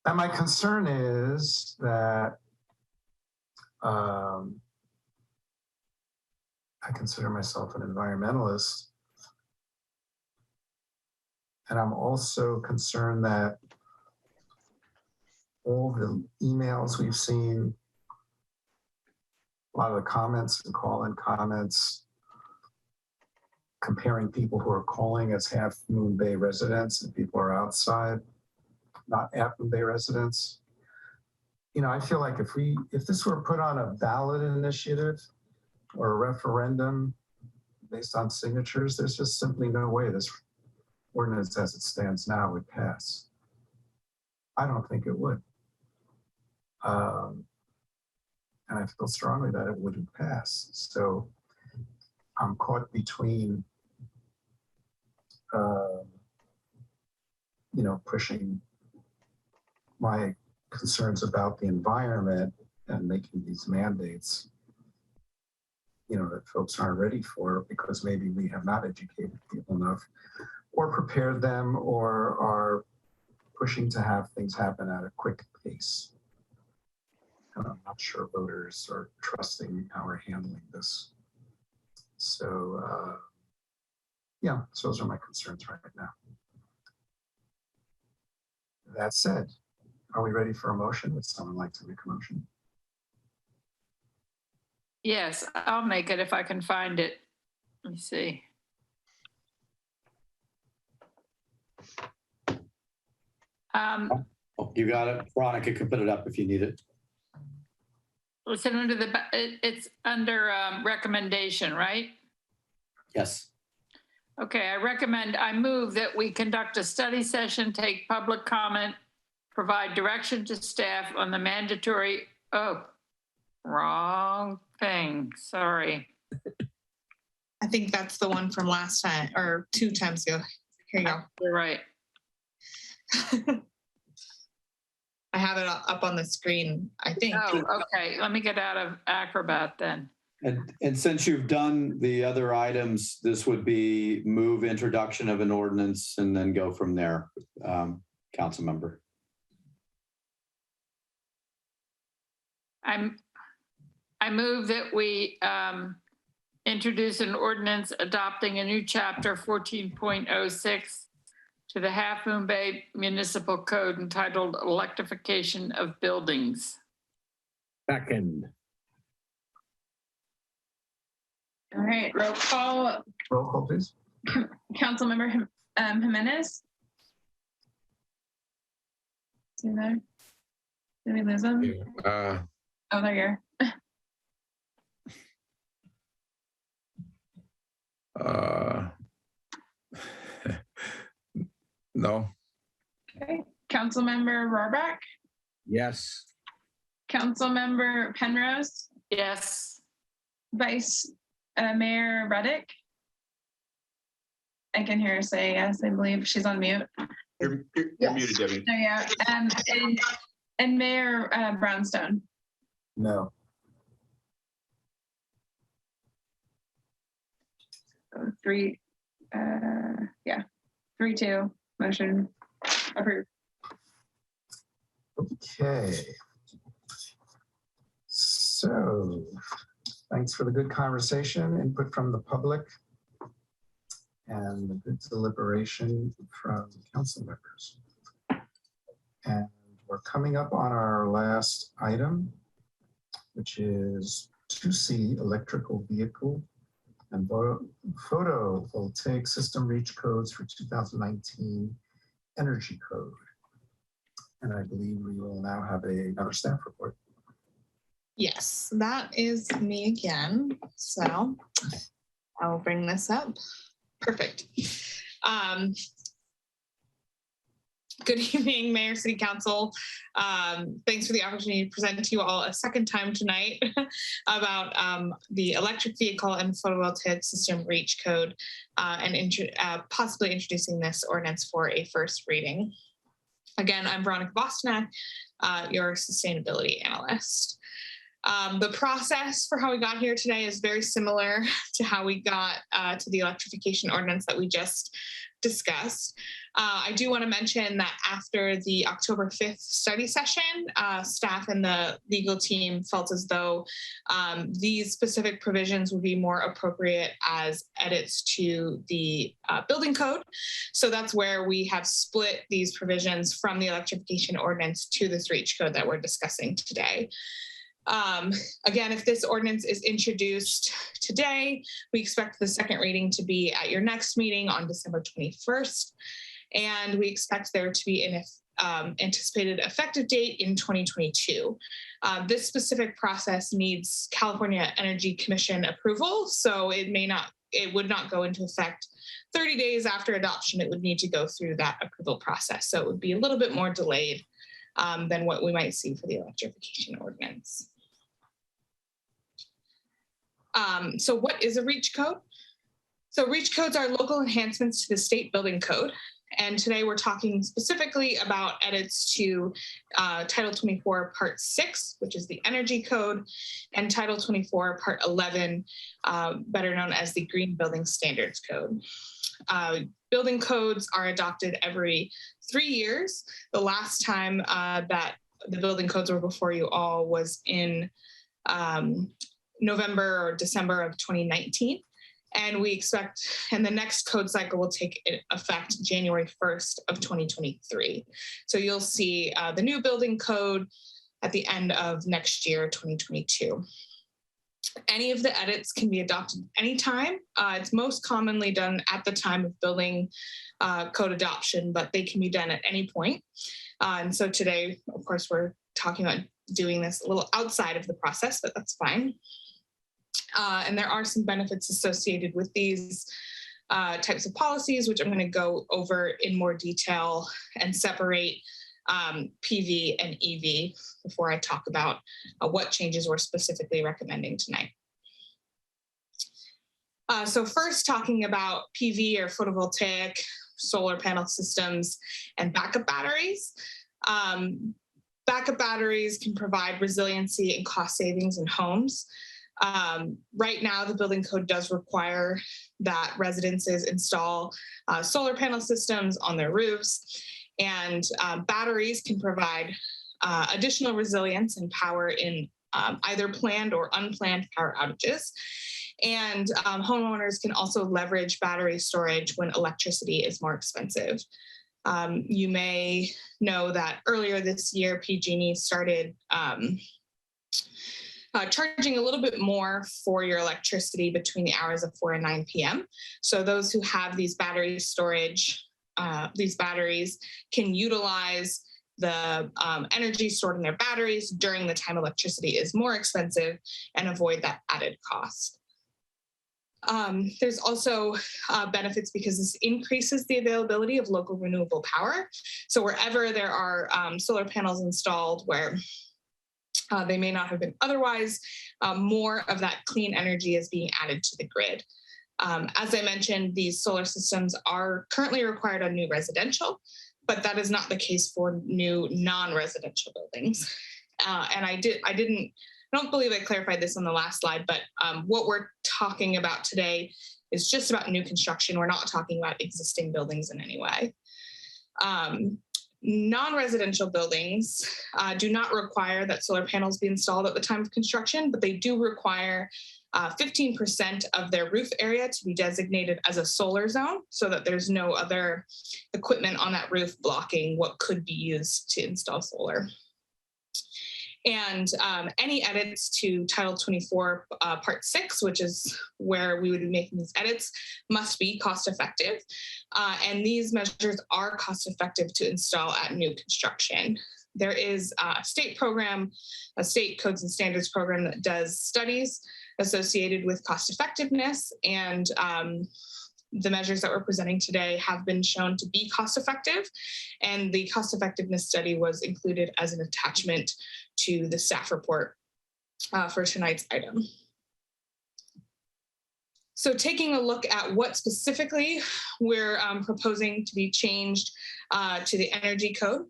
my concern is that I consider myself an environmentalist. And I'm also concerned that all the emails we've seen, a lot of the comments and call-in comments, comparing people who are calling as Half Moon Bay residents and people who are outside, not Half Moon Bay residents. I feel like if this were put on a ballot initiative or a referendum based on signatures, there's just simply no way this ordinance as it stands now would pass. I don't think it would. And I feel strongly that it wouldn't pass. So I'm caught between, pushing my concerns about the environment and making these mandates, that folks aren't ready for because maybe we have not educated people enough or prepared them or are pushing to have things happen at a quick pace. And I'm not sure voters are trusting how we're handling this. So, so those are my concerns right now. That said, are we ready for a motion? Would someone like to make a motion? Yes, I'll make it if I can find it. Let me see. You got it. Veronica can put it up if you need it. Listen, it's under recommendation, right? Yes. Okay, I move that we conduct a study session, take public comment, provide direction to staff on the mandatory, wrong thing, sorry. I think that's the one from last time or 2 times ago. Here you go. You're right. I have it up on the screen, I think. Oh, okay. Let me get out of Acrobat then. And since you've done the other items, this would be move introduction of an ordinance and then go from there, council member. I move that we introduce an ordinance adopting a new chapter 14.06 to the Half Moon Bay Municipal Code entitled Electrification of Buildings. Second. All right, roll call. Roll call, please. Councilmember Jimenez. Is he there? Did we lose him? Yeah. Oh, there you are. No. Okay. Councilmember Rohraback. Yes. Councilmember Penrose. Yes. Vice Mayor Ruddick. I can hear her say yes. I believe she's on mute. You're Yes. muted, Debbie. Oh, yeah. And Mayor Brownstone. No. So 3-2, motion approved. Okay. So thanks for the good conversation, input from the public, and the good deliberation from council members. And we're coming up on our last item, which is 2C, electrical vehicle and photovoltaic system reach codes for 2019 energy code. And I believe we will now have another staff report. Yes, that is me again. So I'll bring this up. Perfect. Good evening, Mayor, City Council. Thanks for the opportunity to present to you all a second time tonight about the electric vehicle and photovoltaic system reach code and possibly introducing this ordinance for a first reading. Again, I'm Veronica Bostonak, your sustainability analyst. The process for how we got here today is very similar to how we got to the electrification ordinance that we just discussed. I do want to mention that after the October 5th study session, staff and the legal team felt as though these specific provisions would be more appropriate as edits to the building code. So that's where we have split these provisions from the electrification ordinance to this reach code that we're discussing today. Again, if this ordinance is introduced today, we expect the second reading to be at your next meeting on December 21st. And we expect there to be an anticipated effective date in 2022. This specific process needs California Energy Commission approval, so it would not go into effect 30 days after adoption. It would need to go through that approval process. So it would be a little bit more delayed than what we might see for the electrification ordinance. So what is a reach code? So reach codes are local enhancements to the state building code. And today we're talking specifically about edits to Title 24, Part 6, which is the energy code, and Title 24, Part 11, better known as the Green Building Standards Code. Building codes are adopted every 3 years. The last time that the building codes were before you all was in November or December of 2019. And we expect, and the next code cycle will take effect January 1st of 2023. So you'll see the new building code at the end of next year, 2022. Any of the edits can be adopted anytime. It's most commonly done at the time of building code adoption, but they can be done at any point. And so today, of course, we're talking about doing this a little outside of the process, but that's fine. And there are some benefits associated with these types of policies, which I'm going to go over in more detail and separate PV and EV before I talk about what changes we're specifically recommending tonight. So first, talking about PV or photovoltaic solar panel systems and backup batteries. Backup batteries can provide resiliency and cost savings in homes. Right now, the building code does require that residences install solar panel systems on their roofs, and batteries can provide additional resilience and power in either planned or unplanned power outages. And homeowners can also leverage battery storage when electricity is more expensive. You may know that earlier this year, PG&E started charging a little bit more for your electricity between the hours of 4 and 9 p.m. So those who have these battery storage, these batteries can utilize the energy stored in their batteries during the time electricity is more expensive and avoid that added cost. There's also benefits because this increases the availability of local renewable power. So wherever there are solar panels installed where they may not have been otherwise, more of that clean energy is being added to the grid. As I mentioned, these solar systems are currently required on new residential, but that is not the case for new non-residential buildings. And I don't believe I clarified this on the last slide, but what we're talking about today is just about new construction. We're not talking about existing buildings in any way. Non-residential buildings do not require that solar panels be installed at the time of construction, but they do require 15% of their roof area to be designated as a solar zone so that there's no other equipment on that roof blocking what could be used to install solar. And any edits to Title 24, Part 6, which is where we would be making these edits, must be cost effective. And these measures are cost effective to install at new construction. There is a state program, a state codes and standards program that does studies associated with cost effectiveness. And the measures that we're presenting today have been shown to be cost effective. And the cost effectiveness study was included as an attachment to the staff report for tonight's item. So taking a look at what specifically we're proposing to be changed to the energy code.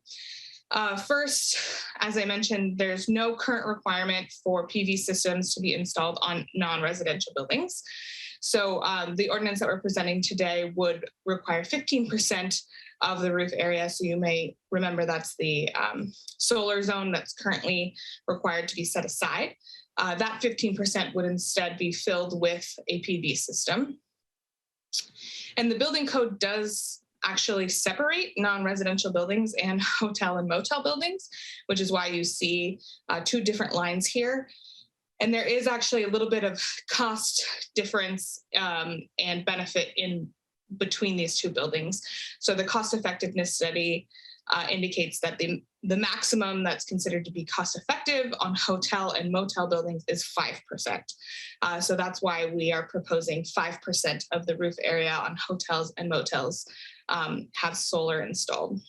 First, as I mentioned, there's no current requirement for PV systems to be installed on non-residential buildings. So the ordinance that we're presenting today would require 15% of the roof area. So you may remember that's the solar zone that's currently required to be set aside. That 15% would instead be filled with a PV system. And the building code does actually separate non-residential buildings and hotel and motel buildings, which is why you see two different lines here. And there is actually a little bit of cost difference and benefit in between these two buildings. So the cost effectiveness study indicates that the maximum that's considered to be cost effective on hotel and motel buildings is 5%. So that's why we are proposing 5% of the roof area on hotels and motels have solar installed.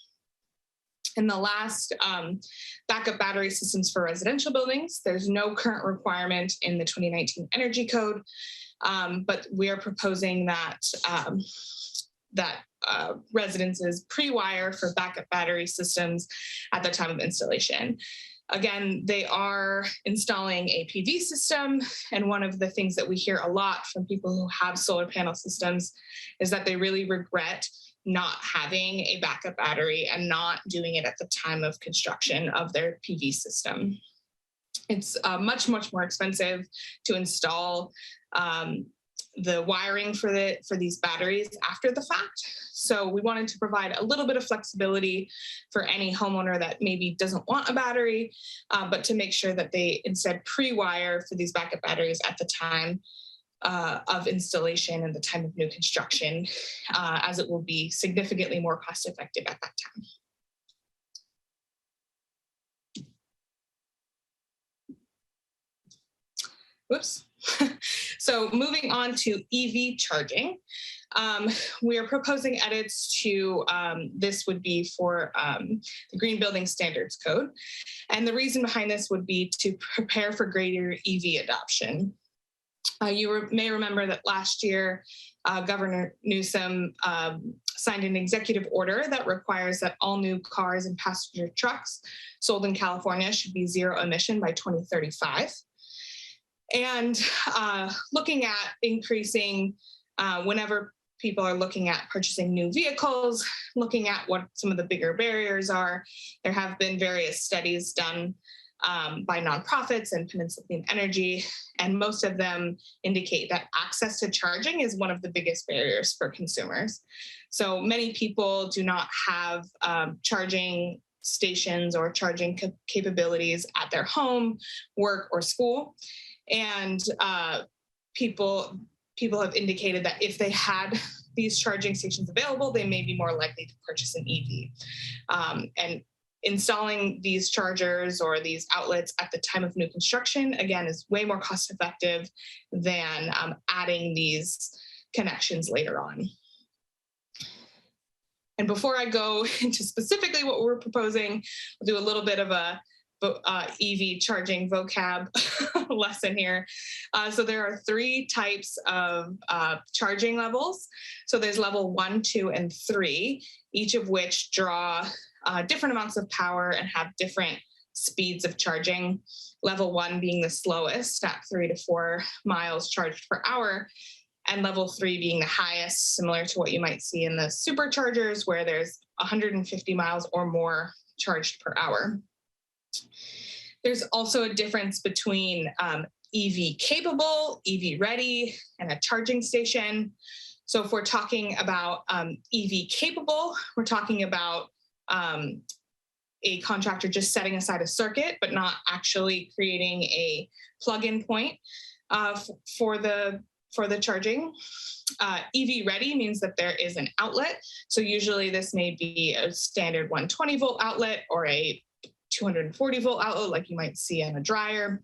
And the last, backup battery systems for residential buildings. There's no current requirement in the 2019 Energy Code, but we are proposing that residences pre-wire for backup battery systems at the time of installation. Again, they are installing a PV system, and one of the things that we hear a lot from people who have solar panel systems is that they really regret not having a backup battery and not doing it at the time of construction of their PV system. It's much, much more expensive to install the wiring for these batteries after the fact. So we wanted to provide a little bit of flexibility for any homeowner that maybe doesn't want a battery, but to make sure that they instead pre-wire for these backup batteries at the time of installation and the time of new construction, as it will be significantly more cost effective at that time. Whoops. So moving on to EV charging, we are proposing edits to, this would be for the Green Building Standards Code. And the reason behind this would be to prepare for greater EV adoption. You may remember that last year, Governor Newsom signed an executive order that requires that all new cars and passenger trucks sold in California should be zero emission by 2035. And looking at increasing, whenever people are looking at purchasing new vehicles, looking at what some of the bigger barriers are, there have been various studies done by nonprofits and Peninsula Clean Energy, and most of them indicate that access to charging is one of the biggest barriers for consumers. So many people do not have charging stations or charging capabilities at their home, work, or school. And people have indicated that if they had these charging stations available, they may be more likely to purchase an EV. And installing these chargers or these outlets at the time of new construction, again, is way more cost effective than adding these connections later on. And before I go into specifically what we're proposing, I'll do a little bit of a EV charging vocab lesson here. So there are 3 types of charging levels. So there's level 1, 2, and 3, each of which draw different amounts of power and have different speeds of charging. Level 1 being the slowest at 3 to 4 miles charged per hour, and level 3 being the highest, similar to what you might see in the superchargers, where there's 150 miles or more charged per hour. There's also a difference between EV capable, EV ready, and a charging station. So if we're talking about EV capable, we're talking about a contractor just setting aside a circuit, but not actually creating a plug-in point for the charging. EV ready means that there is an outlet. So usually this may be a standard 120 volt outlet or a 240 volt outlet like you might see in a dryer.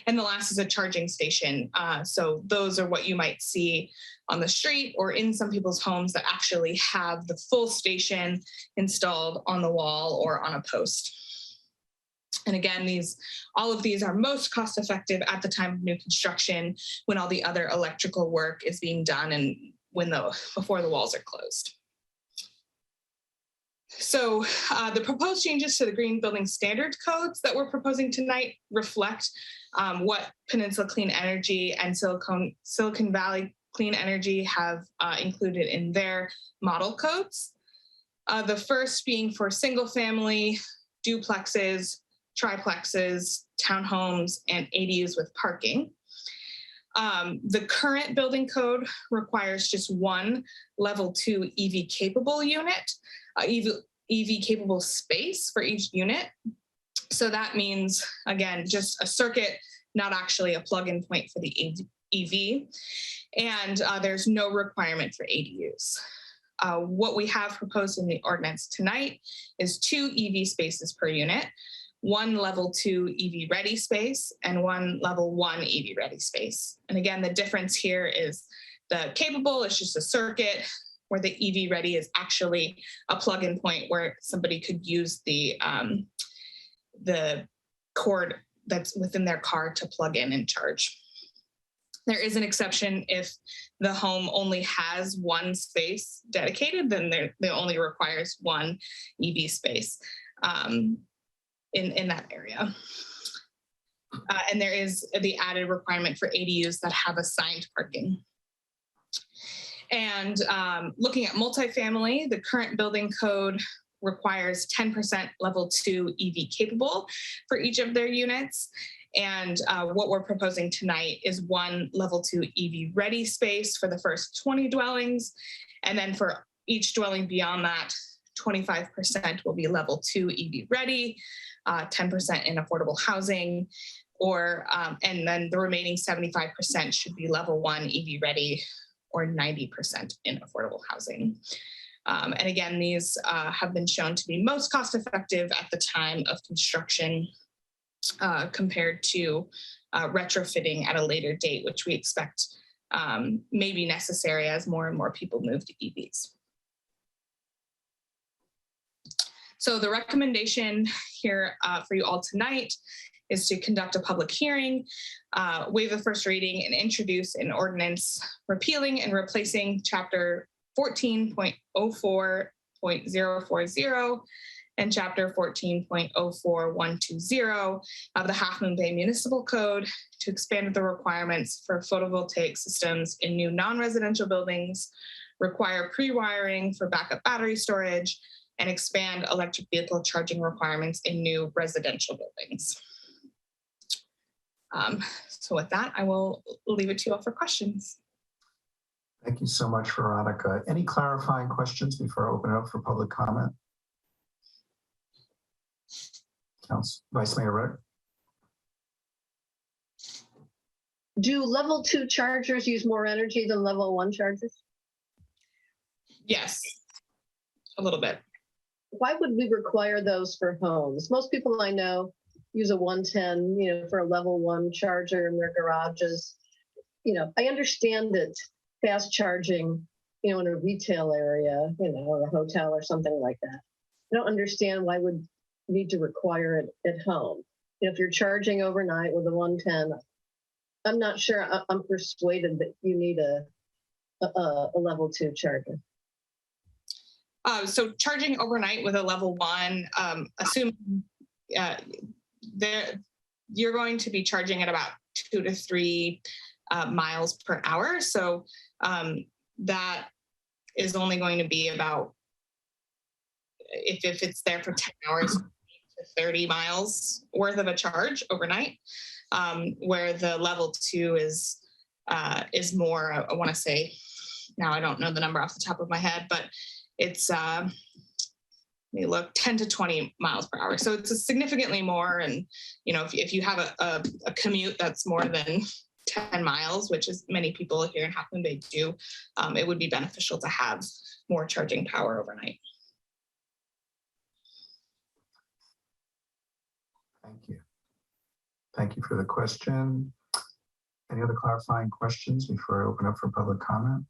And the last is a charging station. So those are what you might see on the street or in some people's homes that actually have the full station installed on the wall or on a post. And again, all of these are most cost effective at the time of new construction, when all the other electrical work is being done and before the walls are closed. So the proposed changes to the Green Building Standard codes that we're proposing tonight reflect what Peninsula Clean Energy and Silicon Valley Clean Energy have included in their model codes. The first being for single family, duplexes, triplexes, townhomes, and ADUs with parking. The current building code requires just one level 2 EV capable unit, EV capable space for each unit. So that means, again, just a circuit, not actually a plug-in point for the EV. And there's no requirement for ADUs. What we have proposed in the ordinance tonight is 2 EV spaces per unit, 1 level 2 EV ready space, and 1 level 1 EV ready space. And again, the difference here is the capable is just a circuit, where the EV ready is actually a plug-in point where somebody could use the cord that's within their car to plug in and charge. There is an exception if the home only has 1 space dedicated, then there only requires 1 EV space in that area. And there is the added requirement for ADUs that have assigned parking. And looking at multifamily, the current building code requires 10% level 2 EV capable for each of their units. And what we're proposing tonight is 1 level 2 EV ready space for the first 20 dwellings. And then for each dwelling beyond that, 25% will be level 2 EV ready, 10% in affordable housing, and then the remaining 75% should be level 1 EV ready, or 90% in affordable housing. And again, these have been shown to be most cost effective at the time of construction compared to retrofitting at a later date, which we expect may be necessary as more and more people move to EVs. So the recommendation here for you all tonight is to conduct a public hearing, waive the first reading, and introduce an ordinance repealing and replacing Chapter 14.04.040 and Chapter 14.04120 of the Half Moon Bay Municipal Code to expand the requirements for photovoltaic systems in new non-residential buildings, require pre-wiring for backup battery storage, and expand electric vehicle charging requirements in new residential buildings. So with that, I will leave it to you all for questions. Thank you so much, Veronica. Any clarifying questions before I open it up for public comment? Vice Mayor Rick. Do level 2 chargers use more energy than level 1 chargers? Yes, a little bit. Why would we require those for homes? Most people I know use a 110, for a level 1 charger in their garages. I understand that fast charging, in a retail area, or a hotel or something like that. I don't understand why would need to require it at home. If you're charging overnight with a 110, I'm not sure I'm persuaded that you need a level 2 charger. So charging overnight with a level 1, assuming you're going to be charging at about 2 to 3 miles per hour. So that is only going to be about, if it's there for 10 hours, to 30 miles worth of a charge overnight, where the level 2 is more, I want to say, now I don't know the number off the top of my head, but it's, let me look, 10 to 20 miles per hour. So it's significantly more. And, you know, if you have a commute that's more than 10 miles, which is many people here in Half Moon Bay do, it would be beneficial to have more charging power overnight. Thank you. Thank you for the question. Any other clarifying questions before I open up for public comment?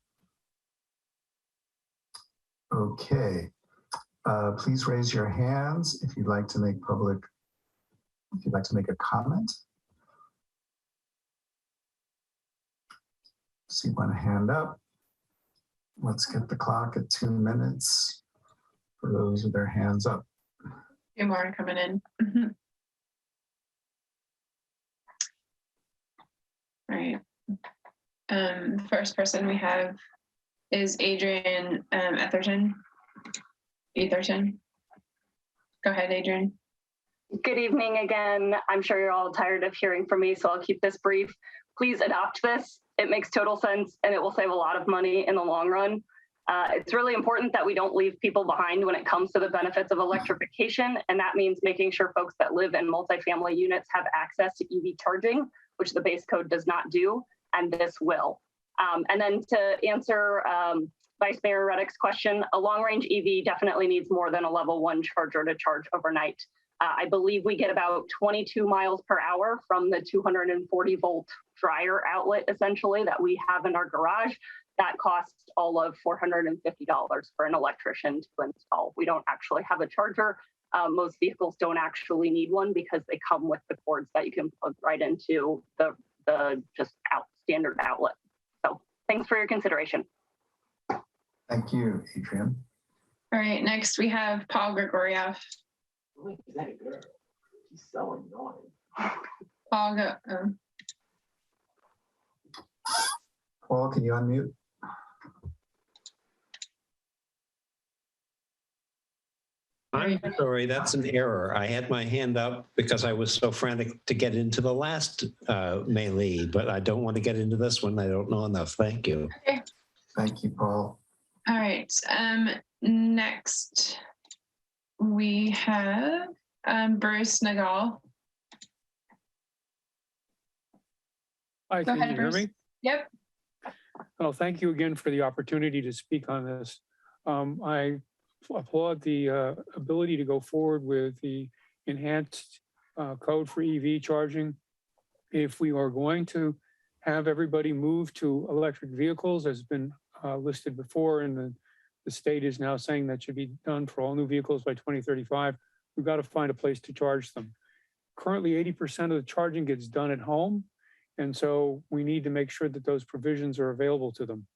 Okay. Please raise your hands if you'd like to make a comment. See one hand up. Let's get the clock at 2 minutes for those with their hands up. Few more coming in. All right. The first person we have is Adrian Etherton. Go ahead, Adrian. Good evening again. I'm sure you're all tired of hearing from me, so I'll keep this brief. Please adopt this. It makes total sense and it will save a lot of money in the long run. It's really important that we don't leave people behind when it comes to the benefits of electrification, and that means making sure folks that live in multifamily units have access to EV charging, which the base code does not do, and this will. And then to answer Vice Mayor Reddick's question, a long-range EV definitely needs more than a level 1 charger to charge overnight. I believe we get about 22 miles per hour from the 240 volt dryer outlet, essentially, that we have in our garage. That costs all of $450 for an electrician to install. We don't actually have a charger. Most vehicles don't actually need one because they come with the cords that you can plug right into the just standard outlet. So thanks for your consideration. Thank you, Adrian. All right, next we have Paul Grigoriev. He's so annoying. Paul, go. Paul, can you unmute? I'm sorry, that's an error. I had my hand up because I was so frantic to get into the last melee, but I don't want to get into this one. I don't know enough. Thank you. Okay. Thank you, Paul. All right. Next we have Bruce Nagal. Hi, Go can ahead, you hear Bruce. me? Yep. Well, thank you again for the opportunity to speak on this. I applaud the ability to go forward with the enhanced code for EV charging. If we are going to have everybody move to electric vehicles, as has been listed before, and the state is now saying that should be done for all new vehicles by 2035, we've got to find a place to charge them. Currently, 80% of the charging gets done at home, and so we need to make sure that those provisions are available to them.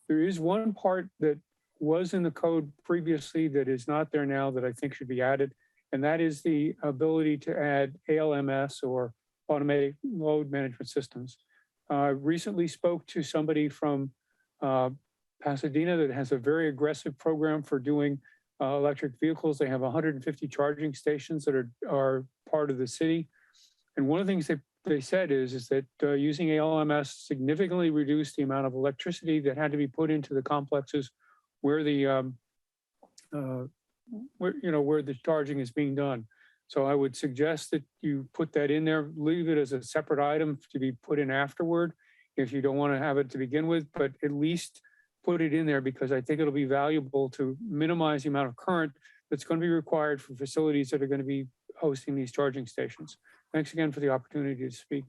There is one part that was in the code previously that is not there now that I think should be added, and that is the ability to add ALMS, or automatic load management systems. I recently spoke to somebody from Pasadena that has a very aggressive program for doing electric vehicles. They have 150 charging stations that are part of the city. And one of the things they said is that using ALMS significantly reduced the amount of electricity that had to be put into the complexes where the where the charging is being done. So I would suggest that you put that in there, leave it as a separate item to be put in afterward if you don't want to have it to begin with, but at least put it in there because I think it'll be valuable to minimize the amount of current that's going to be required for facilities that are going to be hosting these charging stations. Thanks again for the opportunity to speak.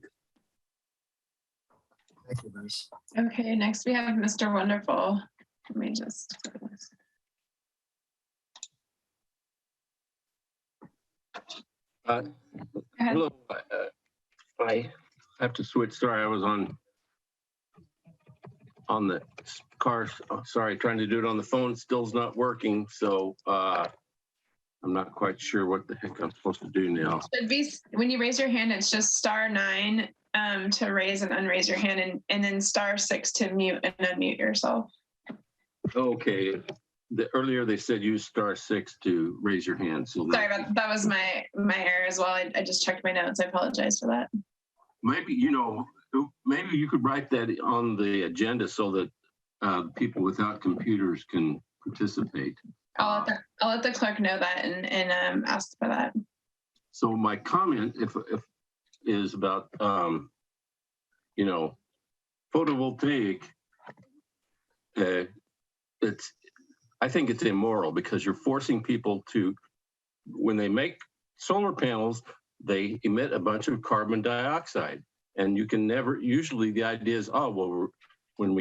Thank you, Bruce. Okay, next we have Mr. Wonderful. Let me just. Hello. I have to switch. Sorry, I was on the car. Sorry, trying to do it on the phone. Still's not working. So I'm not quite sure what the heck I'm supposed to do now. Should be when you raise your hand, it's just *9 to raise and unraise your hand, and then *6 to mute and unmute yourself. Okay. Earlier they said use *6 to raise your hand. So Sorry, that was my error as well. I just checked my notes. I apologize for that. maybe maybe you could write that on the agenda so that people without computers can participate. I'll let the clerk know that and ask for that. So my comment if is about photovoltaic. I think it's immoral because you're forcing people to, when they make solar panels, they emit a bunch of carbon dioxide, and you can never. Usually, the idea is, oh well, when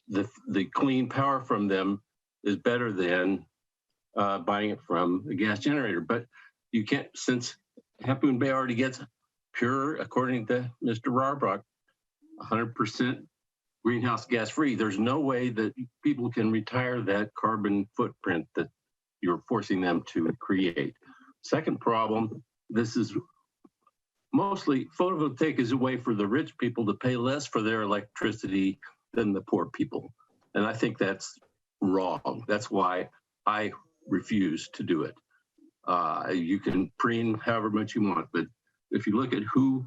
the clean power from them is better than buying it from a gas generator. But you can't, since Half Moon Bay already gets pure, according to Mr. Rarbrock, 100% greenhouse gas free. There's no way that people can retire that carbon footprint that you're forcing them to create. Second problem, this is mostly photovoltaic is a way for the rich people to pay less for their electricity than the poor people. And I think that's wrong. That's why I refuse to do it. You can preen however much you want, but if you look at who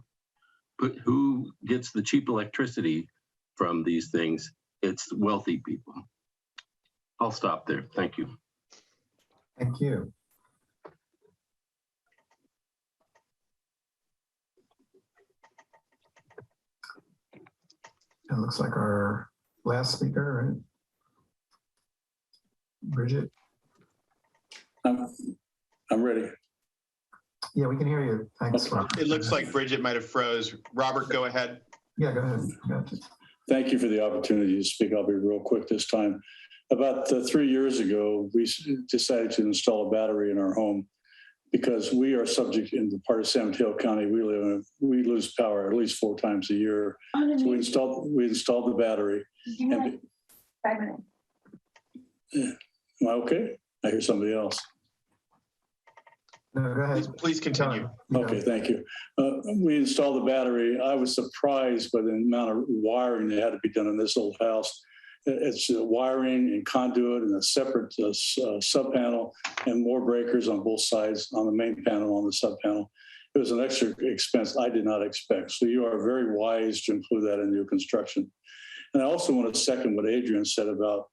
gets the cheap electricity from these things, it's wealthy people. I'll stop there. Thank you. Thank you. It looks like our last speaker, right? Bridget? I'm ready. Yeah, we can hear you. Thanks, Robert. It looks like Bridget might have froze. Robert, go ahead. Yeah, go ahead. Gotcha. Thank you for the opportunity to speak. I'll be real quick this time. About 3 years ago, we decided to install a battery in our home because we are subject in the part of San Mateo County. We lose power at least 4 times a year. So we installed the battery. And, 5 minutes. am I okay? I hear somebody else. No, go ahead. Please continue. Okay, thank you. We installed the battery. I was surprised by the amount of wiring that had to be done in this old house. It's wiring and conduit and a separate sub panel and more breakers on both sides on the main panel, on the sub panel. It was an extra expense I did not expect. So you are very wise to include that in your construction. And I also want to second what Adrian said about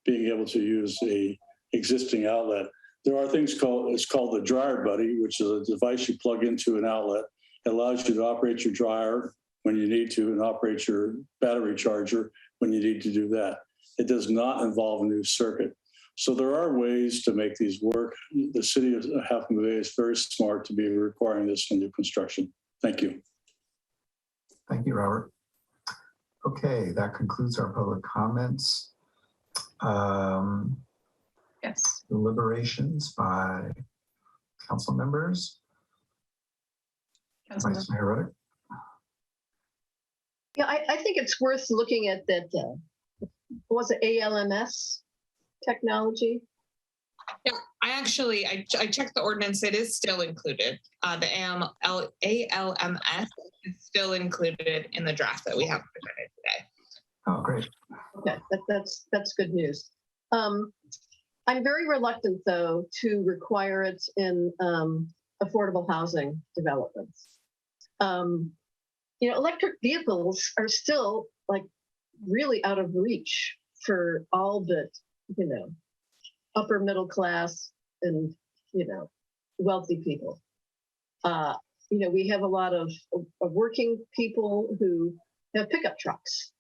being able to use a existing outlet. There are things called the Dryer Buddy, which is a device you plug into an outlet. It allows you to operate your dryer when you need to and operate your battery charger when you need to do that. It does not involve a new circuit. So there are ways to make these work. The city of Half Moon Bay is very smart to be requiring this in new construction. Thank you. Thank you, Robert. Okay, that concludes our public comments. Yes. Deliberations by council members. Vice Mayor Ruddick. Yeah, I think it's worth looking at that, was it ALMS technology? Yeah, I checked the ordinance. It is still included. The ALMS is still included in the draft that we have presented today. Oh, great. Okay, that's good news. I'm very reluctant, though, to require it in affordable housing developments. Electric vehicles are still really out of reach for all but, upper middle class and, wealthy people. We have a lot of working people who have pickup trucks.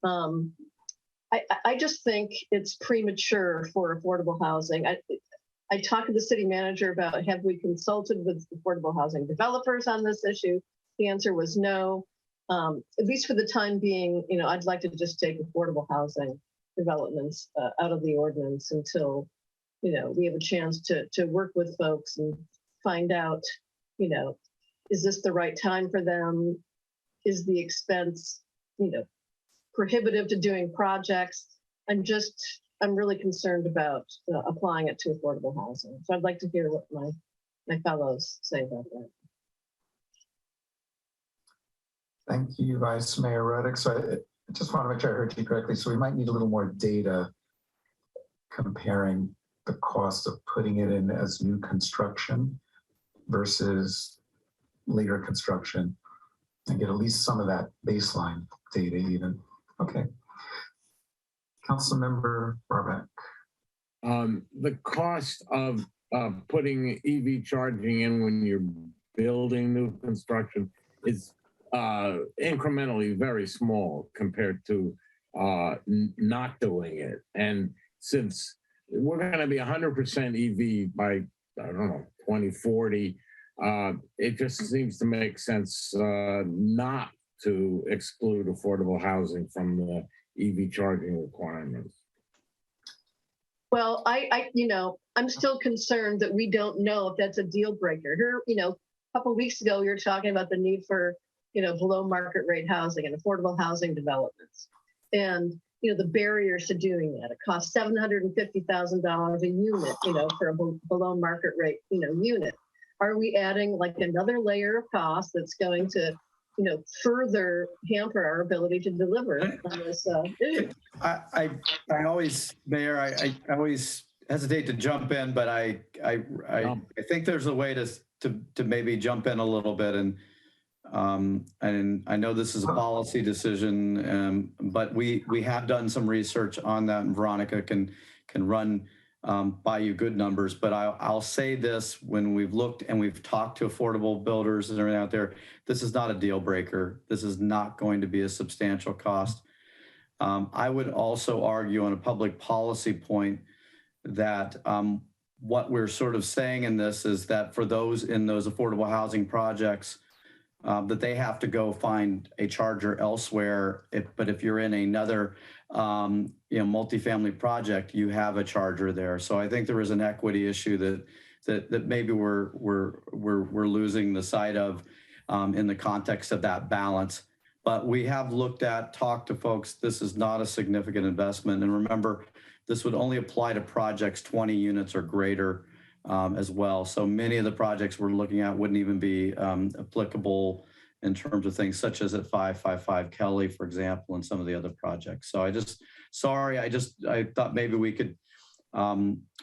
I just think it's premature for affordable housing. I talked to the city manager about, have we consulted with affordable housing developers on this issue? The answer was no. At least for the time being, I'd like to just take affordable housing developments out of the ordinance until, we have a chance to work with folks and find out, you know, is this the right time for them? Is the expense, you know, prohibitive to doing projects? I'm really concerned about applying it to affordable housing. So I'd like to hear what my fellows say about that. Thank you, Vice Mayor Roddick. So I just want to make sure I heard you correctly. So we might need a little more data comparing the cost of putting it in as new construction versus later construction and get at least some of that baseline data even. Okay. Councilmember Barback. The cost of putting EV charging in when you're building new construction is incrementally very small compared to not doing it. And since we're going to be 100% EV by, I don't know, 2040, it just seems to make sense not to exclude affordable housing from the EV charging requirements. Well, I'm still concerned that we don't know if that's a deal breaker. Here, a couple of weeks ago, we were talking about the need for, below market rate housing and affordable housing developments. And, the barriers to doing that. It costs $750,000 a unit, for a below market rate, unit. Are we adding like another layer of cost that's going to, further hamper our ability to deliver on this issue? I always, Mayor, I always hesitate to jump in, but I think there's a way to maybe jump in a little bit. And I know this is a policy decision, but we have done some research on that, and Veronica can run by you good numbers. But I'll say this: when we've looked and we've talked to affordable builders and everything out there, this is not a deal breaker. This is not going to be a substantial cost. I would also argue on a public policy point that what we're sort of saying in this is that for those in those affordable housing projects, that they have to go find a charger elsewhere. But if you're in another multifamily project, you have a charger there. So I think there is an equity issue that maybe we're losing the sight of in the context of that balance. But we have talked to folks. This is not a significant investment. And remember, this would only apply to projects 20 units or greater as well. So many of the projects we're looking at wouldn't even be applicable in terms of things such as at 555 Kelly, for example, and some of the other projects. So I thought maybe we could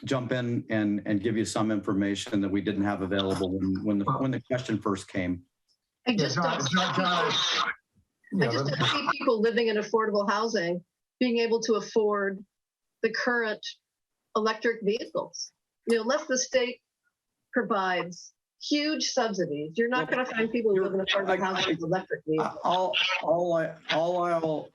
jump in and give you some information that we didn't have available when the question first came. I just don't see people living in affordable housing being able to afford the current electric vehicles. Unless the state provides huge subsidies, you're not going to find people who live in affordable housing with electric vehicles. All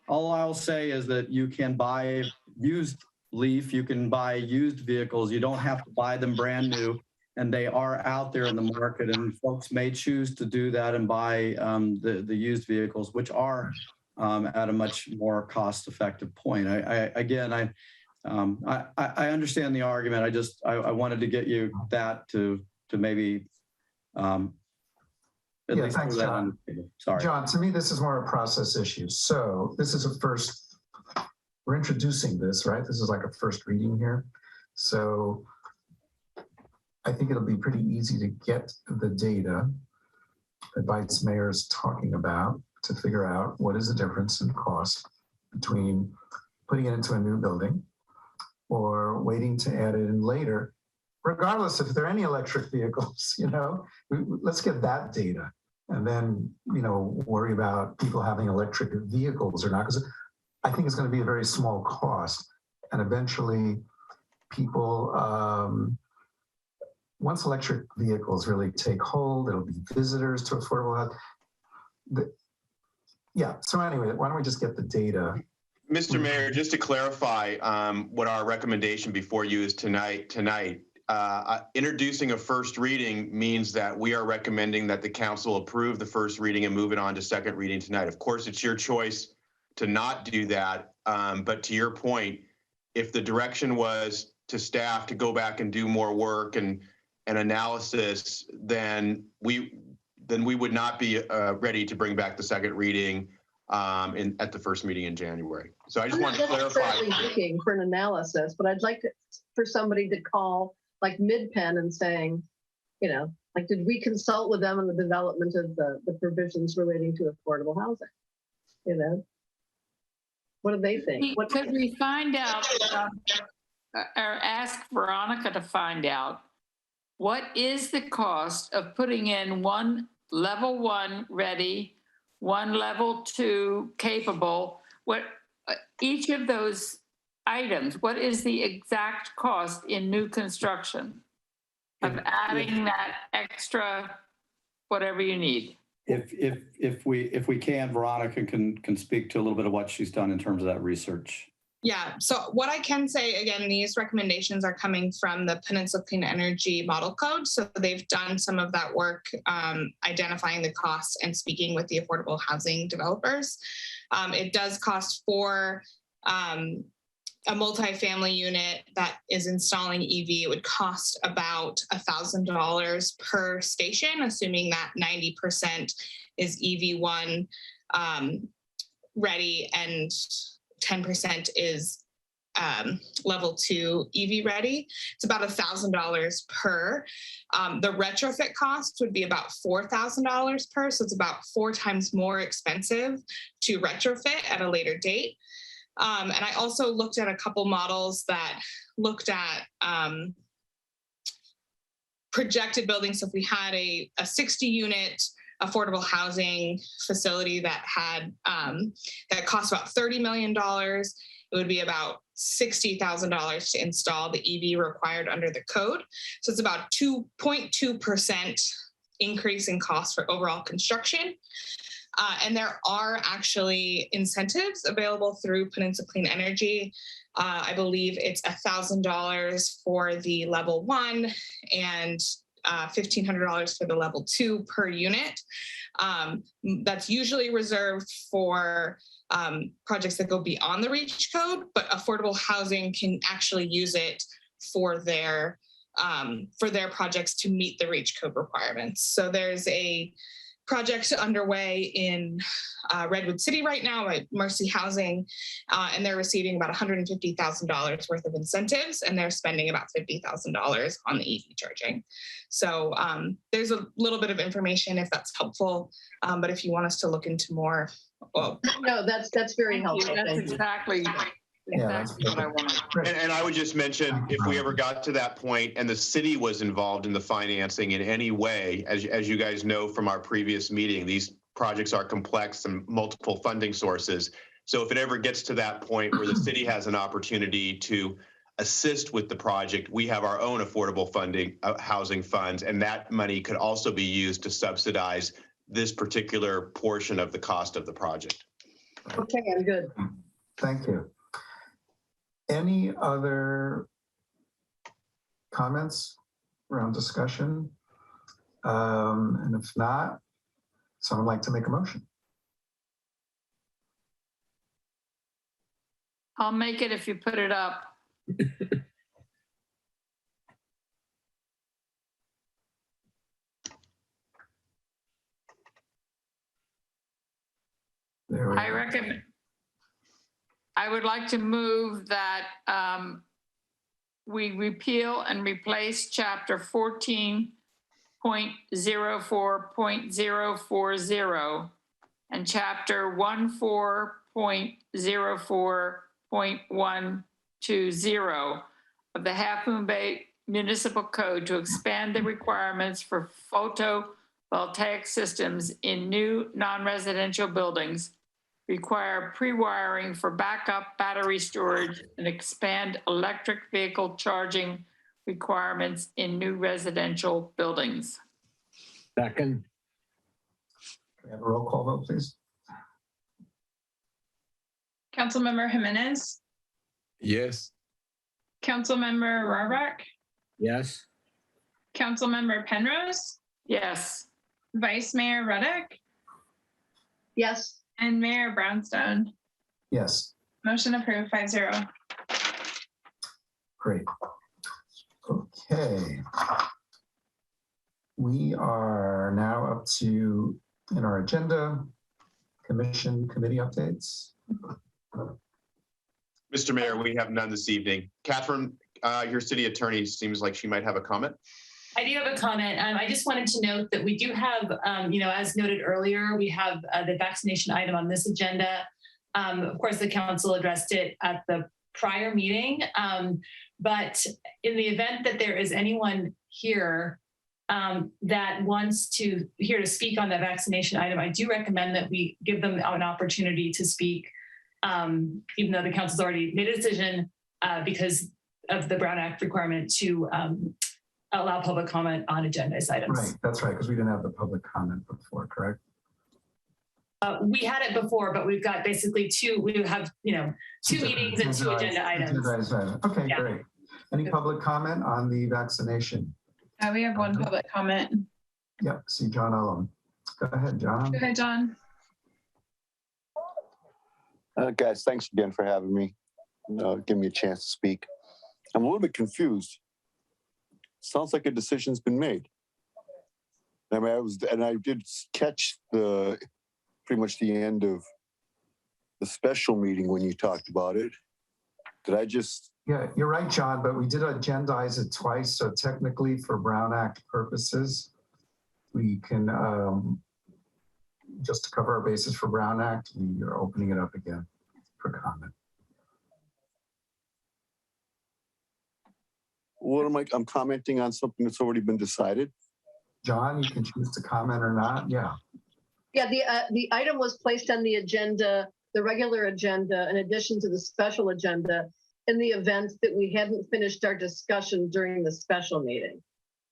I'll say is that you can buy used Leaf, you can buy used vehicles. You don't have to buy them brand new, and they are out there in the market. And folks may choose to do that and buy the used vehicles, which are at a much more cost-effective point. I understand the argument. I wanted to get you that to maybe at least thanks, put that John. on the table. Sorry. John, to me, this is more a process issue. So this is we're introducing this, right? This is like a first reading here. So I think it'll be pretty easy to get the data that Vice Mayor is talking about to figure out what is the difference in cost between putting it into a new building or waiting to add it in later, regardless if there are any electric vehicles, let's get that data and then, worry about people having electric vehicles or not, because I think it's going to be a very small cost. And eventually people, once electric vehicles really take hold, it'll be visitors to affordable housing. So anyway, why don't we just get the data? Mr. Mayor, just to clarify what our recommendation before you is tonight, introducing a first reading means that we are recommending that the council approve the first reading and move it on to second reading tonight. Of course, it's your choice to not do that. But to your point, if the direction was to staff to go back and do more work and an analysis, then we would not be ready to bring back the second reading at the first meeting in January. So I just want to clarify. I'm not necessarily looking for an analysis, but I'd like for somebody to call like MidPen and saying, you know, like, did we consult with them on the development of the provisions relating to affordable housing? You know, what do they think? Could we find out or ask Veronica to find out what is the cost of putting in one level 1 ready, one level 2 capable? What each of those items, what is the exact cost in new construction of adding that extra whatever you need? If we can, Veronica can speak to a little bit of what she's done in terms of that research. Yeah, so what I can say, again, these recommendations are coming from the Peninsula Clean Energy Model Code. So they've done some of that work, identifying the costs and speaking with the affordable housing developers. It does cost for a multifamily unit that is installing EV, it would cost about $1,000 per station, assuming that 90% is EV1 ready and 10% is level 2 EV ready. It's about $1,000 per. The retrofit cost would be about $4,000 per. So it's about 4 times more expensive to retrofit at a later date. And I also looked at a couple models that looked at projected buildings. So if we had a 60 unit affordable housing facility that had that cost about $30 million, it would be about $60,000 to install the EV required under the code. So it's about 2.2% increase in cost for overall construction. And there are actually incentives available through Peninsula Clean Energy. I believe it's $1,000 for the level 1 and $1,500 for the level 2 per unit. That's usually reserved for projects that go beyond the REACH code, but affordable housing can actually use it for their projects to meet the REACH code requirements. So there's a project underway in Redwood City right now by Mercy Housing, and they're receiving about $150,000 worth of incentives, and they're spending about $50,000 on the EV charging. So there's a little bit of information if that's helpful, but if you want us to look into more, well, no, that's very helpful. That's exactly. Exactly what I wanted. And I would just mention, if we ever got to that point and the city was involved in the financing in any way, as you guys know from our previous meeting, these projects are complex and multiple funding sources. So if it ever gets to that point where the city has an opportunity to assist with the project, we have our own affordable funding housing funds, and that money could also be used to subsidize this particular portion of the cost of the project. Okay, I'm good. Thank you. Any other comments around discussion? And if not, someone like to make a motion? I'll make it if you put it up. I would like to move that we repeal and replace chapter 14.04.040 and chapter 14.04.120 of the Half Moon Bay Municipal Code to expand the requirements for photovoltaic systems in new non-residential buildings, require pre-wiring for backup battery storage, and expand electric vehicle charging requirements in new residential buildings. Second. Can we have a roll call vote, please? Councilmember Jimenez, Yes. Councilmember Rohrabaugh, Yes. Councilmember Penrose, yes. Vice Mayor Ruddick, yes, and Mayor Brownstone. Yes. Motion approved 5-0. Great. Okay. We are now up to, in our agenda, commission committee updates. Mr. Mayor, we have none this evening. Catherine, your city attorney seems like she might have a comment. I do have a comment. I just wanted to note that we do have, as noted earlier, we have the vaccination item on this agenda. Of course, the council addressed it at the prior meeting, but in the event that there is anyone here that wants to speak on the vaccination item, I do recommend that we give them an opportunity to speak, even though the council's already made a decision because of the Brown Act requirement to allow public comment on agendized items. Right, that's right, because we didn't have the public comment before, correct? We had it before, but we've got basically we have, two meetings and two agenda items. Okay, Yeah. Great. Any public comment on the vaccination? We have one public comment. Yep, see John Ullum. Go ahead, John. Go ahead, John. Guys, thanks again for having me. Give me a chance to speak. I'm a little bit confused. Sounds like a decision's been made. I mean, I did catch pretty much the end of the special meeting when you talked about it. Did I just? Yeah, you're right, John, but we did agendize it twice. So technically for Brown Act purposes, we can, just to cover our bases for Brown Act, we are opening it up again for comment. What am I'm commenting on something that's already been decided? John, you can choose to comment or not. Yeah. Yeah, the item was placed on the agenda, the regular agenda, in addition to the special agenda, in the event that we hadn't finished our discussion during the special meeting.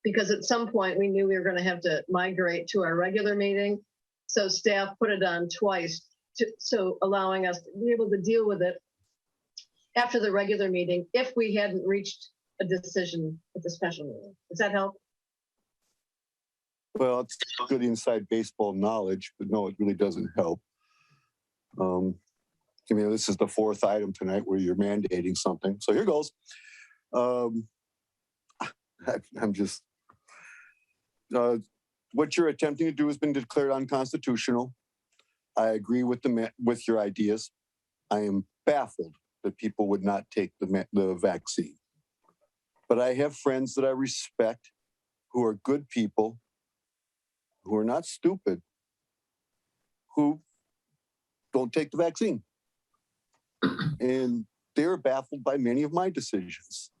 Because at some point we knew we were going to have to migrate to our regular meeting. So staff put it on twice, so allowing us to be able to deal with it after the regular meeting if we hadn't reached a decision at the special meeting. Does that help? Well, it's good inside baseball knowledge, but no, it really doesn't help. This is the fourth item tonight where you're mandating something. So here goes. I'm just, what you're attempting to do has been declared unconstitutional. I agree with your ideas. I am baffled that people would not take the vaccine. But I have friends that I respect who are good people, who are not stupid, who don't take the vaccine. And they're baffled by many of my decisions.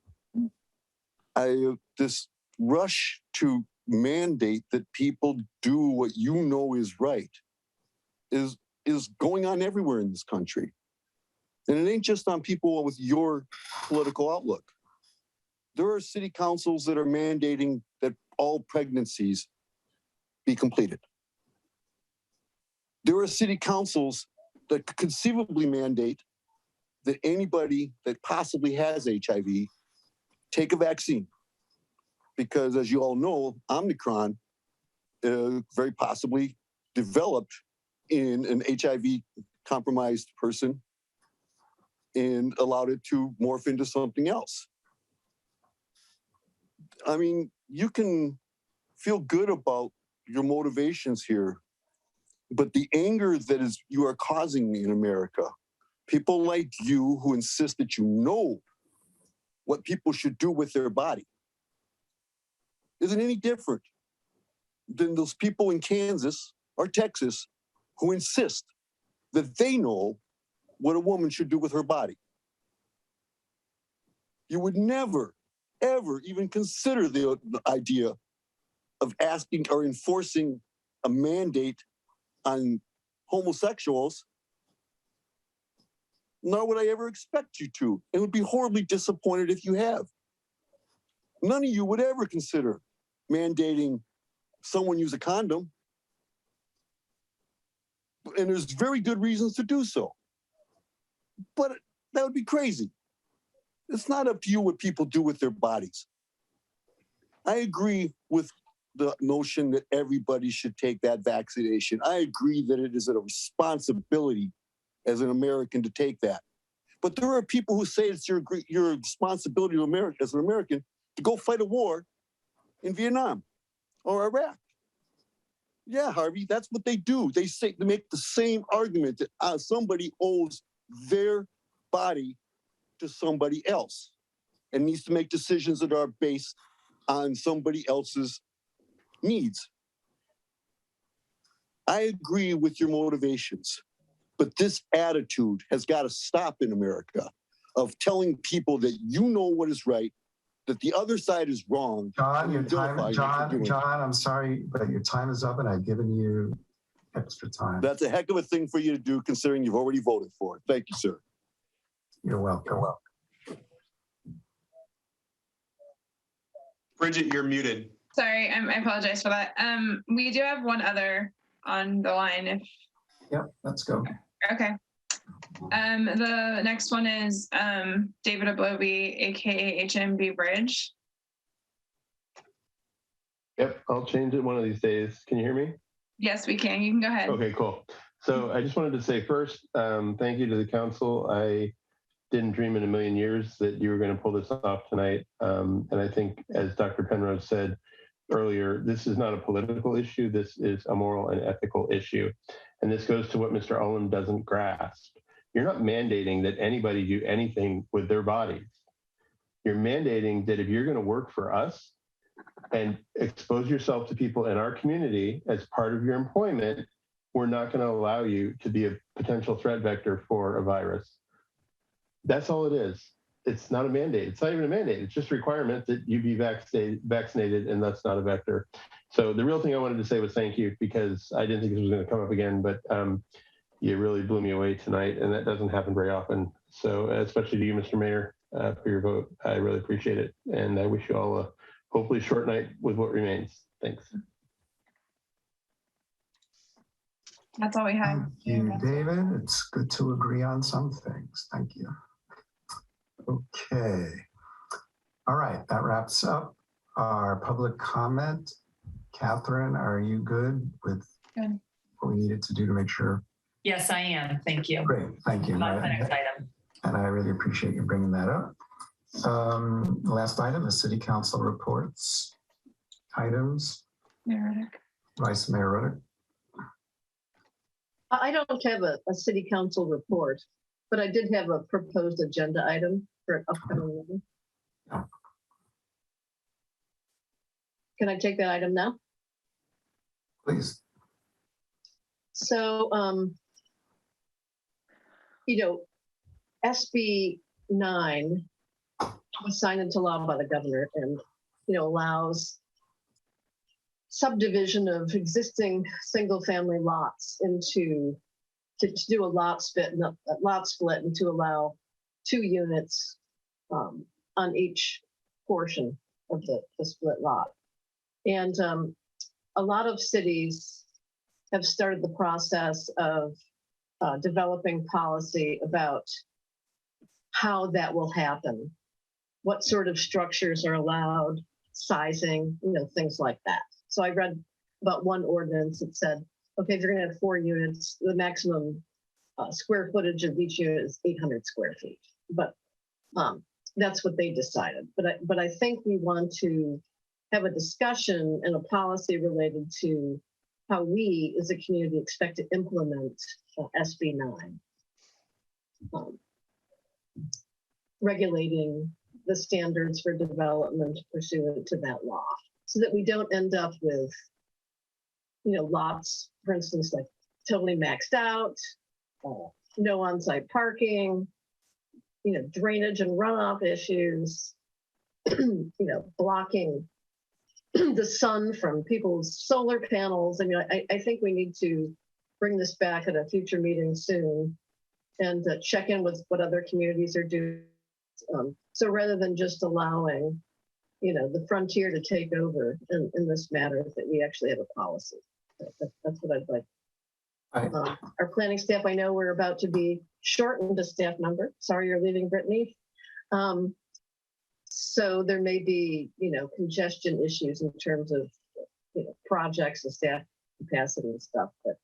This rush to mandate that people do what you know is right is going on everywhere in this country. And it ain't just on people with your political outlook. There are city councils that are mandating that all pregnancies be completed. There are city councils that could conceivably mandate that anybody that possibly has HIV take a vaccine. Because as you all know, Omicron very possibly developed in an HIV compromised person and allowed it to morph into something else. I mean, you can feel good about your motivations here, but the anger that you are causing in America, people like you who insist that you know what people should do with their body, isn't any different than those people in Kansas or Texas who insist that they know what a woman should do with her body. You would never, ever even consider the idea of asking or enforcing a mandate on homosexuals, nor would I ever expect you to. And would be horribly disappointed if you have. None of you would ever consider mandating someone use a condom. And there's very good reasons to do so. But that would be crazy. It's not up to you what people do with their bodies. I agree with the notion that everybody should take that vaccination. I agree that it is a responsibility as an American to take that. But there are people who say it's your responsibility as an American to go fight a war in Vietnam or Iraq. Yeah, Harvey, that's what they do. They make the same argument that somebody owes their body to somebody else and needs to make decisions that are based on somebody else's needs. I agree with your motivations, but this attitude has got to stop in America of telling people that you know what is right, that the other side is wrong. John, I'm sorry, but your time is up and I've given you extra time. That's a heck of a thing for you to do considering you've already voted for it. Thank you, sir. You're welcome. Bridget, you're muted. Sorry, I apologize for that. We do have one other on the line. Yep, let's go. Okay. The next one is David Ablobi, aka HMB Bridge. Yep, I'll change it one of these days. Can you hear me? Yes, we can. You can go ahead. Okay, cool. So I just wanted to say first, thank you to the council. I didn't dream in a million years that you were going to pull this off tonight. And I think, as Dr. Penrose said earlier, this is not a political issue. This is a moral and ethical issue. And this goes to what Mr. Ullem doesn't grasp. You're not mandating that anybody do anything with their bodies. You're mandating that if you're going to work for us and expose yourself to people in our community as part of your employment, we're not going to allow you to be a potential threat vector for a virus. That's all it is. It's not a mandate. It's not even a mandate. It's just a requirement that you be vaccinated, and that's not a vector. So the real thing I wanted to say was thank you, because I didn't think this was going to come up again, but you really blew me away tonight, and that doesn't happen very often. So especially to you, Mr. Mayor, for your vote. I really appreciate it. And I wish you all a hopefully short night with what remains. Thanks. That's all we have. Thank you, David. It's good to agree on some things. Thank you. Okay. All right, that wraps up our public comment. Catherine, are you good with what we needed to do to make sure? Yes, I am. Thank you. Great, thank you. On to the next item. And I really appreciate you bringing that up. Last item is City Council reports. Items. Mayor Ruddick. Vice Mayor Ruddick. I don't have a city council report, but I did have a proposed agenda item for an upcoming meeting. Can I take that item now? Please. So, SB 9 was signed into law by the governor and, allows subdivision of existing single family lots to do a lot split and to allow 2 units on each portion of the split lot. And a lot of cities have started the process of developing policy about how that will happen, what sort of structures are allowed, sizing, things like that. So I read about one ordinance that said, okay, if you're going to have 4 units, the maximum square footage of each unit is 800 square feet. But that's what they decided. But I think we want to have a discussion and a policy related to how we as a community expect to implement SB 9, regulating the standards for development pursuant to that law, so that we don't end up with, lots, for instance, like totally maxed out, no on-site parking, drainage and runoff issues, blocking the sun from people's solar panels. I think we need to bring this back at a future meeting soon and check in with what other communities are doing. So rather than just allowing, the frontier to take over in this matter, that we actually have a policy. That's what I'd like. Our planning staff, I know we're about to be shortened a staff member. Sorry you're leaving, Brittany. So there may be, congestion issues in terms of, projects and staff capacity and stuff. But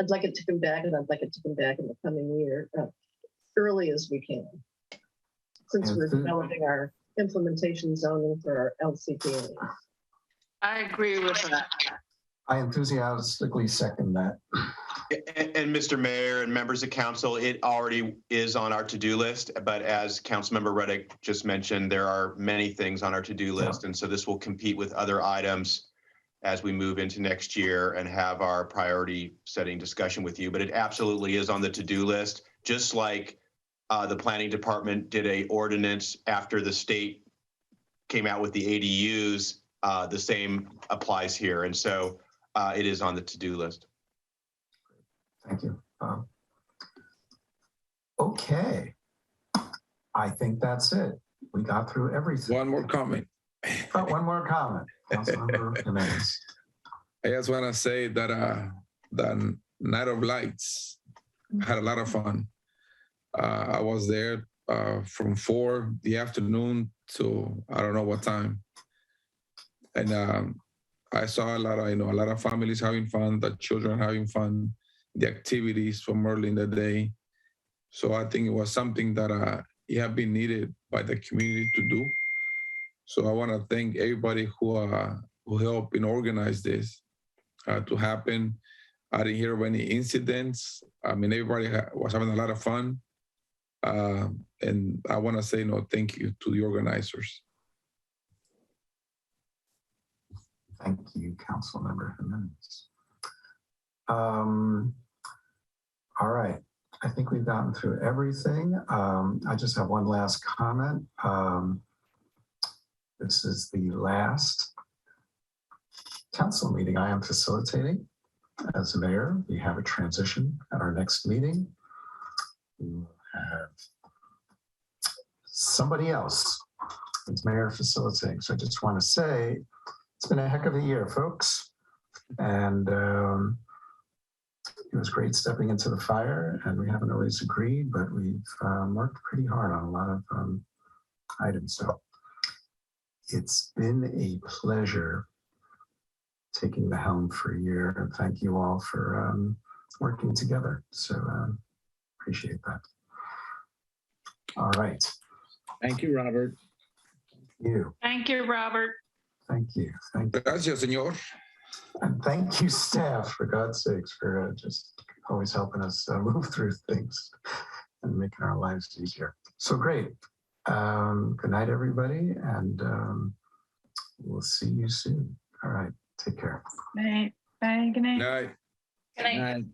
I'd like it to come back, and I'd like it to come back in the coming year, early as we can, since we're developing our implementation zoning for our LCP. I agree with that. I enthusiastically second that. And Mr. Mayor and members of council, it already is on our to-do list, but as Councilmember Reddick just mentioned, there are many things on our to-do list. And so this will compete with other items as we move into next year and have our priority setting discussion with you. But it absolutely is on the to-do list, just like the planning department did a ordinance after the state came out with the ADUs. The same applies here. And so it is on the to-do list. Thank you. Okay. I think that's it. We got through everything. One more comment. Oh, one more comment. Councilmember Jimenez. I just want to say that the Night of Lights had a lot of fun. I was there from 4 p.m. to I don't know what time, and I saw a lot of families having fun, the children having fun, the activities from early in the day. So I think it was something that it had been needed by the community to do. So I want to thank everybody who helped in organize this to happen. I didn't hear of any incidents. I mean, everybody was having a lot of fun. And I want to say thank you to the organizers. Thank you, Councilmember Jimenez. All right. I think we've gotten through everything. I just have one last comment. This is the last council meeting I am facilitating as mayor. We have a transition at our next meeting. We will have somebody else as mayor facilitating. So I just want to say it's been a heck of a year, folks. And it was great stepping into the fire, and we haven't always agreed, but we've worked pretty hard on a lot of items. So it's been a pleasure taking the helm for a year, and thank you all for working together. So appreciate that. All right. Thank you, Robert. Thank you, Robert. Thank you. Thank you. Gracias, señor. And thank you, staff, for God's sakes, for just always helping us move through things and making our lives easier. So great. Good night, everybody, and we'll see you soon. All right. Take care. Bye. Bye. Good night. Night. Good night. Good night.